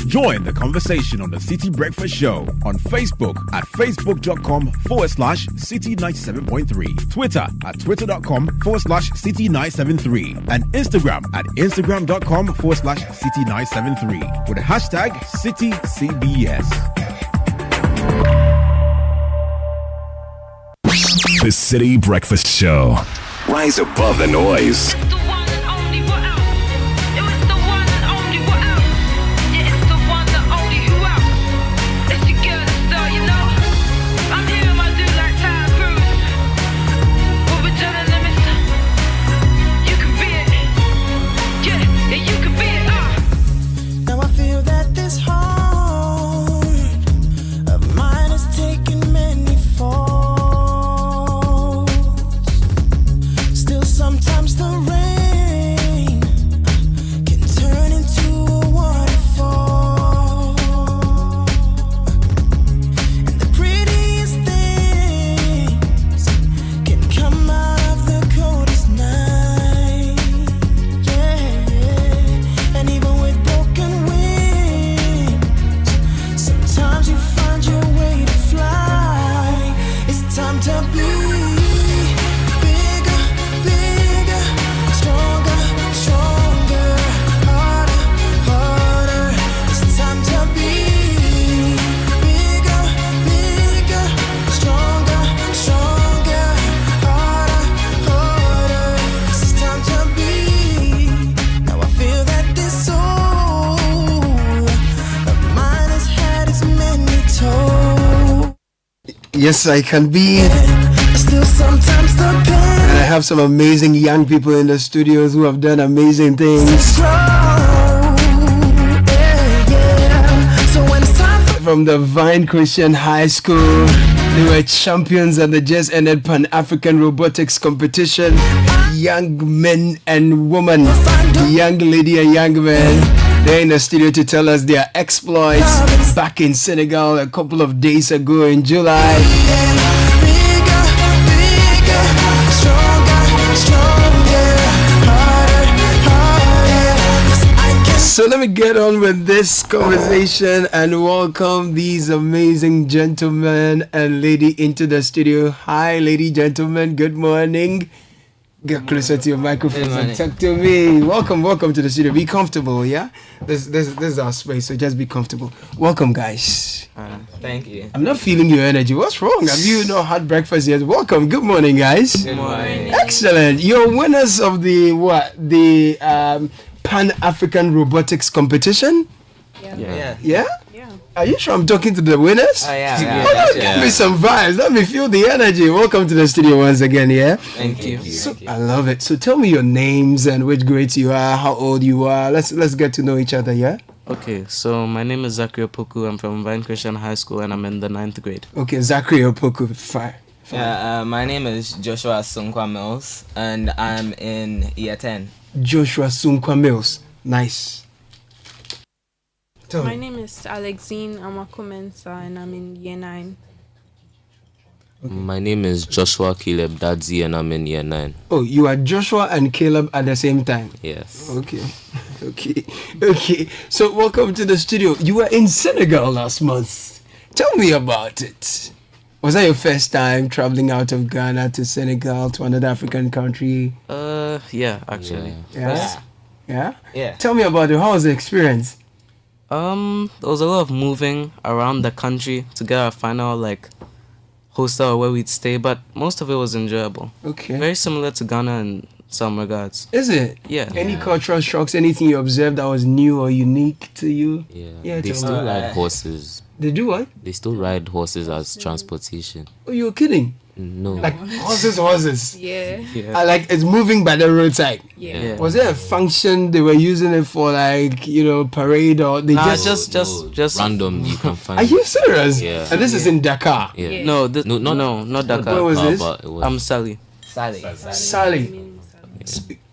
Join the conversation on the Citi Breakfast Show on Facebook at facebook.com/Citi97.3, Twitter at twitter.com/Citi973, and Instagram at instagram.com/Citi973 with the hashtag CitiCBS. The Citi Breakfast Show. Rise above the noise. Yes, I can be. And I have some amazing young people in the studios who have done amazing things. From the Vine Christian High School, they were champions at the just ended Pan-African Robotics competition. Young men and women, young lady and young man, they're in the studio to tell us their exploits back in Senegal a couple of days ago in July. So let me get on with this conversation and welcome these amazing gentlemen and lady into the studio. Hi, lady, gentlemen. Good morning. Get closer to your microphone and talk to me. Welcome to the studio. Be comfortable, yeah? This is our space, so just be comfortable. Welcome, guys. Thank you. I'm not feeling your energy. What's wrong? Have you not had breakfast yet? Welcome. Good morning, guys. Good morning. Excellent. You're winners of the Pan-African Robotics competition? Yeah? Are you sure I'm talking to the winners? Give me some vibes. Let me feel the energy. Welcome to the studio once again, yeah? Thank you. I love it. So tell me your names and which grades you are, how old you are. Let's get to know each other, yeah? Okay, so my name is Zachary Opoku. I'm from Vine Christian High School and I'm in the 9th grade. Okay, Zachary Opoku, fine. Yeah, my name is Joshua Sunkwa Mills and I'm in year 10. Joshua Sunkwa Mills. Nice. My name is Alexine Amakomensa and I'm in year 9. Okay. My name is Joshua Caleb Dadzi and I'm in year 9. Oh, you are Joshua and Caleb at the same time? Yes. Okay. Okay. So welcome to the studio. You were in Senegal last month. Tell me about it. Was that your first time traveling out of Ghana to Senegal, to another African country? Yeah, actually. Yeah? Tell me about it. How was the experience? There was a lot of moving around the country to get our final hostel where we'd stay, but most of it was enjoyable. Okay. Very similar to Ghana in some regards. Is it? Yeah. Any cultural shocks? Anything you observed that was new or unique to you? Yeah. They still ride horses. They do what? They still ride horses as transportation. Oh, you're kidding? No. Like horses. Yeah. Like it's moving by the roadside. Yeah. Was there a function they were using it for, parade, or they just random? You can find. Are you serious? Yeah. And this is in Dakar. Yeah. No, not Dakar. Where was this? I'm Sally. Sally.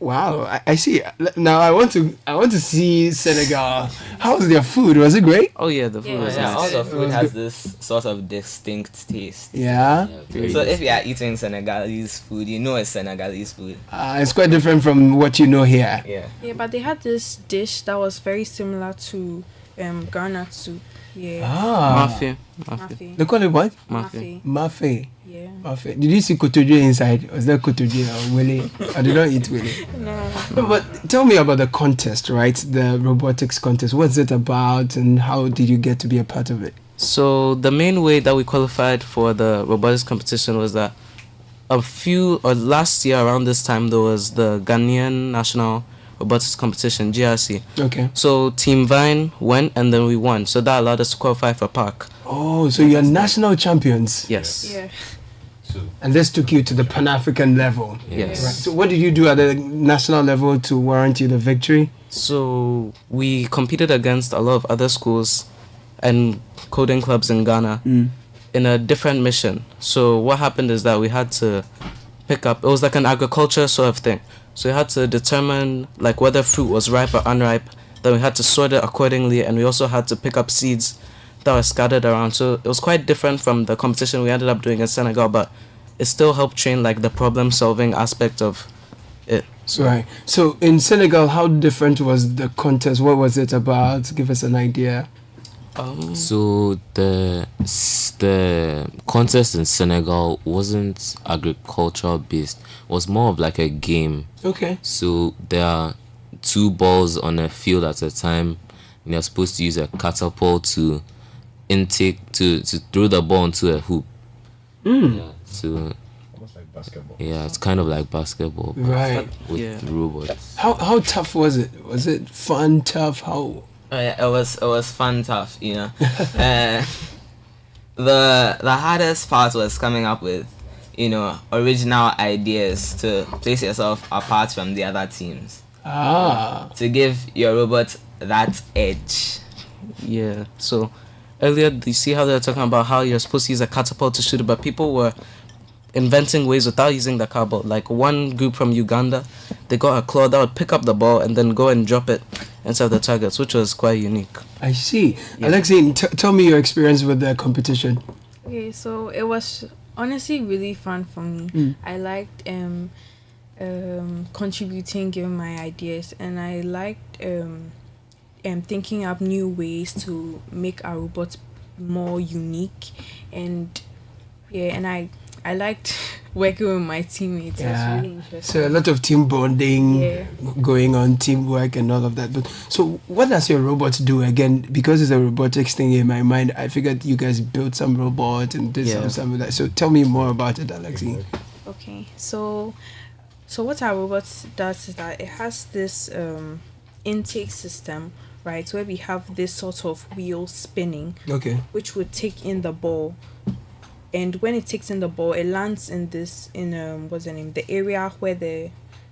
Wow, I see. Now I want to see Senegal. How's their food? Was it great? Oh yeah, the food was nice. All the food has this sort of distinct taste. Yeah. So if you are eating Senegalese food, you know it's Senegalese food. It's quite different from what you know here. Yeah, but they had this dish that was very similar to Ghana too. Yeah. Mafe. They call it what? Mafe. Yeah. Mafe. Did you see kotoje inside? Was there kotoje or wele? I did not eat wele. No. But tell me about the contest, right? The robotics contest. What's it about and how did you get to be a part of it? So the main way that we qualified for the robotics competition was that last year around this time there was the Ghanaian National Robotics Competition, GRC. Okay. So Team Vine went and then we won. So that allowed us to qualify for Park. Oh, so you're national champions. Yes. Yeah. And this took you to the Pan-African level. Yes. Right. So what did you do at the national level to warrant you the victory? So we competed against a lot of other schools and coding clubs in Ghana in a different mission. So what happened is that we had to pick up, it was like an agriculture sort of thing. So we had to determine whether fruit was ripe or unripe. Then we had to sort it accordingly, and we also had to pick up seeds that were scattered around. So it was quite different from the competition we ended up doing in Senegal, but it still helped train the problem-solving aspect of it. Right. So in Senegal, how different was the contest? What was it about? Give us an idea. So the contest in Senegal wasn't agricultural based. It was more of a game. Okay. So there are 2 balls on a field at a time, and you're supposed to use a catapult to throw the ball into a hoop. Yeah. So almost like basketball. Yeah, it's kind of like basketball, but right? With robots. How tough was it? Was it fun, tough? How? It was fun, tough. The hardest part was coming up with original ideas to place yourself apart from the other teams. To give your robot that edge. Yeah. So earlier, you see how they were talking about how you're supposed to use a catapult to shoot it, but people were inventing ways without using the catapult. Like one group from Uganda, they got a claw that would pick up the ball and then go and drop it inside the targets, which was quite unique. I see. Yeah. Alexei, tell me your experience with the competition. Okay, so it was honestly really fun for me. I liked contributing, giving my ideas, and I liked thinking up new ways to make our robots more unique, and I liked working with my teammates. Yeah. It was really interesting. So a lot of team bonding going on, teamwork and all of that. But so what does your robot do again? Because it's a robotics thing in my mind, I figured you guys built some robot and did some of that. So tell me more about it, Alexei. Okay, so what our robot does is that it has this intake system, right, where we have this sort of wheel spinning, which would take in the ball. And when it takes in the ball, it lands in the area where the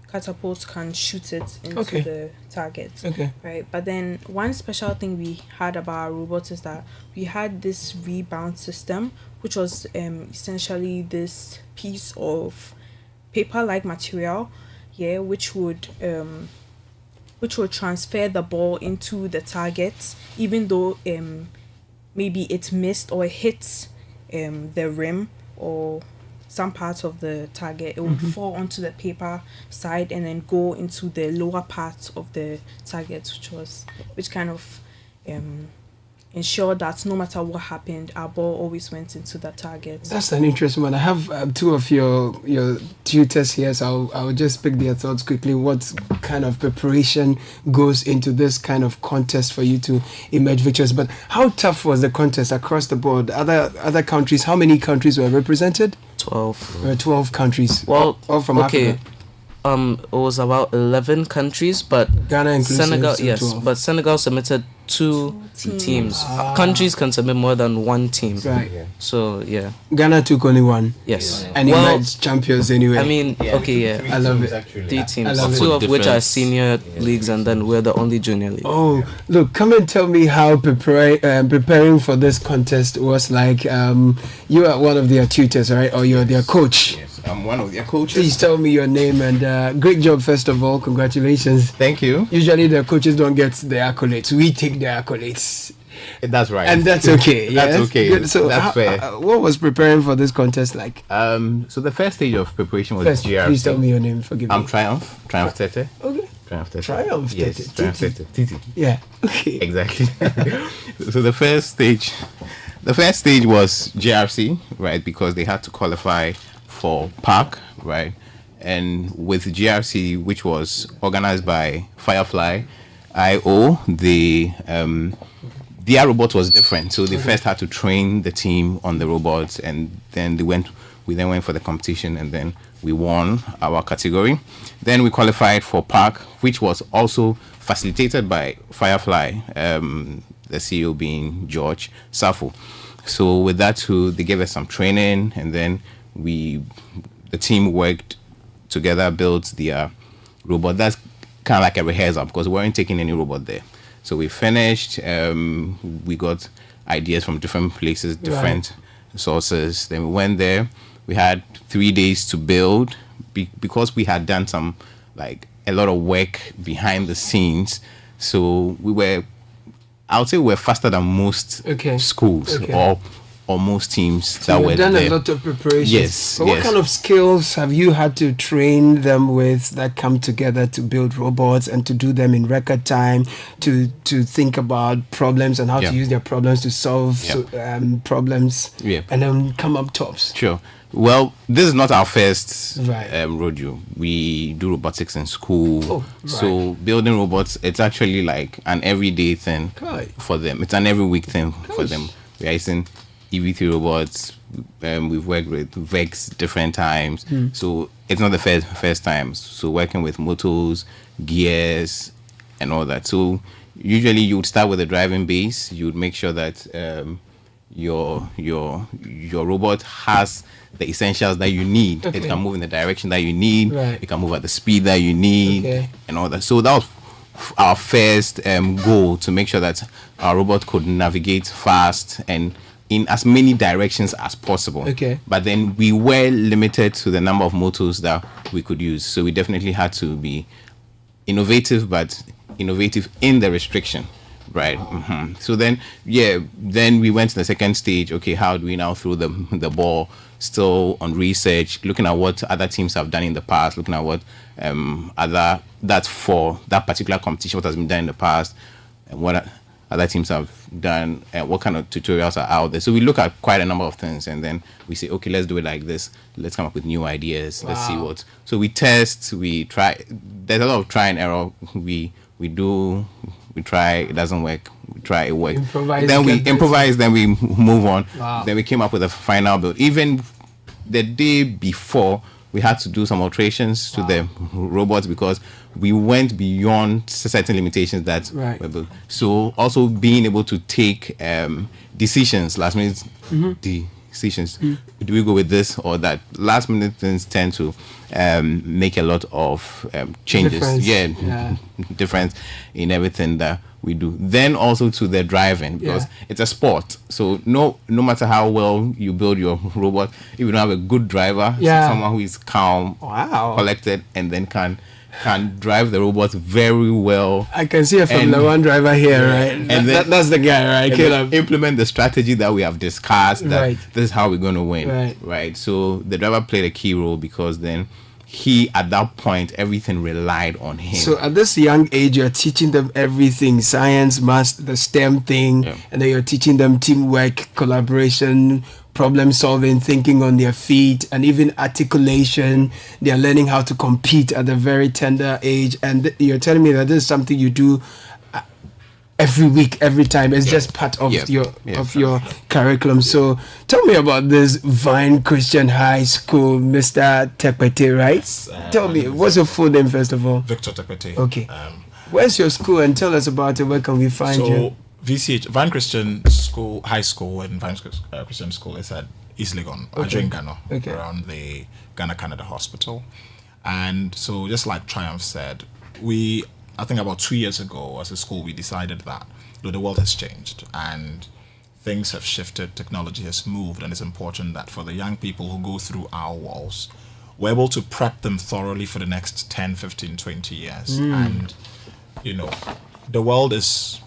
catapult can shoot it into the target. Right. But then one special thing we had about our robot is that we had this rebound system, which was essentially this piece of paper-like material, which would which will transfer the ball into the target, even though maybe it missed or it hits the rim or some part of the target. It would fall onto the paper side and then go into the lower part of the target, which kind of ensure that no matter what happened, our ball always went into the target. That's an interesting one. I have two of your tutors here, so I'll just pick their thoughts quickly. What kind of preparation goes into this kind of contest for you to emerge victorious? But how tough was the contest across the board? Other countries, how many countries were represented? 12. 12 countries. Well, all from Africa. It was about 11 countries, but Ghana inclusive, Senegal, so yes, 12. but Senegal submitted two teams. Countries can submit more than one team. Right. So yeah. Ghana took only one. Yes. And emerged champions anyway. I mean, I love it. 3 teams, 2 of which are senior leagues, and then we're the only junior league. Oh, look! Come and tell me how preparing for this contest was like. You are one of their tutors, right? Or you're their coach? Yes, I'm one of their coaches. Please tell me your name and great job, first of all. Congratulations. Thank you. Usually the coaches don't get the accolades. We take the accolades. That's right. And that's okay. That's okay. Good. So that's fair. What was preparing for this contest like? So the first stage of preparation was GRC. Please tell me your name. Forgive me. I'm Triumph Tete. Okay. Triumph Tete. Triumph Tete. Yes, Triumph Tete. Titi. Yeah. Okay. Exactly. So the first stage was GRC, right? Because they had to qualify for Park, right? And with GRC, which was organized by Firefly IO, their robot was different. So they first had to train the team on the robots, and then we then went for the competition, and then we won our category. Then we qualified for Park, which was also facilitated by Firefly, the CEO being George Safo. So with that too, they gave us some training, and then the team worked together, built the robot. That's kind of like a rehearsal because we weren't taking any robot there. So we finished. We got ideas from different places, different sources. Then we went there. We had 3 days to build because we had done a lot of work behind the scenes. So I would say we were faster than most schools or most teams so that were there. You've done a lot of preparation. Yes. But what kind of skills have you had to train them with that come together to build robots and to do them in record time, to think about problems and how to use their problems to solve problems and then come up tops? Sure. Well, this is not our first rodeo. We do robotics in school. So building robots, it's actually like an everyday thing for them. It's an every week thing for them. We are using EV3 robots. We've worked with VEX different times. So it's not the first time. So working with motors, gears, and all that. So usually you would start with the driving base. You would make sure that your robot has the essentials that you need. It can move in the direction that you need. It can move at the speed that you need, and all that. So that was our first goal, to make sure that our robot could navigate fast and in as many directions as possible. But then we were limited to the number of motors that we could use. So we definitely had to be innovative, but innovative in the restriction. Right. So then we went to the second stage. Okay, how do we now throw the ball? Still on research, looking at what other teams have done in the past, looking at what that's for that particular competition, what has been done in the past, and what other teams have done, and what kind of tutorials are out there. So we look at quite a number of things, and then we say, okay, let's do it like this. Let's come up with new ideas. Let's see what. So we test, we try. There's a lot of try and error. We try, it doesn't work. We try, it works. Then we improvise, then we move on. Then we came up with a final build. Even the day before, we had to do some alterations to the robots because we went beyond certain limitations that were built. So also being able to take decisions, last minute decisions. Do we go with this or that? Last minute things tend to make a lot of changes. Difference in everything that we do. Then also to the driving, because it's a sport. So no matter how well you build your robot, if you don't have a good driver, someone who is calm, collected, and then can drive the robot very well. I can see a Formula One driver here, right? And that's the guy, right? Caleb. Implement the strategy that we have discussed. That this is how we're going to win, right? So the driver played a key role, because then he, at that point, everything relied on him. So at this young age, you're teaching them everything: science, math, the STEM thing, and then you're teaching them teamwork, collaboration, problem solving, thinking on their feet, and even articulation. They're learning how to compete at a very tender age. And you're telling me that this is something you do every week, every time. It's just part of your curriculum. So tell me about this Vine Christian High School, Mr. Tepete, right? Tell me, what's your full name first of all? Victor Tepete. Okay. Where's your school, and tell us about it? Where can we find you? VCH, Vine Christian School, High School, and Vine Christian School is at East Legon, Adrian Ghana, around the Ghana Canada Hospital. And so, just like Triumph said, I think about 2 years ago, as a school, we decided that the world has changed and things have shifted, technology has moved, and it's important that for the young people who go through our walls, we're able to prep them thoroughly for the next 10, 15, 20 years. And, the world is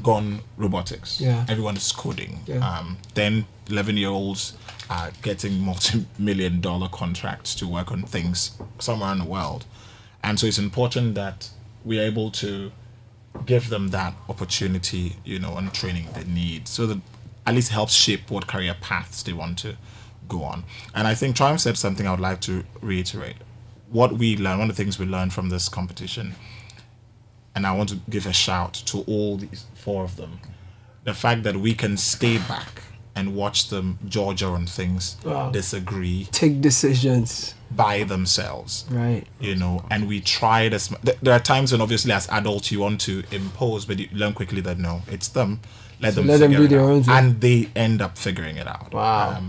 gone robotics. Everyone is coding. 10, 11-year-olds are getting multi-million-dollar contracts to work on things somewhere in the world. And so it's important that we're able to give them that opportunity, and training they need, so that at least helps shape what career paths they want to go on. And I think Triumph said something I would like to reiterate. What we learned, one of the things we learned from this competition, and I want to give a shout to all these 4 of them, the fact that we can stay back and watch them Georgia on things, disagree, take decisions by themselves, right? And we try this. There are times when obviously as adults you want to impose, but you learn quickly that no, it's them. Let them do their own thing, and they end up figuring it out. Wow.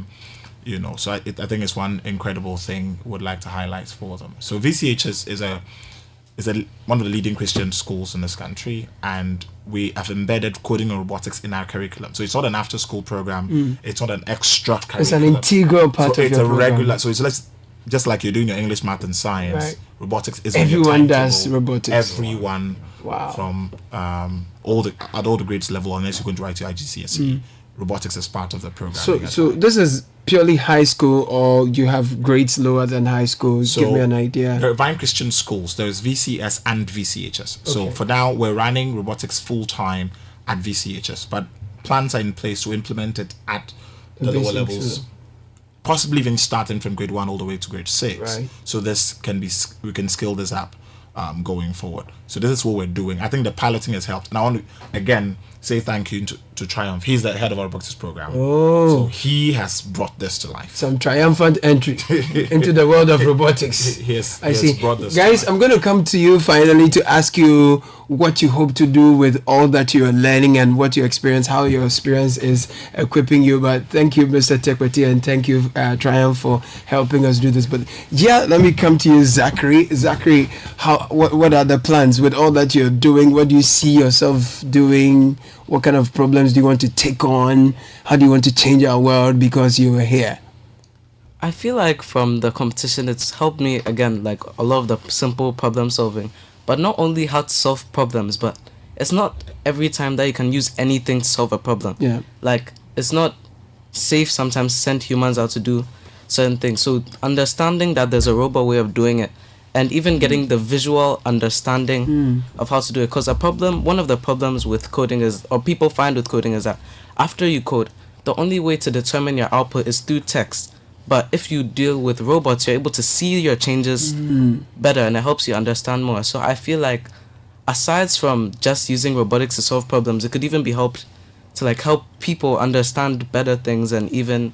So I think it's one incredible thing would like to highlight for them. So VCH is one of the leading Christian schools in this country, and we have embedded coding and robotics in our curriculum. So it's not an after-school program. It's not an extra curriculum. It's an integral part of your program. It's a regular. So it's just like you're doing your English, math, and science. Robotics is everyone does robotics. Everyone from all the grades level, unless you're going to write your IGCSE. Robotics is part of the program. So this is purely high school, or you have grades lower than high school? Give me an idea. There are Vine Christian schools. There's VCS and VCHS. So for now, we're running robotics full-time at VCHS, but plans are in place to implement it at the lower levels, possibly even starting from grade 1 all the way to grade 6. Right. So we can scale this up going forward. So this is what we're doing. I think the piloting has helped. And I want to, again, say thank you to Triumph. He's the head of our robotics program. So he has brought this to life. Some triumphant entry into the world of robotics. I see. Brought this Guys, I'm going to come to you finally to ask you what you hope to do with all that you are learning and what you experience, how your experience is equipping you. But thank you, Mr. Tekweti, and thank you, Triumph, for helping us do this. But let me come to you, Zachary. Zachary, what are the plans with all that you're doing? What do you see yourself doing? What kind of problems do you want to take on? How do you want to change our world because you are here? I feel like from the competition, it's helped me, again, like a lot of the simple problem solving. But not only how to solve problems, but it's not every time that you can use anything to solve a problem. Like, it's not safe sometimes to send humans out to do certain things. So understanding that there's a robot way of doing it, and even getting the visual understanding of how to do it. Because one of the problems with coding is, or people find with coding, is that after you code, the only way to determine your output is through text. But if you deal with robots, you're able to see your changes better, and it helps you understand more. So I feel like, aside from just using robotics to solve problems, it could even be helped to help people understand better things and even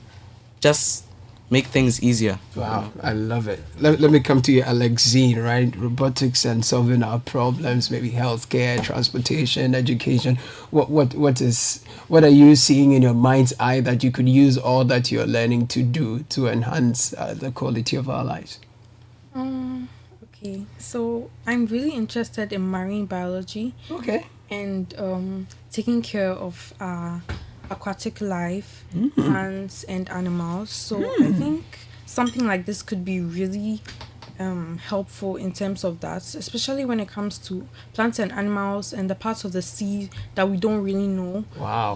just make things easier. Wow, I love it. Let me come to you, Alexine, right? Robotics and solving our problems, maybe healthcare, transportation, education. What are you seeing in your mind's eye that you could use all that you're learning to do to enhance the quality of our lives? Okay, so I'm really interested in marine biology. Okay. And taking care of aquatic life, plants and animals. So I think something like this could be really helpful in terms of that, especially when it comes to plants and animals and the parts of the sea that we don't really know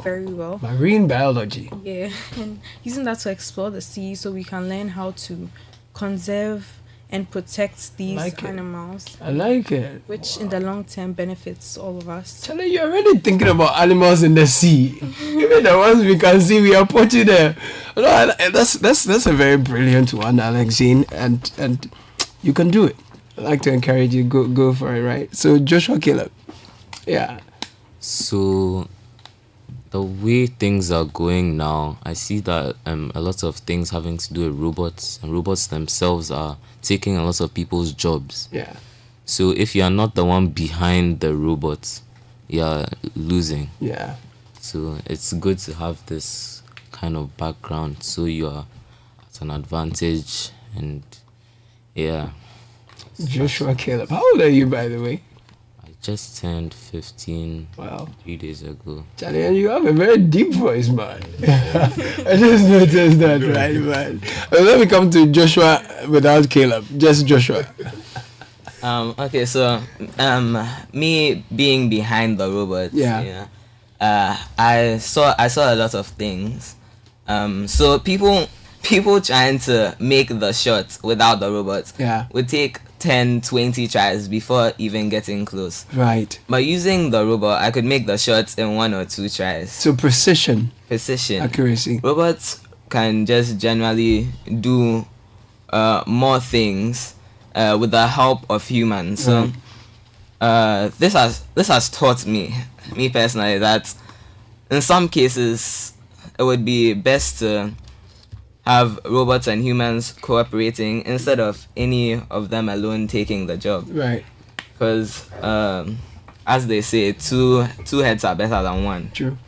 very well. Marine biology. Yeah, and using that to explore the sea so we can learn how to conserve and protect these animals. I like it. Which in the long term benefits all of us. Charlie, you're already thinking about animals in the sea. Even the ones we can see, we are putting there. No, that's a very brilliant one, Alexine, and you can do it. I like to encourage you, go for it, right? So Joshua Caleb. Yeah. So the way things are going now, I see that a lot of things having to do with robots, and robots themselves are taking a lot of people's jobs. Yeah. So if you are not the one behind the robots, you are losing. Yeah. So it's good to have this kind of background so you are at an advantage. And yeah. Joshua Caleb, how old are you, by the way? I just turned 15 3 days ago. Charlie, and you have a very deep voice, man. I just noticed that, right, man? Let me come to Joshua without Caleb. Just Joshua. Okay, so me being behind the robot, I saw a lot of things. So people trying to make the shot without the robot would take 10, 20 tries before even getting close. Right. But using the robot, I could make the shots in 1 or 2 tries. So precision. Accuracy. Robots can just generally do more things with the help of humans. So this has taught me personally, that in some cases it would be best to have robots and humans cooperating instead of any of them alone taking the job. Right. Because as they say, two heads are better than one. True.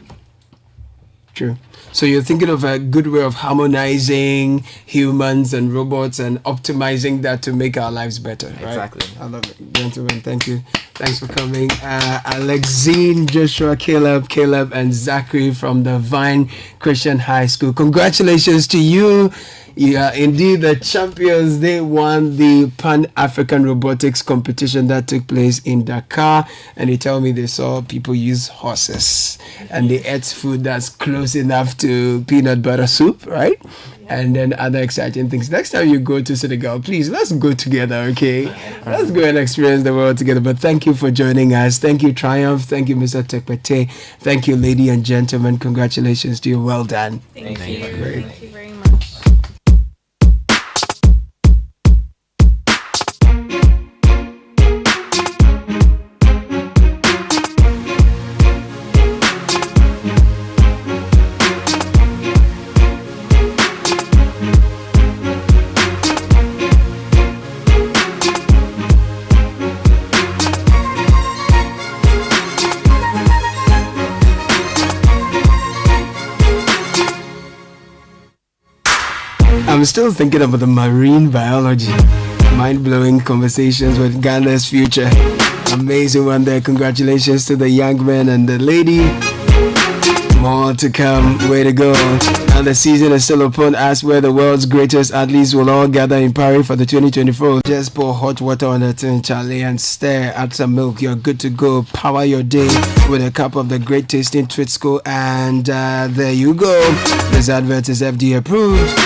So you're thinking of a good way of harmonizing humans and robots and optimizing that to make our lives better, right? Exactly. I love it. Gentlemen, thank you. Thanks for coming. Alexine, Joshua, Caleb, and Zachary from the Vine Christian High School. Congratulations to you. You are indeed the champions. They won the Pan-African Robotics competition that took place in Dakar. And they tell me they saw people use horses. And they ate food that's close enough to peanut butter soup, right? And then other exciting things. Next time you go to Senegal, please, let's go together, okay? Let's go and experience the world together. But thank you for joining us. Thank you, Triumph. Thank you, Mr. Tekpete. Thank you, ladies and gentlemen. Congratulations to you. Well done. Thank you. Great. Thank you very much. I'm still thinking about the marine biology. Mind-blowing conversations with Ghana's future. Amazing one there. Congratulations to the young man and the lady. More to come. Way to go. And the season is still upon us, where the world's greatest athletes will all gather in Paris for the 2024. Just pour hot water on the tin, Charlie, and stir. Add some milk. You're good to go. Power your day with a cup of the great tasting Twitsco. And there you go. This advert is FDA approved.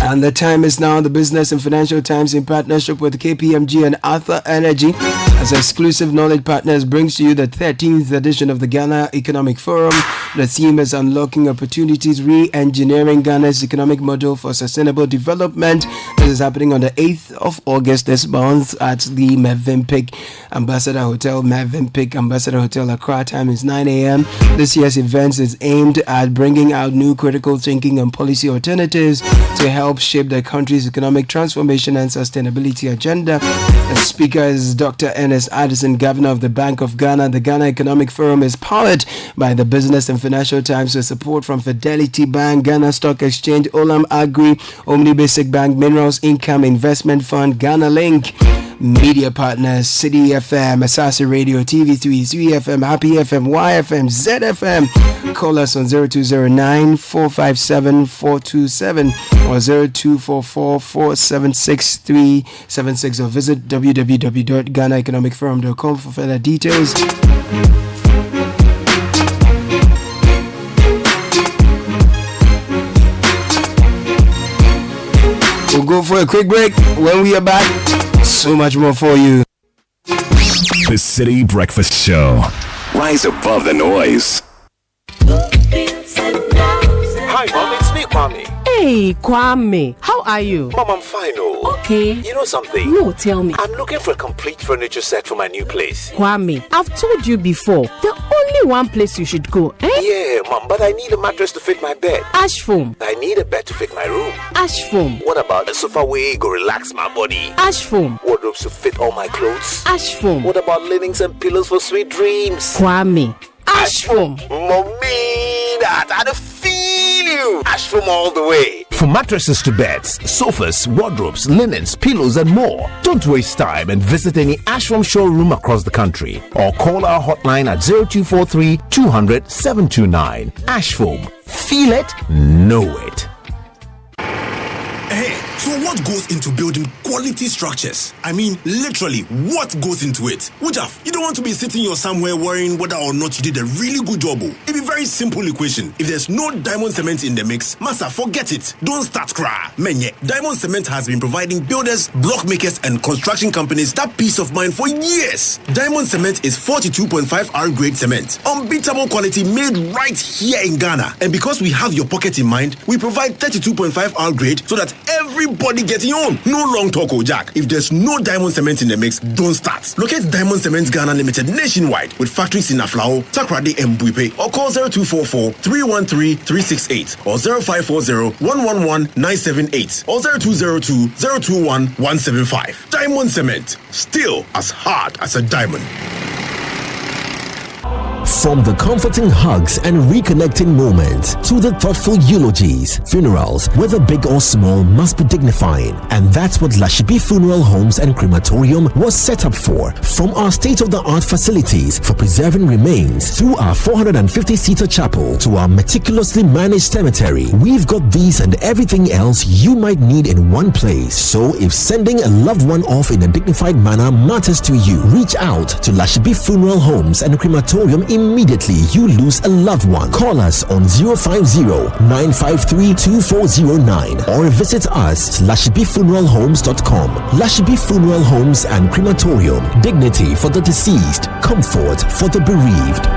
And the time is now. The Business and Financial Times, in partnership with KPMG and Arthur Energy, as exclusive knowledge partners, brings to you the 13th edition of the Ghana Economic Forum. The theme is Unlocking Opportunities, Re-Engineering Ghana's Economic Model for Sustainable Development. This is happening on the 8th of August this month at the Mevimpic Ambassador Hotel, Ambassador Hotel, Accra. Time is 9 a.m. This year's event is aimed at bringing out new critical thinking and policy alternatives to help shape the country's economic transformation and sustainability agenda. The speaker is Dr. Ernest Addison, Governor of the Bank of Ghana. The Ghana Economic Forum is powered by the Business and Financial Times with support from Fidelity Bank, Ghana Stock Exchange, Olam Agri, Omni Basic Bank, Minerals Income Investment Fund, Ghana Link. Media partners: Citi FM, Asasi Radio, TV3, 3FM, Happy FM, YFM, ZFM. Call us on 0209 457 427 or 0244 476 376 or visit www.ghanaeconomicforum.com for further details. We'll go for a quick break. When we are back, so much more for you. The Citi Breakfast Show. Rise above the noise. Hi, Mom. It's me, Kwame. Hey, Kwame. How are you? Mom, I'm fine, oh. Okay. You know something? No, tell me. I'm looking for a complete furniture set for my new place. Kwame, I've told you before. The only one place you should go, eh? Yeah, Mom, but I need a mattress to fit my bed. Ash foam. I need a bed to fit my room. Ash foam. What about a sofa where go relax my body? Ash foam. Wardrobes to fit all my clothes? Ash foam. What about linens and pillows for sweet dreams? Kwame. Ash foam. Mommy, that I feel you. Ash foam all the way. From mattresses to beds, sofas, wardrobes, linens, pillows, and more. Don't waste time and visit any Ashram showroom across the country or call our hotline at 0243 200 729. Ashfoam. Feel it, know it. Hey, so what goes into building quality structures? I mean, literally, what goes into it? Wujaf, you don't want to be sitting here somewhere worrying whether or not you did a really good job. It's a very simple equation. If there's no diamond cement in the mix, massa, forget it. Don't start cry. Menye, diamond cement has been providing builders, block makers, and construction companies that peace of mind for years. Diamond cement is 42.5 R grade cement. Unbeatable quality made right here in Ghana. And because we have your pocket in mind, we provide 32.5 R grade so that everybody getting on. No long talk, Jack. If there's no diamond cement in the mix, don't start. Locate Diamond Cement Ghana Limited nationwide with factories in Aflao, Takrade, and Buipe, or call 0244 313 368 or 0540 111 978 or 0202 021 175. Diamond Cement, still as hard as a diamond. From the comforting hugs and reconnecting moments to the thoughtful eulogies, funerals, whether big or small, must be dignifying. And that's what Lashibi Funeral Homes and Crematorium was set up for. From our state-of-the-art facilities for preserving remains, through our 450-seater chapel to our meticulously managed cemetery, we've got these and everything else you might need in one place. So if sending a loved one off in a dignified manner matters to you, reach out to Lashibi Funeral Homes and Crematorium immediately you lose a loved one. Call us on 050-953-2409 or visit us at lashibifuneralhomes.com. Lashibi Funeral Homes and Crematorium. Dignity for the deceased, comfort for the bereaved.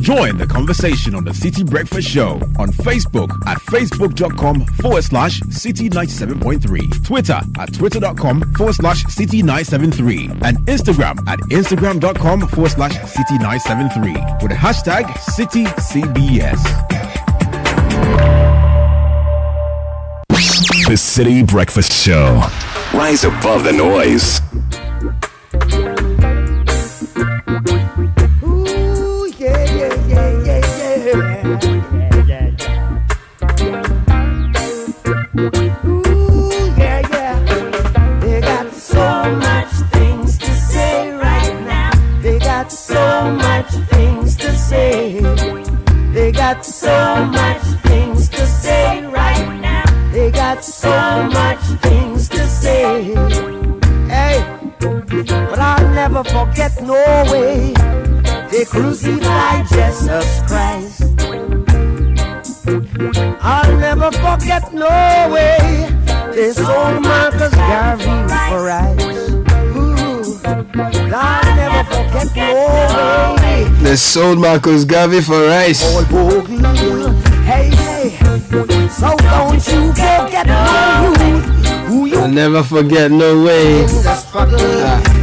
Join the conversation on the Citi Breakfast Show on Facebook at facebook.com/Citi97.3, Twitter at twitter.com/Citi973, and Instagram at instagram.com/Citi973 with the hashtag CitiCBS. The Citi Breakfast Show. Rise above the noise. They got so much things to say right now. They got so much things to say. They got so much things to say right now. They got so much things to say. Hey, but I'll never forget no way they crucified Jesus Christ. I'll never forget no way they sold Marcus Garvey for rice. I'll never forget no way they sold Marcus Garvey for rice. Hey, hey, so don't you forget who you I'll never forget, no way.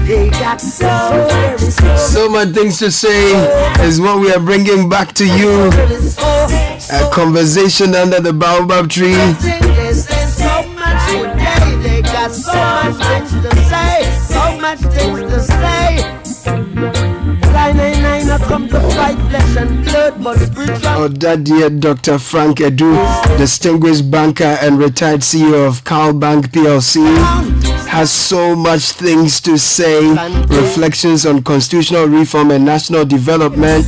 They got so much things to say is what we are bringing back to you. A conversation under the baobab tree. There's so much today. They got so much things to say. So much things to say. Come to fight flesh and blood, but spiritual. That dear Dr. Frank Edu, distinguished banker and retired CEO of Carl Bank PLC, has so much things to say. Reflections on constitutional reform and national development.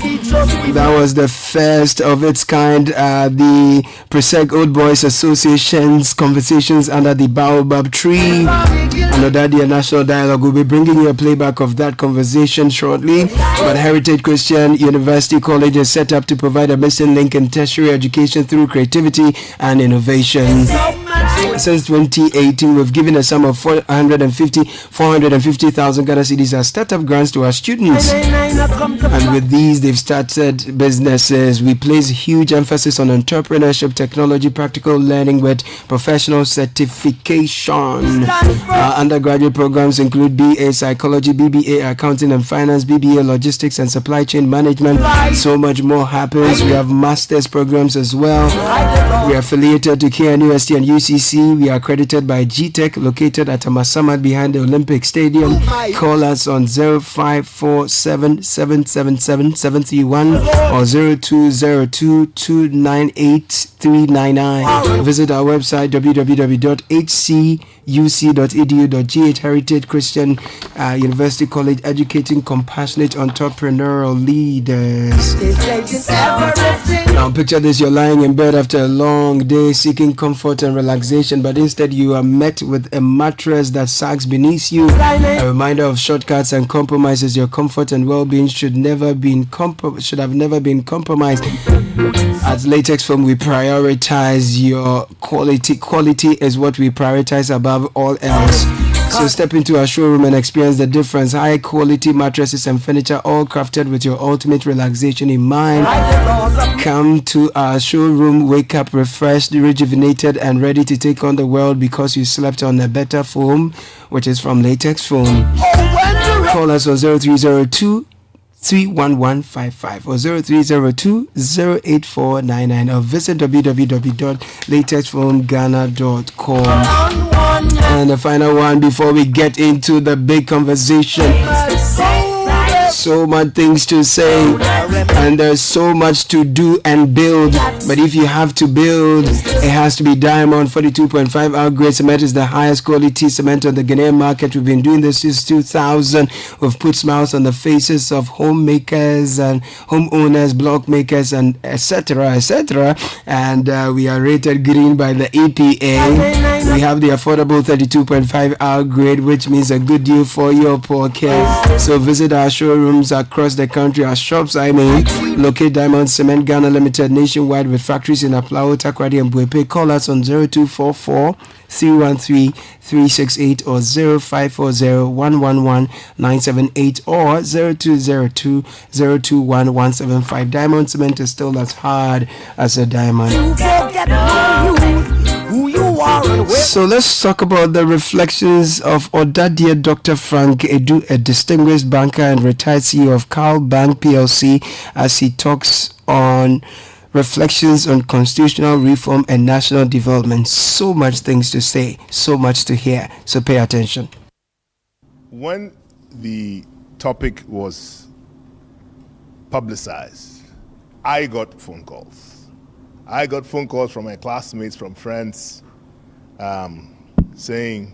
That was the first of its kind. The Presec Old Boys Association's conversations under the baobab tree. And that dear National Dialogue will be bringing you a playback of that conversation shortly. But Heritage Christian University College is set up to provide a missing link in tertiary education through creativity and innovation. Since 2018, we've given a sum of 450,000 Ghana cedis as startup grants to our students. And with these, they've started businesses. We place huge emphasis on entrepreneurship, technology, practical learning with professional certification. Our undergraduate programs include BA Psychology, BBA Accounting and Finance, BBA Logistics and Supply Chain Management. So much more happens. We have master's programs as well. We are affiliated to KNUST and UCC. We are accredited by GTech, located at Amasamat behind the Olympic Stadium. Call us on 0547777731 or 0202298399. Visit our website www.hcuc.edu.gh. Heritage Christian University College, educating compassionate entrepreneurial leaders. Now picture this: you're lying in bed after a long day seeking comfort and relaxation, but instead you are met with a mattress that sags beneath you. A reminder of shortcuts and compromises. Your comfort and well-being should have never been compromised. At Latex Foam, we prioritize your quality. Quality is what we prioritize above all else. So step into our showroom and experience the difference. High quality mattresses and furniture, all crafted with your ultimate relaxation in mind. Come to our showroom, wake up refreshed, rejuvenated and ready to take on the world because you slept on a better foam, which is from Latex Foam. Call us on 0302 31155 or 0302-08499 or visit www.latexfoamghana.com. And the final one before we get into the big conversation. So much things to say and there's so much to do and build, but if you have to build, it has to be Diamond 42.5 outgrade cement. Is the highest quality cement on the Ghanaian market. We've been doing this since 2000. We've put smiles on the faces of homemakers and homeowners, block makers and etc. And we are rated green by the EPA. We have the affordable 32.5 outgrade, which means a good deal for your pocket. So visit our showrooms across the country, our shops locate Diamond Cement Ghana Limited nationwide with factories in Aplao, Takoradi and Buepe. Call us on 0244 313 368 or 0540 111 978 or 0202 021 175. Diamond Cement is still as hard as a diamond. So let's talk about the reflections of Odadia Dr. Frank Edu, a distinguished banker and retired CEO of Carl Bank PLC, as he talks on reflections on constitutional reform and national development. So much things to say, so much to hear. So pay attention. When the topic was publicized, I got phone calls. I got phone calls from my classmates, from friends, saying,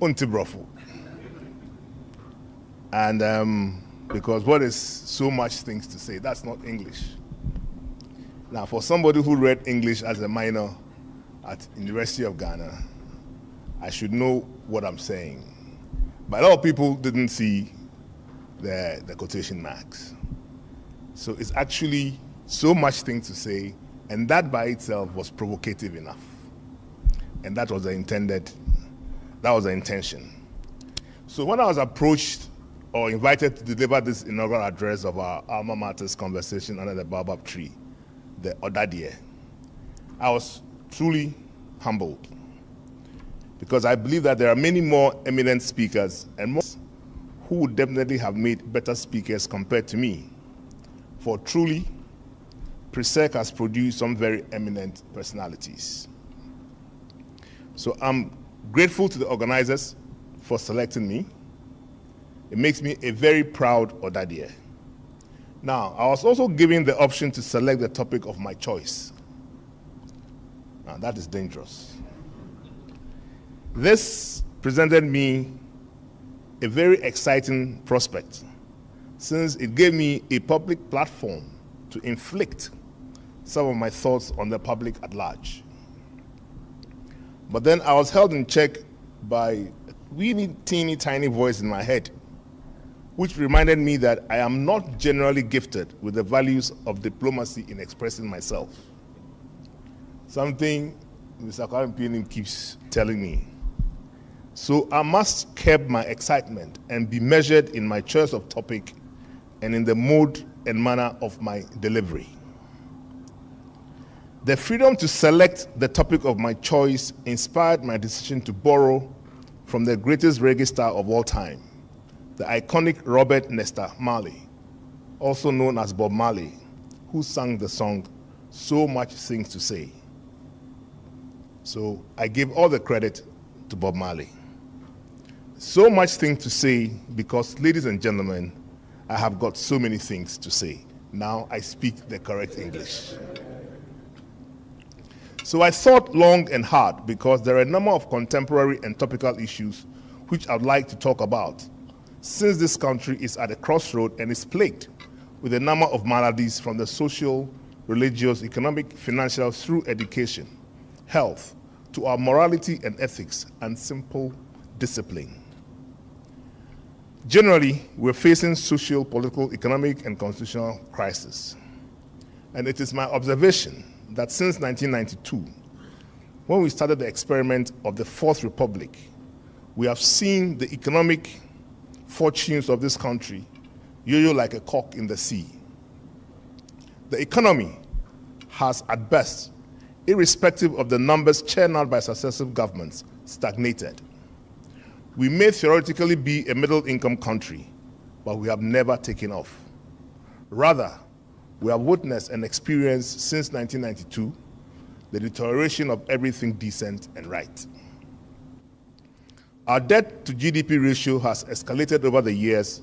"Unti brofo." And because what is so much things to say, that's not English. Now, for somebody who read English as a minor at University of Ghana, I should know what I'm saying. But a lot of people didn't see the quotation marks. So it's actually so much things to say, and that by itself was provocative enough. And that was the intention. So when I was approached or invited to deliver this inaugural address of our alma mater's conversation under the baobab tree, the Odadie, I was truly humbled, because I believe that there are many more eminent speakers and more who would definitely have made better speakers compared to me. For truly, PRESEC has produced some very eminent personalities. So I'm grateful to the organizers for selecting me. It makes me a very proud Odadia. Now, I was also given the option to select the topic of my choice. Now, that is dangerous. This presented me a very exciting prospect, since it gave me a public platform to inflict some of my thoughts on the public at large. But then I was held in check by a really teeny tiny voice in my head, which reminded me that I am not generally gifted with the values of diplomacy in expressing myself. Something Mr. Karim keeps telling me. So I must curb my excitement and be measured in my choice of topic and in the mode and manner of my delivery. The freedom to select the topic of my choice inspired my decision to borrow from the greatest reggae star of all time, the iconic Robert Nesta Marley, also known as Bob Marley, who sang the song So Much Things to Say. So I give all the credit to Bob Marley. So much things to say because, ladies and gentlemen, I have got so many things to say. Now I speak the correct English. So I thought long and hard because there are a number of contemporary and topical issues which I'd like to talk about, since this country is at a crossroad and is plagued with a number of maladies from the social, religious, economic, financial, through education, health, to our morality and ethics and simple discipline. Generally, we're facing social, political, economic, and constitutional crisis. And it is my observation that since 1992, when we started the experiment of the Fourth Republic, we have seen the economic fortunes of this country yo-yo like a cock in the sea. The economy has, at best, irrespective of the numbers churned out by successive governments, stagnated. We may theoretically be a middle-income country, but we have never taken off. Rather, we have witnessed and experienced since 1992 the deterioration of everything decent and right. Our debt to GDP ratio has escalated over the years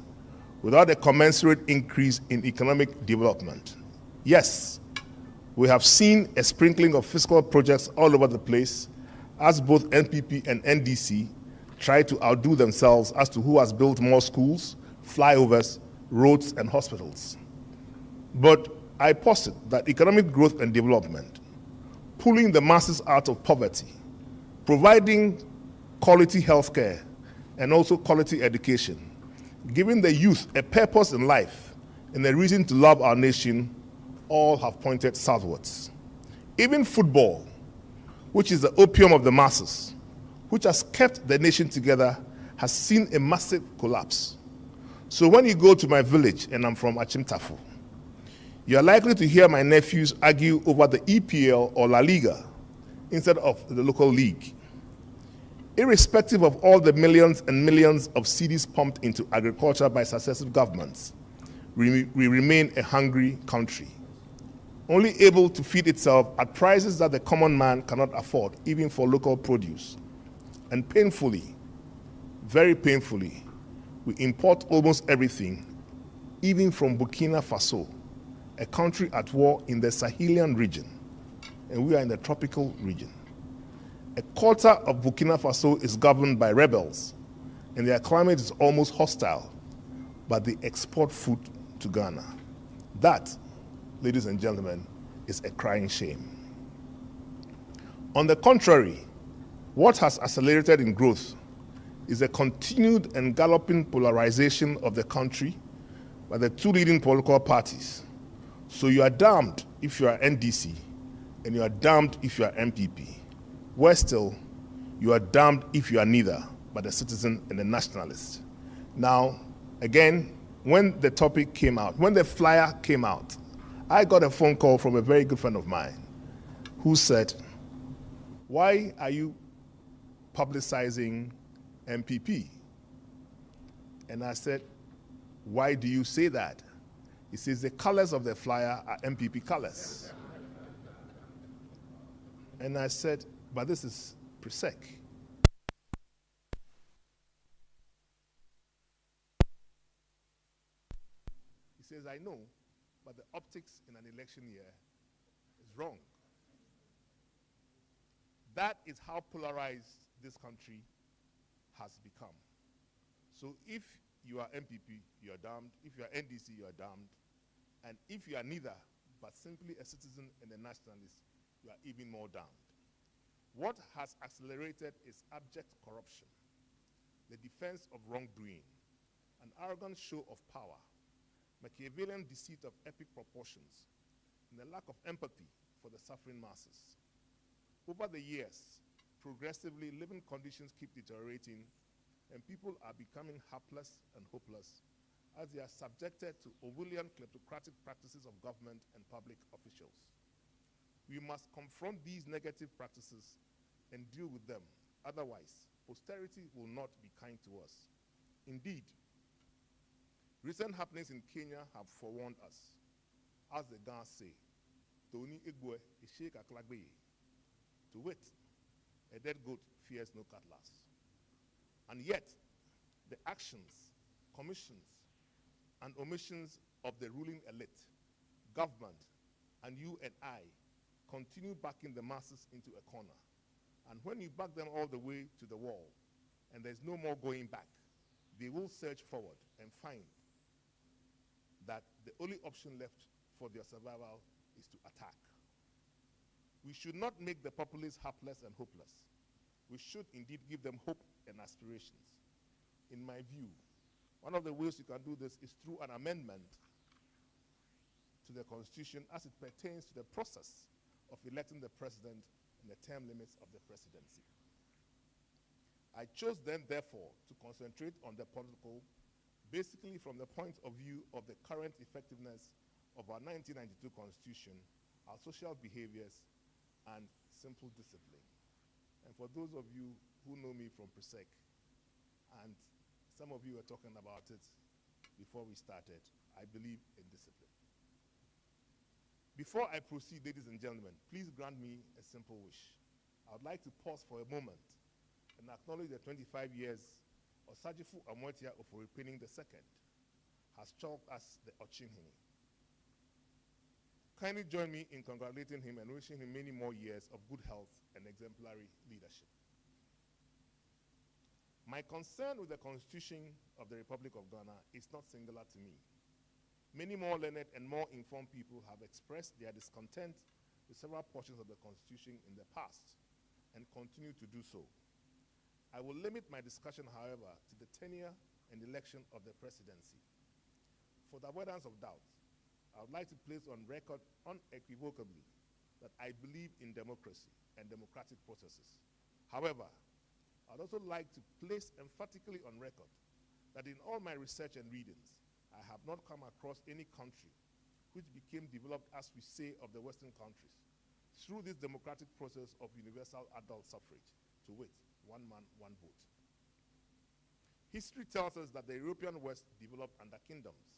without a commensurate increase in economic development. Yes, we have seen a sprinkling of fiscal projects all over the place as both NPP and NDC try to outdo themselves as to who has built more schools, flyovers, roads, and hospitals. But I posit that economic growth and development, pulling the masses out of poverty, providing quality healthcare, and also quality education, giving the youth a purpose in life and a reason to love our nation, all have pointed southwards. Even football, which is the opium of the masses, which has kept the nation together, has seen a massive collapse. So when you go to my village, and I'm from Achimtafu, you are likely to hear my nephews argue over the EPL or La Liga instead of the local league. Irrespective of all the millions and millions of cedis pumped into agriculture by successive governments, we remain a hungry country, only able to feed itself at prices that the common man cannot afford, even for local produce. And painfully, very painfully, we import almost everything, even from Burkina Faso, a country at war in the Sahelian region, and we are in the tropical region. A quarter of Burkina Faso is governed by rebels, and their climate is almost hostile, but they export food to Ghana. That, ladies and gentlemen, is a crying shame. On the contrary, what has accelerated in growth is a continued and galloping polarization of the country by the two leading political parties. So you are damned if you are NDC, and you are damned if you are MPP. Worse still, you are damned if you are neither, but a citizen and a nationalist. Now, again, when the topic came out, when the flyer came out, I got a phone call from a very good friend of mine who said, "Why are you publicizing MPP?" And I said, "Why do you say that?" He says the colors of the flyer are MPP colors. And I said, but this is PRESEC. He says, I know, but the optics in an election year is wrong. That is how polarized this country has become. So if you are MPP, you are damned. If you are NDC, you are damned. And if you are neither, but simply a citizen and a nationalist, you are even more damned. What has accelerated is abject corruption, the defense of wrongdoing, an arrogant show of power, Machiavellian deceit of epic proportions, and the lack of empathy for the suffering masses. Over the years, progressively, living conditions keep deteriorating, and people are becoming hapless and hopeless as they are subjected to Orwellian kleptocratic practices of government and public officials. We must confront these negative practices and deal with them. Otherwise, posterity will not be kind to us. Indeed, recent happenings in Kenya have forewarned us. As the Ghana say, Tony Igwe Ishek Aklagbe. To wit, a dead goat fears no cutlass. And yet, the actions, commissions, and omissions of the ruling elite, government, and you and I continue backing the masses into a corner. And when you back them all the way to the wall, and there's no more going back, they will surge forward and find that the only option left for their survival is to attack. We should not make the populace hapless and hopeless. We should indeed give them hope and aspirations. In my view, one of the ways you can do this is through an amendment to the Constitution as it pertains to the process of electing the president and the term limits of the presidency. I chose then, therefore, to concentrate on the political, basically from the point of view of the current effectiveness of our 1992 Constitution, our social behaviors, and simple discipline. And for those of you who know me from PRESEC, and some of you were talking about it before we started, I believe in discipline. Before I proceed, ladies and gentlemen, please grant me a simple wish. I would like to pause for a moment and acknowledge the 25 years of Sajifu Amotia Oforipening II has chalked as the Ochinhini. Kindly join me in congratulating him and wishing him many more years of good health and exemplary leadership. My concern with the Constitution of the Republic of Ghana is not singular to me. Many more learned and more informed people have expressed their discontent with several portions of the Constitution in the past and continue to do so. I will limit my discussion, however, to the tenure and election of the presidency. For the avoidance of doubt, I would like to place on record unequivocally that I believe in democracy and democratic processes. However, I'd also like to place emphatically on record that in all my research and readings, I have not come across any country which became developed, as we say, of the Western countries through this democratic process of universal adult suffrage, to wit, one man, one vote. History tells us that the European West developed under kingdoms.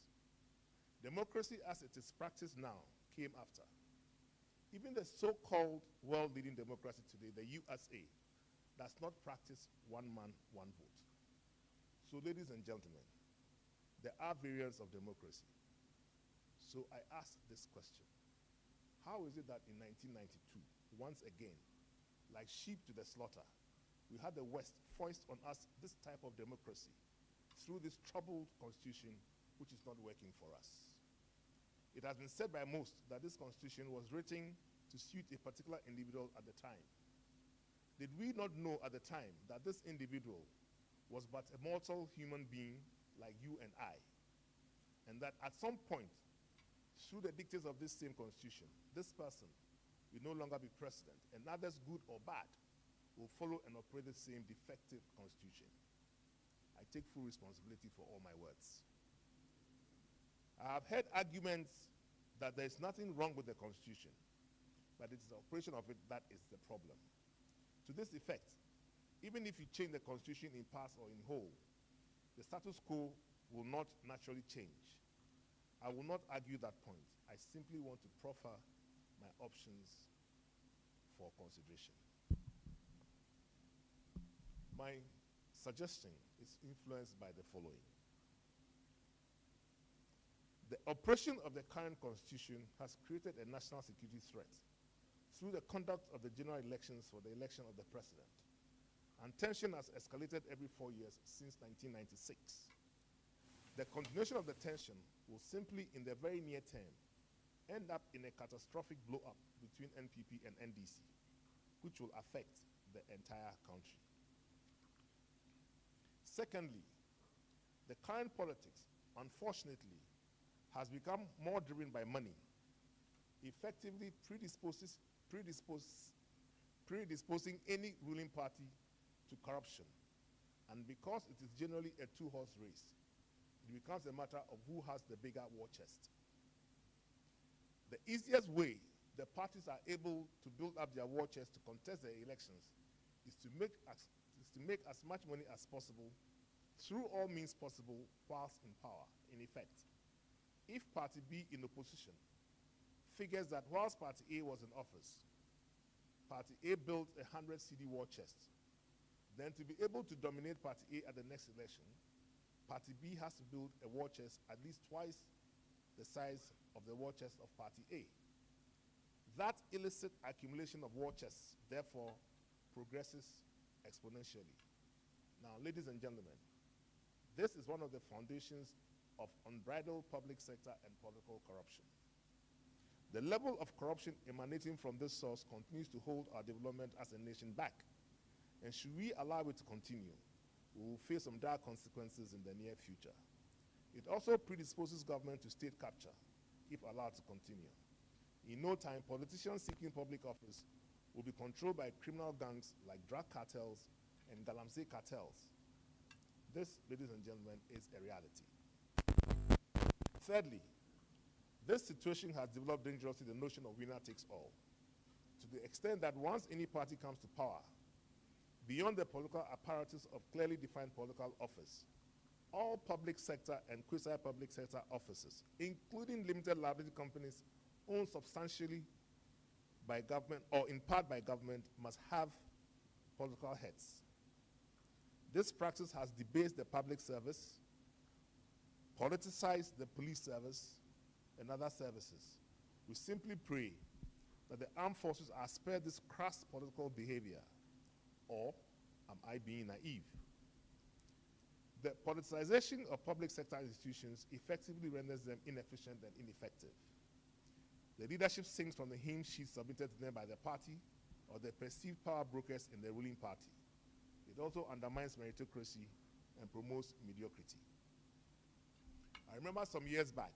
Democracy as it is practiced now came after. Even the so-called world-leading democracy today, the USA, does not practice one man, one vote. So ladies and gentlemen, there are variants of democracy. So I ask this question: how is it that in 1992, once again, like sheep to the slaughter, we had the West foist on us this type of democracy through this troubled constitution which is not working for us? It has been said by most that this constitution was written to suit a particular individual at the time. Did we not know at the time that this individual was but a mortal human being like you and I, and that at some point, through the dictates of this same constitution, this person will no longer be president, and others, good or bad, will follow and operate the same defective constitution? I take full responsibility for all my words. I have heard arguments that there is nothing wrong with the constitution, but it is the operation of it that is the problem. To this effect, even if you change the constitution in part or in whole, the status quo will not naturally change. I will not argue that point. I simply want to proffer my options for consideration. My suggestion is influenced by the following. The operation of the current constitution has created a national security threat through the conduct of the general elections for the election of the president. And tension has escalated every 4 years since 1996. The continuation of the tension will simply, in the very near term, end up in a catastrophic blow-up between NPP and NDC, which will affect the entire country. Secondly, the current politics, unfortunately, has become more driven by money, effectively predisposing any ruling party to corruption. And because it is generally a two-horse race, it becomes a matter of who has the bigger war chest. The easiest way the parties are able to build up their war chest to contest the elections is to make as much money as possible through all means possible whilst in power. In effect, if Party B in opposition figures that whilst Party A was in office, Party A built 100 CD war chests, then to be able to dominate Party A at the next election, Party B has to build a war chest at least twice the size of the war chest of Party A. That illicit accumulation of war chests, therefore, progresses exponentially. Now, ladies and gentlemen, this is one of the foundations of unbridled public sector and political corruption. The level of corruption emanating from this source continues to hold our development as a nation back. And should we allow it to continue, we will face some dire consequences in the near future. It also predisposes government to state capture if allowed to continue. In no time, politicians seeking public office will be controlled by criminal gangs like drug cartels and Galamsey cartels. This, ladies and gentlemen, is a reality. Thirdly, this situation has developed dangerously the notion of winner takes all, to the extent that once any party comes to power, beyond the political apparatus of clearly defined political office, all public sector and quasi-public sector offices, including limited liability companies owned substantially by government or in part by government, must have political heads. This practice has debased the public service, politicized the police service, and other services. We simply pray that the armed forces are spared this crass political behavior, or am I being naive? The politicization of public sector institutions effectively renders them inefficient and ineffective. The leadership sings from the hymn sheets submitted to them by the party or the perceived power brokers in the ruling party. It also undermines meritocracy and promotes mediocrity. I remember some years back,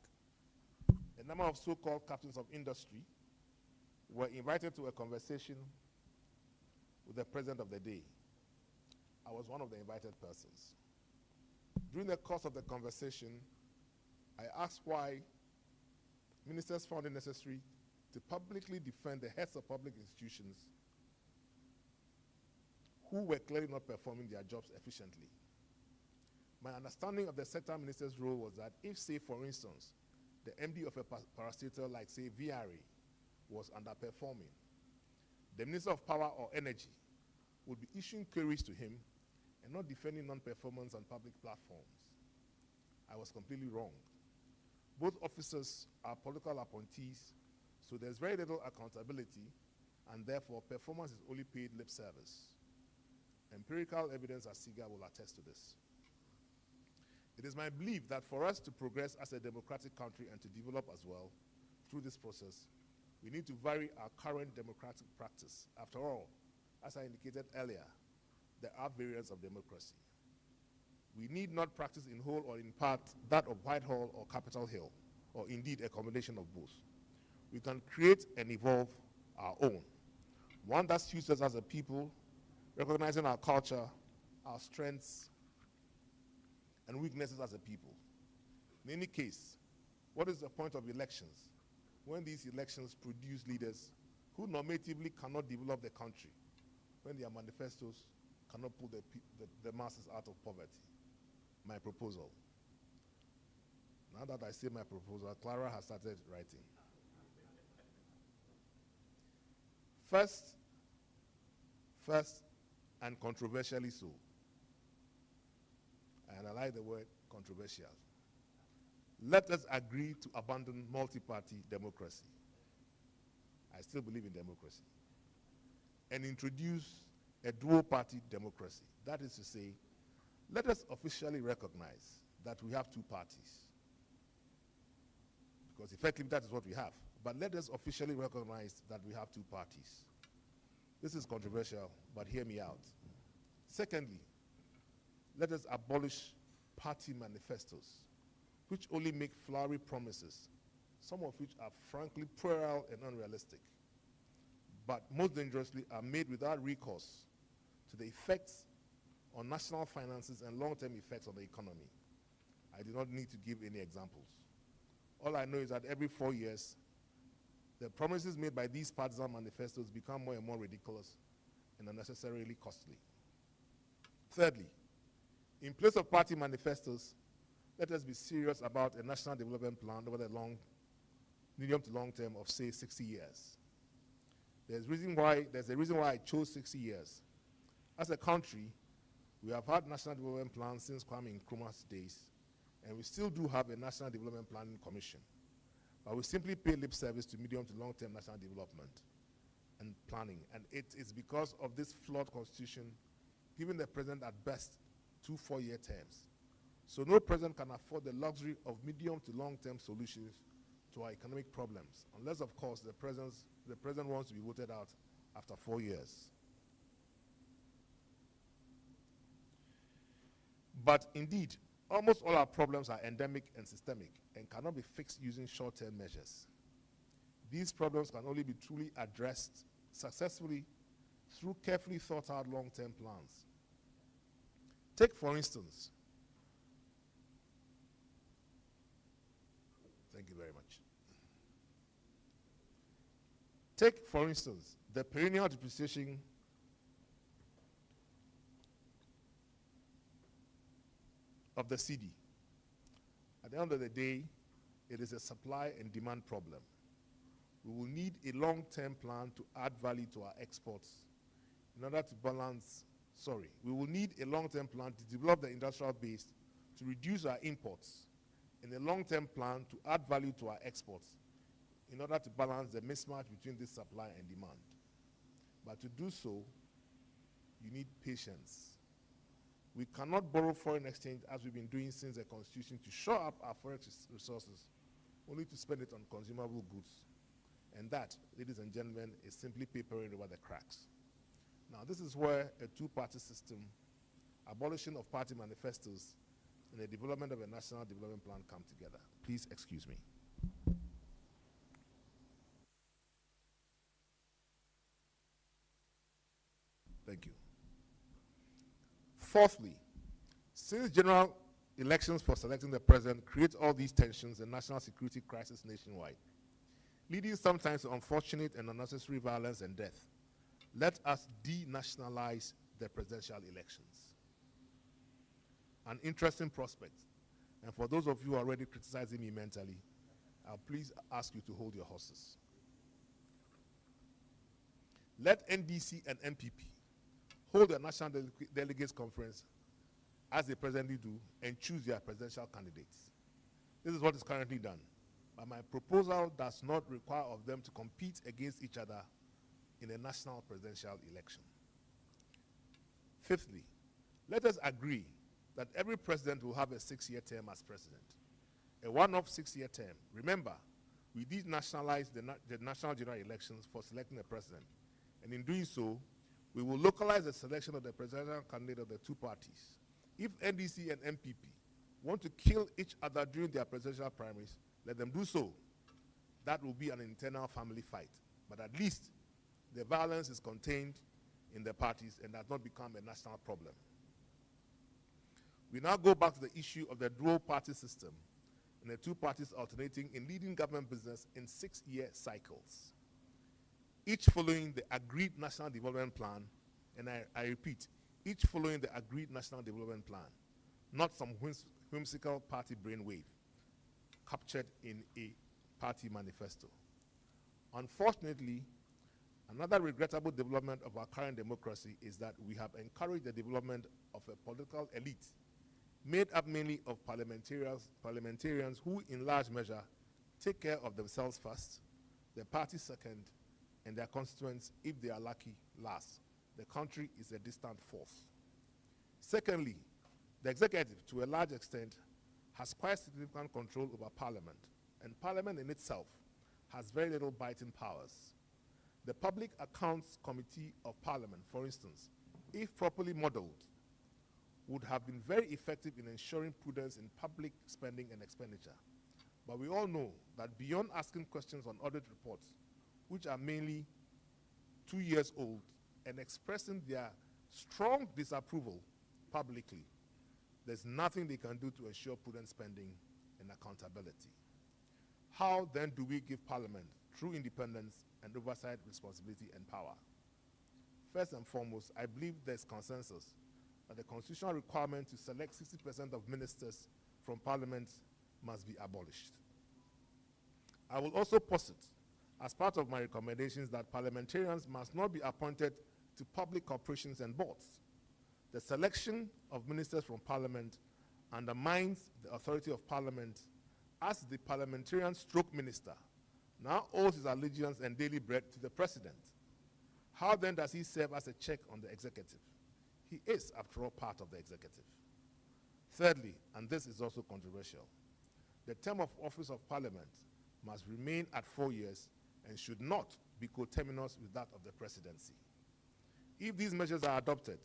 a number of so-called captains of industry were invited to a conversation with the president of the day. I was one of the invited persons. During the course of the conversation, I asked why ministers found it necessary to publicly defend the heads of public institutions who were clearly not performing their jobs efficiently. My understanding of the sector minister's role was that if, say, for instance, the MD of a parastatal like, say, VRA was underperforming, the Minister of Power or Energy would be issuing queries to him and not defending non-performance on public platforms. I was completely wrong. Both officers are political appointees, so there's very little accountability, and therefore performance is only paid lip service. Empirical evidence, as SIGA will attest to this. It is my belief that for us to progress as a democratic country and to develop as well through this process, we need to vary our current democratic practice. After all, as I indicated earlier, there are variants of democracy. We need not practice in whole or in part that of Whitehall or Capitol Hill, or indeed a combination of both. We can create and evolve our own, one that suits us as a people, recognizing our culture, our strengths, and weaknesses as a people. In any case, what is the point of elections when these elections produce leaders who normatively cannot develop the country, when their manifestos cannot pull the masses out of poverty? My proposal: Now that I say my proposal, Clara has started writing. First, and controversially so, and I like the word controversial, let us agree to abandon multi-party democracy. I still believe in democracy. And introduce a dual-party democracy. That is to say, let us officially recognize that we have two parties. Because effectively that is what we have. But let us officially recognize that we have two parties. This is controversial, but hear me out. Secondly, let us abolish party manifestos, which only make flowery promises, some of which are frankly puerile and unrealistic, but most dangerously are made without recourse to the effects on national finances and long-term effects on the economy. I do not need to give any examples. All I know is that every 4 years, the promises made by these partisan manifestos become more and more ridiculous and unnecessarily costly. Thirdly, in place of party manifestos, let us be serious about a national development plan over the medium to long term of, say, 60 years. There's a reason why I chose 60 years. As a country, we have had national development plans since Kwame Nkrumah's days, and we still do have a National Development Planning Commission. But we simply pay lip service to medium to long-term national development and planning. And it is because of this flawed constitution, giving the president at best 2 4-year terms. So no president can afford the luxury of medium to long-term solutions to our economic problems, unless, of course, the president wants to be voted out after 4 years. But indeed, almost all our problems are endemic and systemic and cannot be fixed using short-term measures. These problems can only be truly addressed successfully through carefully thought-out long-term plans. Take, for instance, thank you very much. Take, for instance, the perennial depreciation of the cedi. At the end of the day, it is a supply and demand problem. We will need a long-term plan to add value to our exports in order to we will need a long-term plan to develop the industrial base to reduce our imports, and a long-term plan to add value to our exports in order to balance the mismatch between this supply and demand. But to do so, you need patience. We cannot borrow foreign exchange as we've been doing since the Constitution to shore up our forex resources, only to spend it on consumable goods. And that, ladies and gentlemen, is simply papering over the cracks. Now, this is where a two-party system, abolition of party manifestos, and the development of a national development plan come together. Please excuse me. Thank you. Fourthly, since general elections for selecting the president create all these tensions and national security crisis nationwide, leading sometimes to unfortunate and unnecessary violence and death, let us denationalize the presidential elections. An interesting prospect. And for those of you who are already criticizing me mentally, I'll please ask you to hold your horses. Let NDC and MPP hold a national delegates conference as they presently do and choose their presidential candidates. This is what is currently done. But my proposal does not require of them to compete against each other in a national presidential election. Fifthly, let us agree that every president will have a 6-year term as president. A one-off 6-year term. Remember, we denationalized the national general elections for selecting a president. And in doing so, we will localize the selection of the presidential candidate of the two parties. If NDC and MPP want to kill each other during their presidential primaries, let them do so. That will be an internal family fight. But at least the violence is contained in the parties and does not become a national problem. We now go back to the issue of the dual party system and the two parties alternating in leading government business in 6-year cycles, each following the agreed national development plan, and I repeat, each following the agreed national development plan, not some whimsical party brainwave. captured in a party manifesto. Unfortunately, another regrettable development of our current democracy is that we have encouraged the development of a political elite made up mainly of parliamentarians who, in large measure, take care of themselves first, their party second, and their constituents, if they are lucky, last. The country is a distant fourth. Secondly, the executive, to a large extent, has quite significant control over Parliament, and Parliament in itself has very little biting powers. The Public Accounts Committee of Parliament, for instance, if properly modeled, would have been very effective in ensuring prudence in public spending and expenditure. But we all know that beyond asking questions on audit reports, which are mainly 2 years old, and expressing their strong disapproval publicly, there's nothing they can do to ensure prudent spending and accountability. How then do we give Parliament true independence and oversight responsibility and power? First and foremost, I believe there's consensus that the constitutional requirement to select 60% of ministers from Parliament must be abolished. I will also posit, as part of my recommendations, that parliamentarians must not be appointed to public corporations and boards. The selection of ministers from Parliament undermines the authority of Parliament, as the parliamentarian stroke minister now owes his allegiance and daily bread to the president. How then does he serve as a check on the executive? He is, after all, part of the executive. Thirdly, and this is also controversial, the term of office of Parliament must remain at 4 years and should not be coterminous with that of the presidency. If these measures are adopted,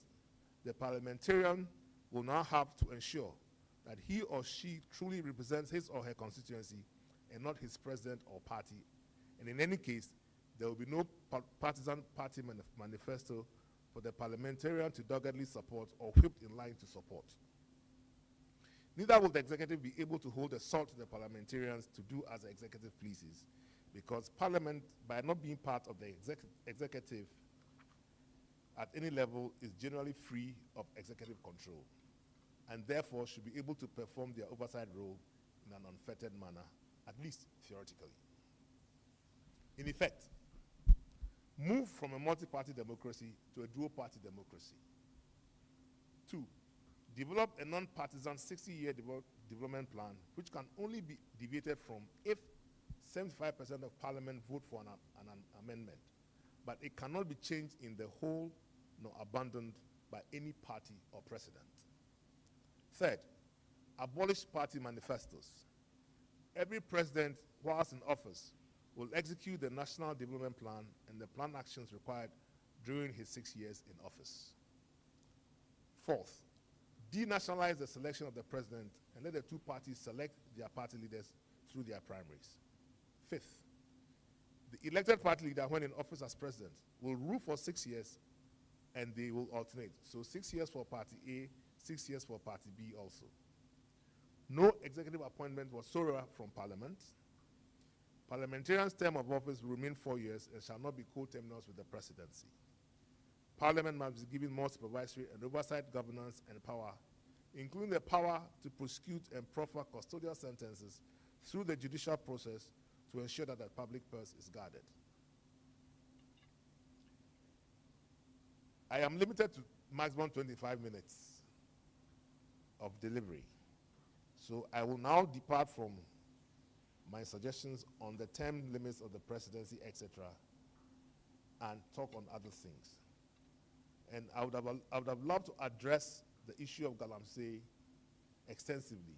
the parliamentarian will now have to ensure that he or she truly represents his or her constituency and not his president or party. And in any case, there will be no partisan party manifesto for the parliamentarian to doggedly support or whipped in line to support. Neither will the executive be able to hold a sword to the parliamentarians to do as the executive pleases, because Parliament, by not being part of the executive at any level, is generally free of executive control, and therefore should be able to perform their oversight role in an unfettered manner, at least theoretically. In effect, move from a multi-party democracy to a dual-party democracy. 2, develop a non-partisan 60-year development plan, which can only be deviated from if 75% of Parliament vote for an amendment, but it cannot be changed in the whole nor abandoned by any party or president. Third, abolish party manifestos. Every president, whilst in office, will execute the National Development Plan and the plan actions required during his 6 years in office. Fourth, denationalize the selection of the president and let the two parties select their party leaders through their primaries. Fifth, the elected party leader, when in office as president, will rule for 6 years and they will alternate. So 6 years for party A, 6 years for party B also. No executive appointment whatsoever from Parliament. Parliamentarians' term of office will remain 4 years and shall not be coterminous with the presidency. Parliament must be given more supervisory and oversight governance and power, including the power to prosecute and proffer custodial sentences through the judicial process to ensure that the public purse is guarded. I am limited to maximum 25 minutes of delivery. So I will now depart from my suggestions on the term limits of the presidency, etc., and talk on other things. And I would have loved to address the issue of Galamsey extensively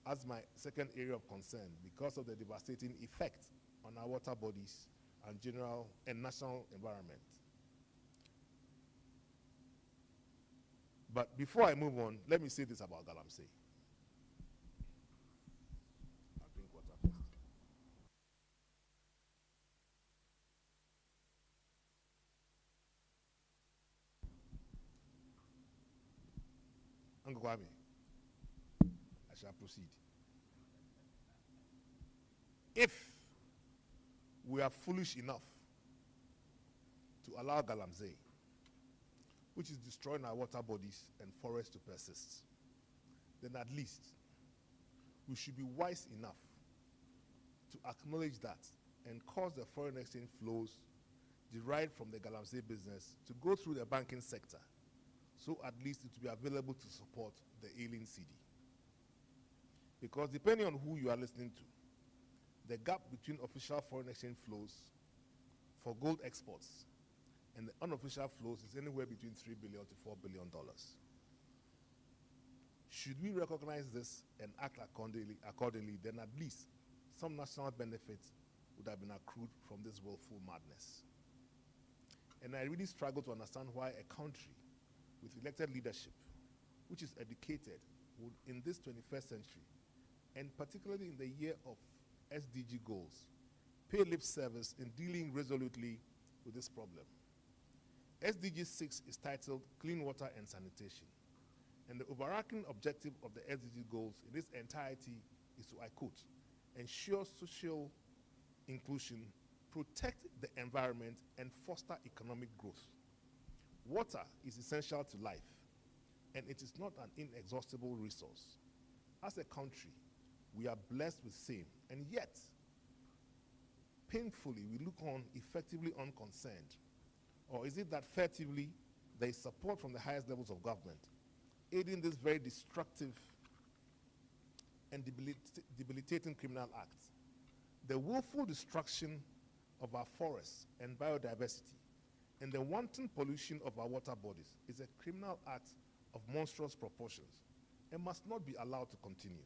as my second area of concern because of the devastating effect on our water bodies and general and national environment. But before I move on, let me say this about Galamsey. I'll drink water first. Uncle Kwame, I shall proceed. If we are foolish enough to allow Galamsey, which is destroying our water bodies and forests, to persist, then at least we should be wise enough to acknowledge that and cause the foreign exchange flows derived from the Galamsey business to go through the banking sector, so at least it will be available to support the ailing cedi. Because depending on who you are listening to, the gap between official foreign exchange flows for gold exports and the unofficial flows is anywhere between $3 billion to $4 billion. Should we recognize this and act accordingly, then at least some national benefits would have been accrued from this willful madness. And I really struggle to understand why a country with elected leadership, which is educated, would in this 21st century, and particularly in the year of SDG goals, pay lip service in dealing resolutely with this problem. SDG 6 is titled Clean Water and Sanitation. And the overarching objective of the SDG goals in its entirety is to, I quote, ensure social inclusion, protect the environment, and foster economic growth. Water is essential to life, and it is not an inexhaustible resource. As a country, we are blessed with same, and yet, painfully, we look on effectively unconcerned. Or is it that furtively there is support from the highest levels of government aiding this very destructive and debilitating criminal act? The willful destruction of our forests and biodiversity and the wanton pollution of our water bodies is a criminal act of monstrous proportions and must not be allowed to continue.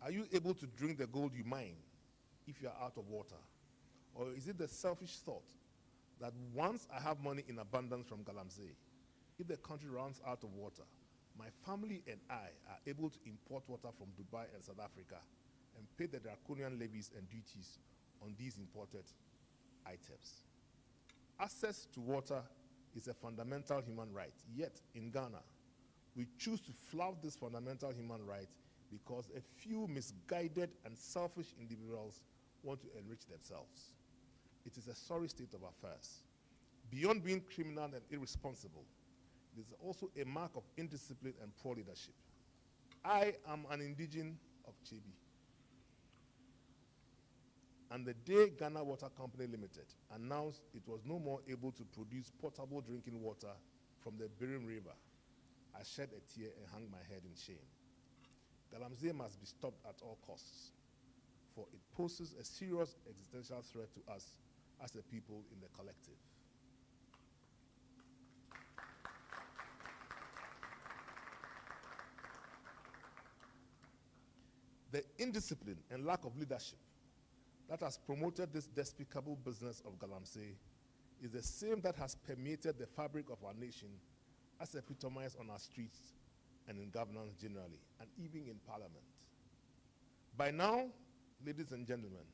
Are you able to drink the gold you mine if you are out of water? Or is it the selfish thought that once I have money in abundance from Galamsey, if the country runs out of water, my family and I are able to import water from Dubai and South Africa and pay the draconian levies and duties on these imported items? Access to water is a fundamental human right, yet in Ghana, we choose to flout this fundamental human right because a few misguided and selfish individuals want to enrich themselves. It is a sorry state of affairs. Beyond being criminal and irresponsible, it is also a mark of indiscipline and poor leadership. I am an indigene of Chebi. And the day Ghana Water Company Limited announced it was no more able to produce potable drinking water from the Birim River, I shed a tear and hung my head in shame. Galamsey must be stopped at all costs, for it poses a serious existential threat to us as a people in the collective. The indiscipline and lack of leadership that has promoted this despicable business of Galamsey is the same that has permeated the fabric of our nation as epitomized on our streets and in governance generally, and even in parliament. By now, ladies and gentlemen,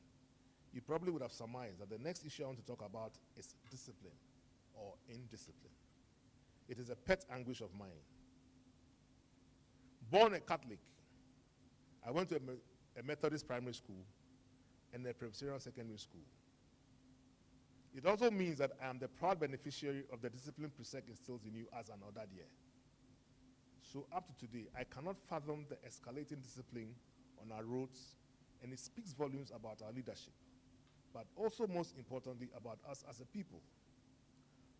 you probably would have surmised that the next issue I want to talk about is discipline or indiscipline. It is a pet anguish of mine. Born a Catholic, I went to a Methodist primary school and a Presbyterian secondary school. It also means that I am the proud beneficiary of the discipline precept instilled in you as an ordered year. So up to today, I cannot fathom the escalating discipline on our roads, and it speaks volumes about our leadership, but also most importantly about us as a people.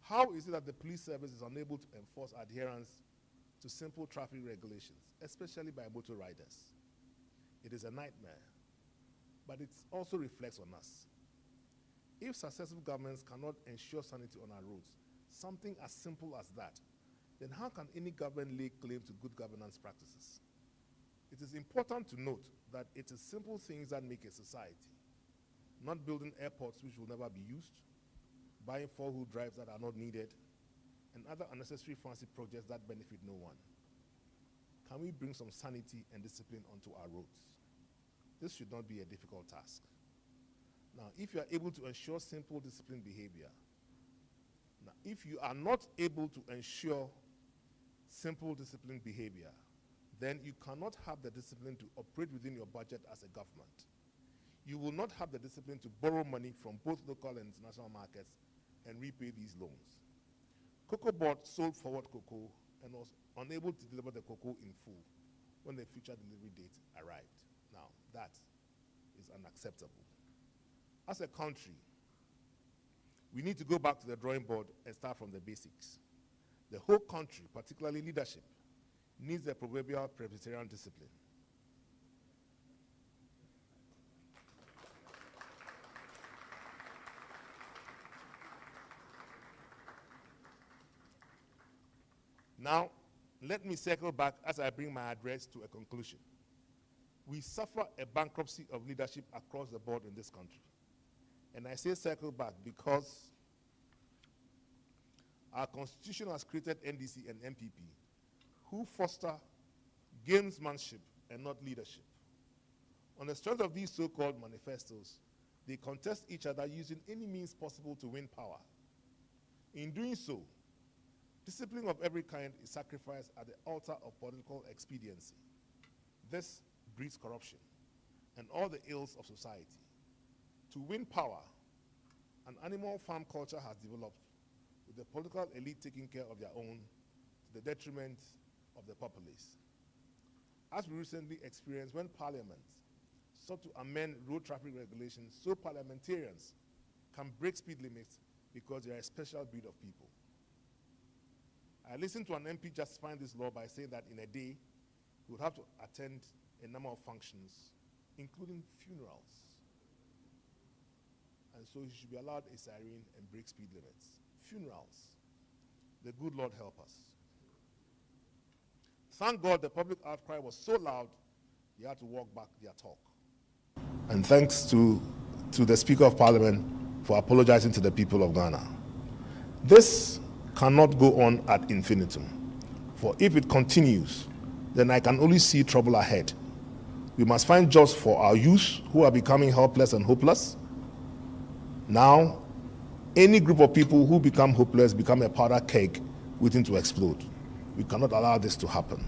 How is it that the police service is unable to enforce adherence to simple traffic regulations, especially by motor riders? It is a nightmare, but it also reflects on us. If successive governments cannot ensure sanity on our roads, something as simple as that, then how can any government lay claim to good governance practices? It is important to note that it is simple things that make a society, not building airports which will never be used, buying four-wheel drives that are not needed, and other unnecessary fancy projects that benefit no one. Can we bring some sanity and discipline onto our roads? This should not be a difficult task. Now, if you are able to ensure simple disciplined behavior, now, if you are not able to ensure simple disciplined behavior, then you cannot have the discipline to operate within your budget as a government. You will not have the discipline to borrow money from both local and international markets and repay these loans. Cocoa Board sold forward cocoa and was unable to deliver the cocoa in full, when the future delivery date arrived. Now, that is unacceptable. As a country, we need to go back to the drawing board and start from the basics. The whole country, particularly leadership, needs the proverbial Presbyterian discipline. Now, let me circle back as I bring my address to a conclusion. We suffer a bankruptcy of leadership across the board in this country. And I say circle back because our constitution has created NDC and MPP who foster gamesmanship and not leadership. On the strength of these so-called manifestos, they contest each other using any means possible to win power. In doing so, discipline of every kind is sacrificed at the altar of political expediency. This breeds corruption and all the ills of society. To win power, an animal farm culture has developed, with the political elite taking care of their own to the detriment of the populace. As we recently experienced when Parliament sought to amend road traffic regulations so parliamentarians can break speed limits because they are a special breed of people. I listened to an MP justifying this law by saying that in a day, he would have to attend a number of functions, including funerals. And so he should be allowed a siren and break speed limits. Funerals. The good Lord help us. Thank God the public outcry was so loud, they had to walk back their talk. And thanks to the Speaker of Parliament for apologizing to the people of Ghana. This cannot go on ad infinitum, for if it continues, then I can only see trouble ahead. We must find jobs for our youth who are becoming helpless and hopeless. Now, any group of people who become hopeless become a powder keg waiting to explode. We cannot allow this to happen.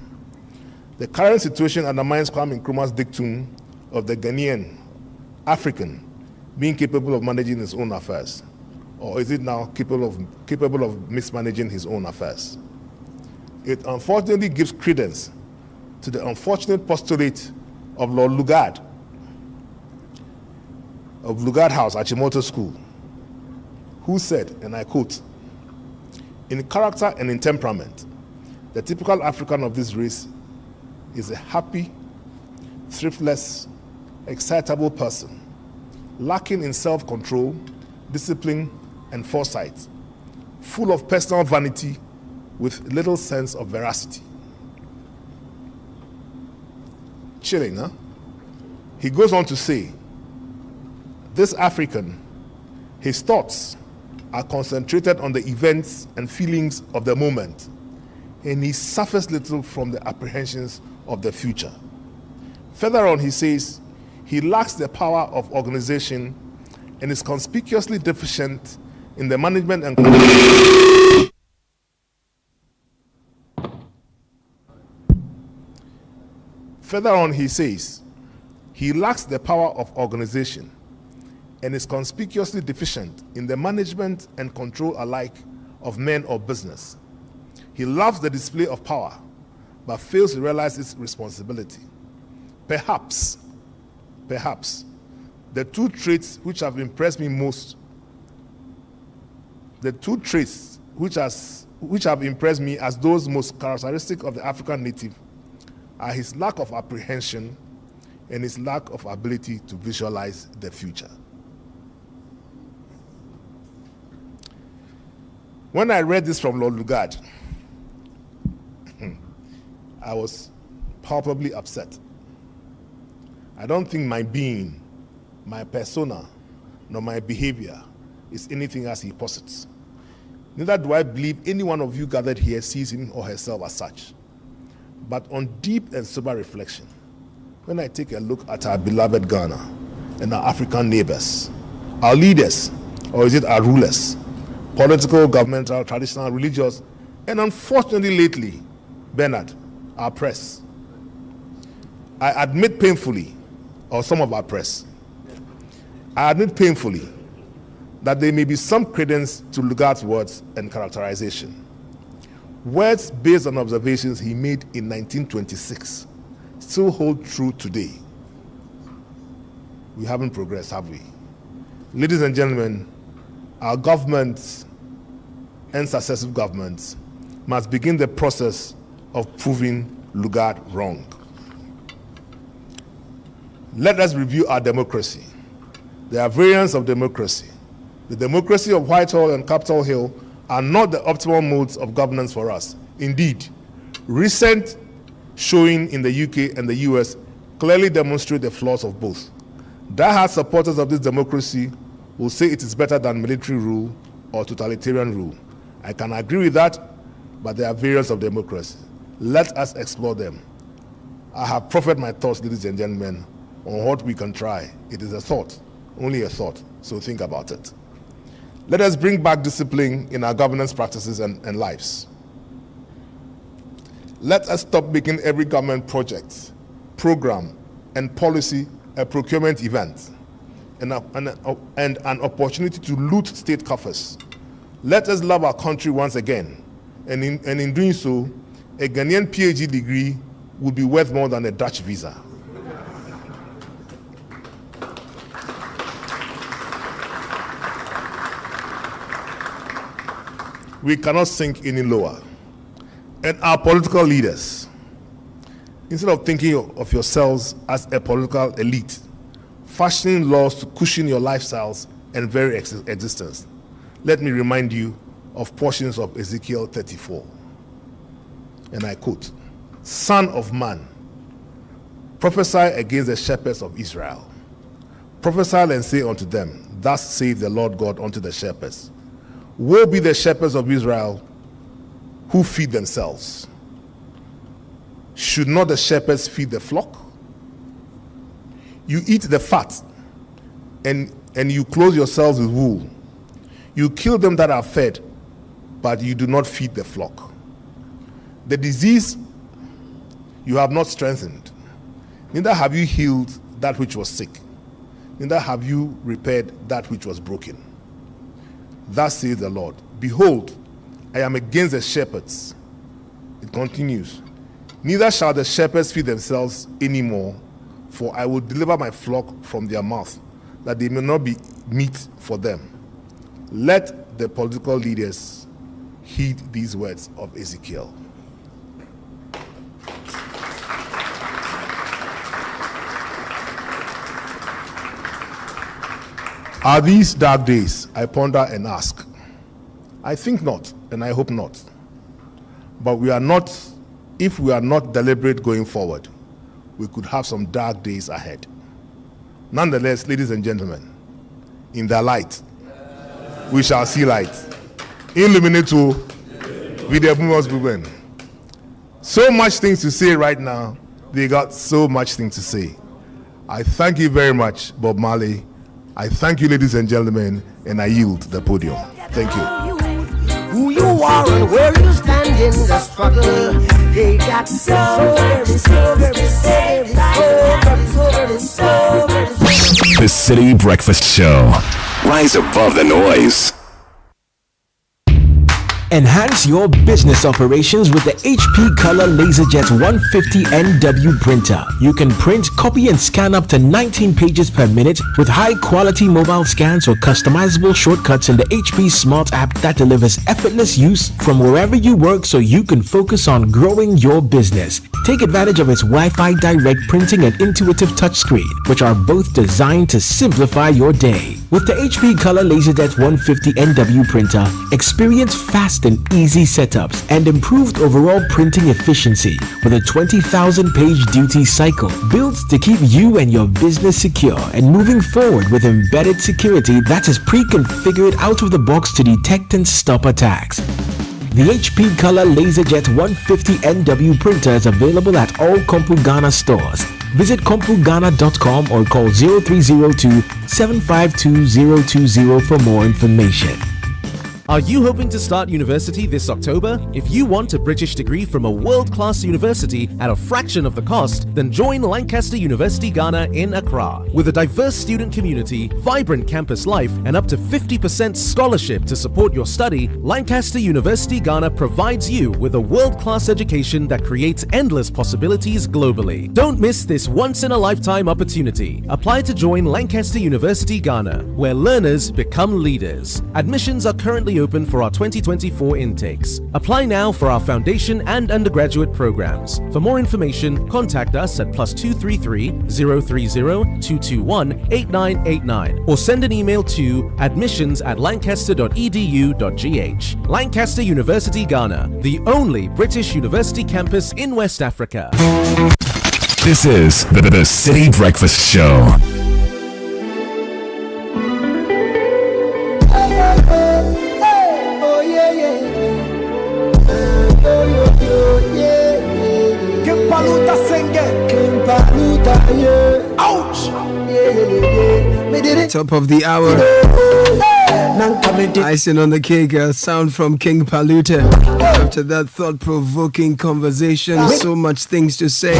The current situation undermines Kwame Nkrumah's dictum of the Ghanaian African being capable of managing his own affairs. Or is it now capable of mismanaging his own affairs? It unfortunately gives credence to the unfortunate postulate of Lord Lugard, of Lugard House at Chimoto School, who said, and I quote, "In character and in temperament, the typical African of this race is a happy, thriftless, excitable person, lacking in self-control, discipline, and foresight, full of personal vanity with little sense of veracity." Chilling, huh? He goes on to say, this African, his thoughts are concentrated on the events and feelings of the moment, and he suffers little from the apprehensions of the future. Further on, he says, he lacks the power of organization and is conspicuously deficient in the management and Further on, he says, he lacks the power of organization and is conspicuously deficient in the management and control alike of men or business. He loves the display of power, but fails to realize its responsibility. Perhaps, the two traits which have impressed me most, which have impressed me as those most characteristic of the African native are his lack of apprehension and his lack of ability to visualize the future. When I read this from Lord Lugard, I was palpably upset. I don't think my being, my persona, nor my behavior is anything as he posits. Neither do I believe any one of you gathered here sees him or herself as such. But on deep and sober reflection, when I take a look at our beloved Ghana and our African neighbors, our leaders, or is it our rulers, political, governmental, traditional, religious, and unfortunately lately, Bernard, our press, I admit painfully, or some of our press, I admit painfully that there may be some credence to Lugard's words and characterization. Words based on observations he made in 1926 still hold true today. We haven't progressed, have we? Ladies and gentlemen, our governments and successive governments must begin the process of proving Lugard wrong. Let us review our democracy. There are variants of democracy. The democracy of Whitehall and Capitol Hill are not the optimal modes of governance for us. Indeed, recent showing in the UK and the US clearly demonstrate the flaws of both. Die-hard supporters of this democracy will say it is better than military rule or totalitarian rule. I can agree with that, but there are variants of democracy. Let us explore them. I have proffered my thoughts, ladies and gentlemen, on what we can try. It is a thought, only a thought, so think about it. Let us bring back discipline in our governance practices and lives. Let us stop making every government project, program, and policy a procurement event and an opportunity to loot state coffers. Let us love our country once again, and in doing so, a Ghanaian PhD degree would be worth more than a Dutch visa. We cannot sink any lower. And our political leaders, instead of thinking of yourselves as a political elite, fashioning laws to cushion your lifestyles and very existence, let me remind you of portions of Ezekiel 34. And I quote, "Son of man, prophesy against the shepherds of Israel. Prophesy and say unto them, Thus saith the Lord God unto the shepherds, Woe be the shepherds of Israel who feed themselves. Should not the shepherds feed the flock? You eat the fat, and you clothe yourselves with wool. You kill them that are fed, but you do not feed the flock. The disease you have not strengthened, neither have you healed that which was sick, neither have you repaired that which was broken. Thus says the Lord, Behold, I am against the shepherds." It continues, "Neither shall the shepherds feed themselves anymore, for I will deliver my flock from their mouth, that they may not be meat for them." Let the political leaders heed these words of Ezekiel. Are these dark days? I ponder and ask. I think not, and I hope not. But if we are not deliberate going forward, we could have some dark days ahead. Nonetheless, ladies and gentlemen, in the light, we shall see light. Illuminato video movement. So much things to say right now. They got so much things to say. I thank you very much, Bob Marley. I thank you, ladies and gentlemen, and I yield the podium. Thank you. Who you are and where you stand in the struggle. They got so very. The Citi Breakfast Show. Rise above the noise. Enhance your business operations with the HP Color LaserJet 150 NW printer. You can print, copy, and scan up to 19 pages per minute with high-quality mobile scans or customizable shortcuts in the HP Smart app that delivers effortless use from wherever you work so you can focus on growing your business. Take advantage of its Wi-Fi direct printing and intuitive touchscreen, which are both designed to simplify your day. With the HP Color LaserJet 150 NW printer, experience fast and easy setups and improved overall printing efficiency with a 20,000 page duty cycle built to keep you and your business secure and moving forward with embedded security that is pre-configured out of the box to detect and stop attacks. The HP Color LaserJet 150 NW printer is available at all Kompu Ghana stores. Visit KompuGhana.com or call 0302 752 020 for more information. Are you hoping to start university this October? If you want a British degree from a world-class university at a fraction of the cost, then join Lancaster University Ghana in Accra. With a diverse student community, vibrant campus life, and up to 50% scholarship to support your study, Lancaster University Ghana provides you with a world-class education that creates endless possibilities globally. Don't miss this once-in-a-lifetime opportunity. Apply to join Lancaster University Ghana, where learners become leaders. Admissions are currently open for our 2024 intakes. Apply now for our foundation and undergraduate programs. For more information, contact us at +233 030 221 8989 or send an email to admissions@lancaster.edu.gh. Lancaster University Ghana, the only British university campus in West Africa. This is the Citi Breakfast Show. Top of the hour. Icing on the cake, a sound from King Palute. After that thought-provoking conversation, so much things to say.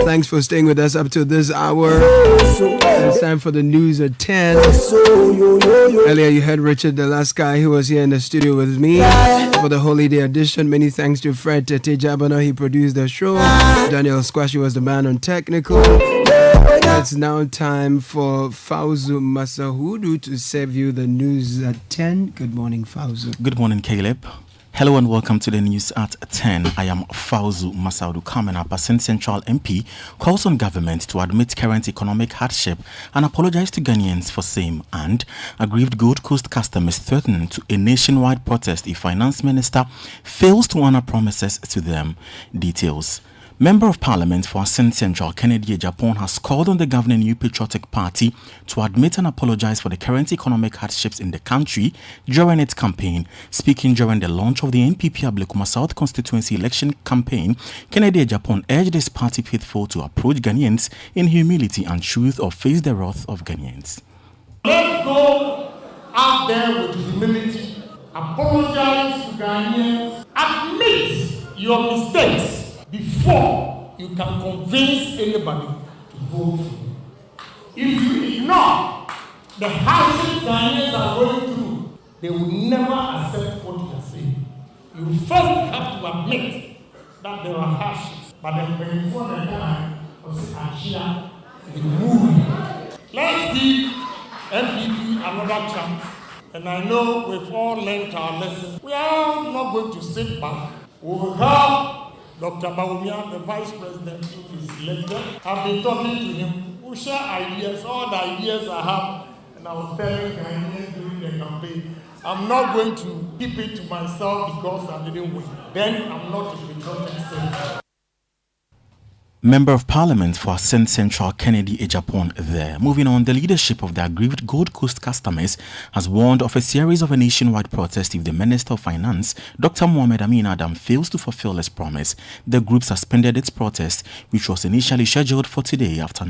Thanks for staying with us up to this hour. It's time for the news at 10. Earlier you heard Richard, the last guy who was here in the studio with me for the holiday edition. Many thanks to Fred Tejabana, he produced the show. Daniel Squashy was the man on technical. It's now time for Fauzu Masahudu to serve you the news at 10. Good morning, Fauzu. Good morning, Caleb. Hello and welcome to the news at 10. I am Fauzu Masahudu. Coming up, a Central MP calls on government to admit current economic hardship and apologize to Ghanaians for same. And aggrieved Gold Coast customers threaten to a nationwide protest if Finance Minister fails to honor promises to them. Details. Member of Parliament for Ascent Central, Kennedy Japan, has called on the governing New Patriotic Party to admit and apologize for the current economic hardships in the country during its campaign. Speaking during the launch of the NPP Ablekuma South constituency election campaign, Kennedy Japan urged his party faithful to approach Ghanaians in humility and truth or face the wrath of Ghanaians. Let's go out there with humility, apologize to Ghanaians, admit your mistakes before you can convince anybody to vote for you. If you ignore the hardships Ghanaians are going through, they will never accept what you are saying. You first have to admit that there are hardships, but then when you want the time of Ashia, you move. Let's give MPP another chance. And I know we've all learned our lesson. We are not going to sit back. We will have Dr. Bawumia, the Vice President, in his lecture. I've been talking to him. We'll share ideas, all the ideas I have. And I was telling Ghanaians during the campaign, I'm not going to keep it to myself because I didn't win. Then I'm not a patriotic citizen. Member of Parliament for Ascent Central, Kennedy Ejapon there. Moving on, the leadership of the aggrieved Gold Coast customers has warned of a series of a nationwide protest if the Minister of Finance, Dr. Mohamed Amin Adam, fails to fulfill his promise. The group suspended its protest, which was initially scheduled for today afternoon.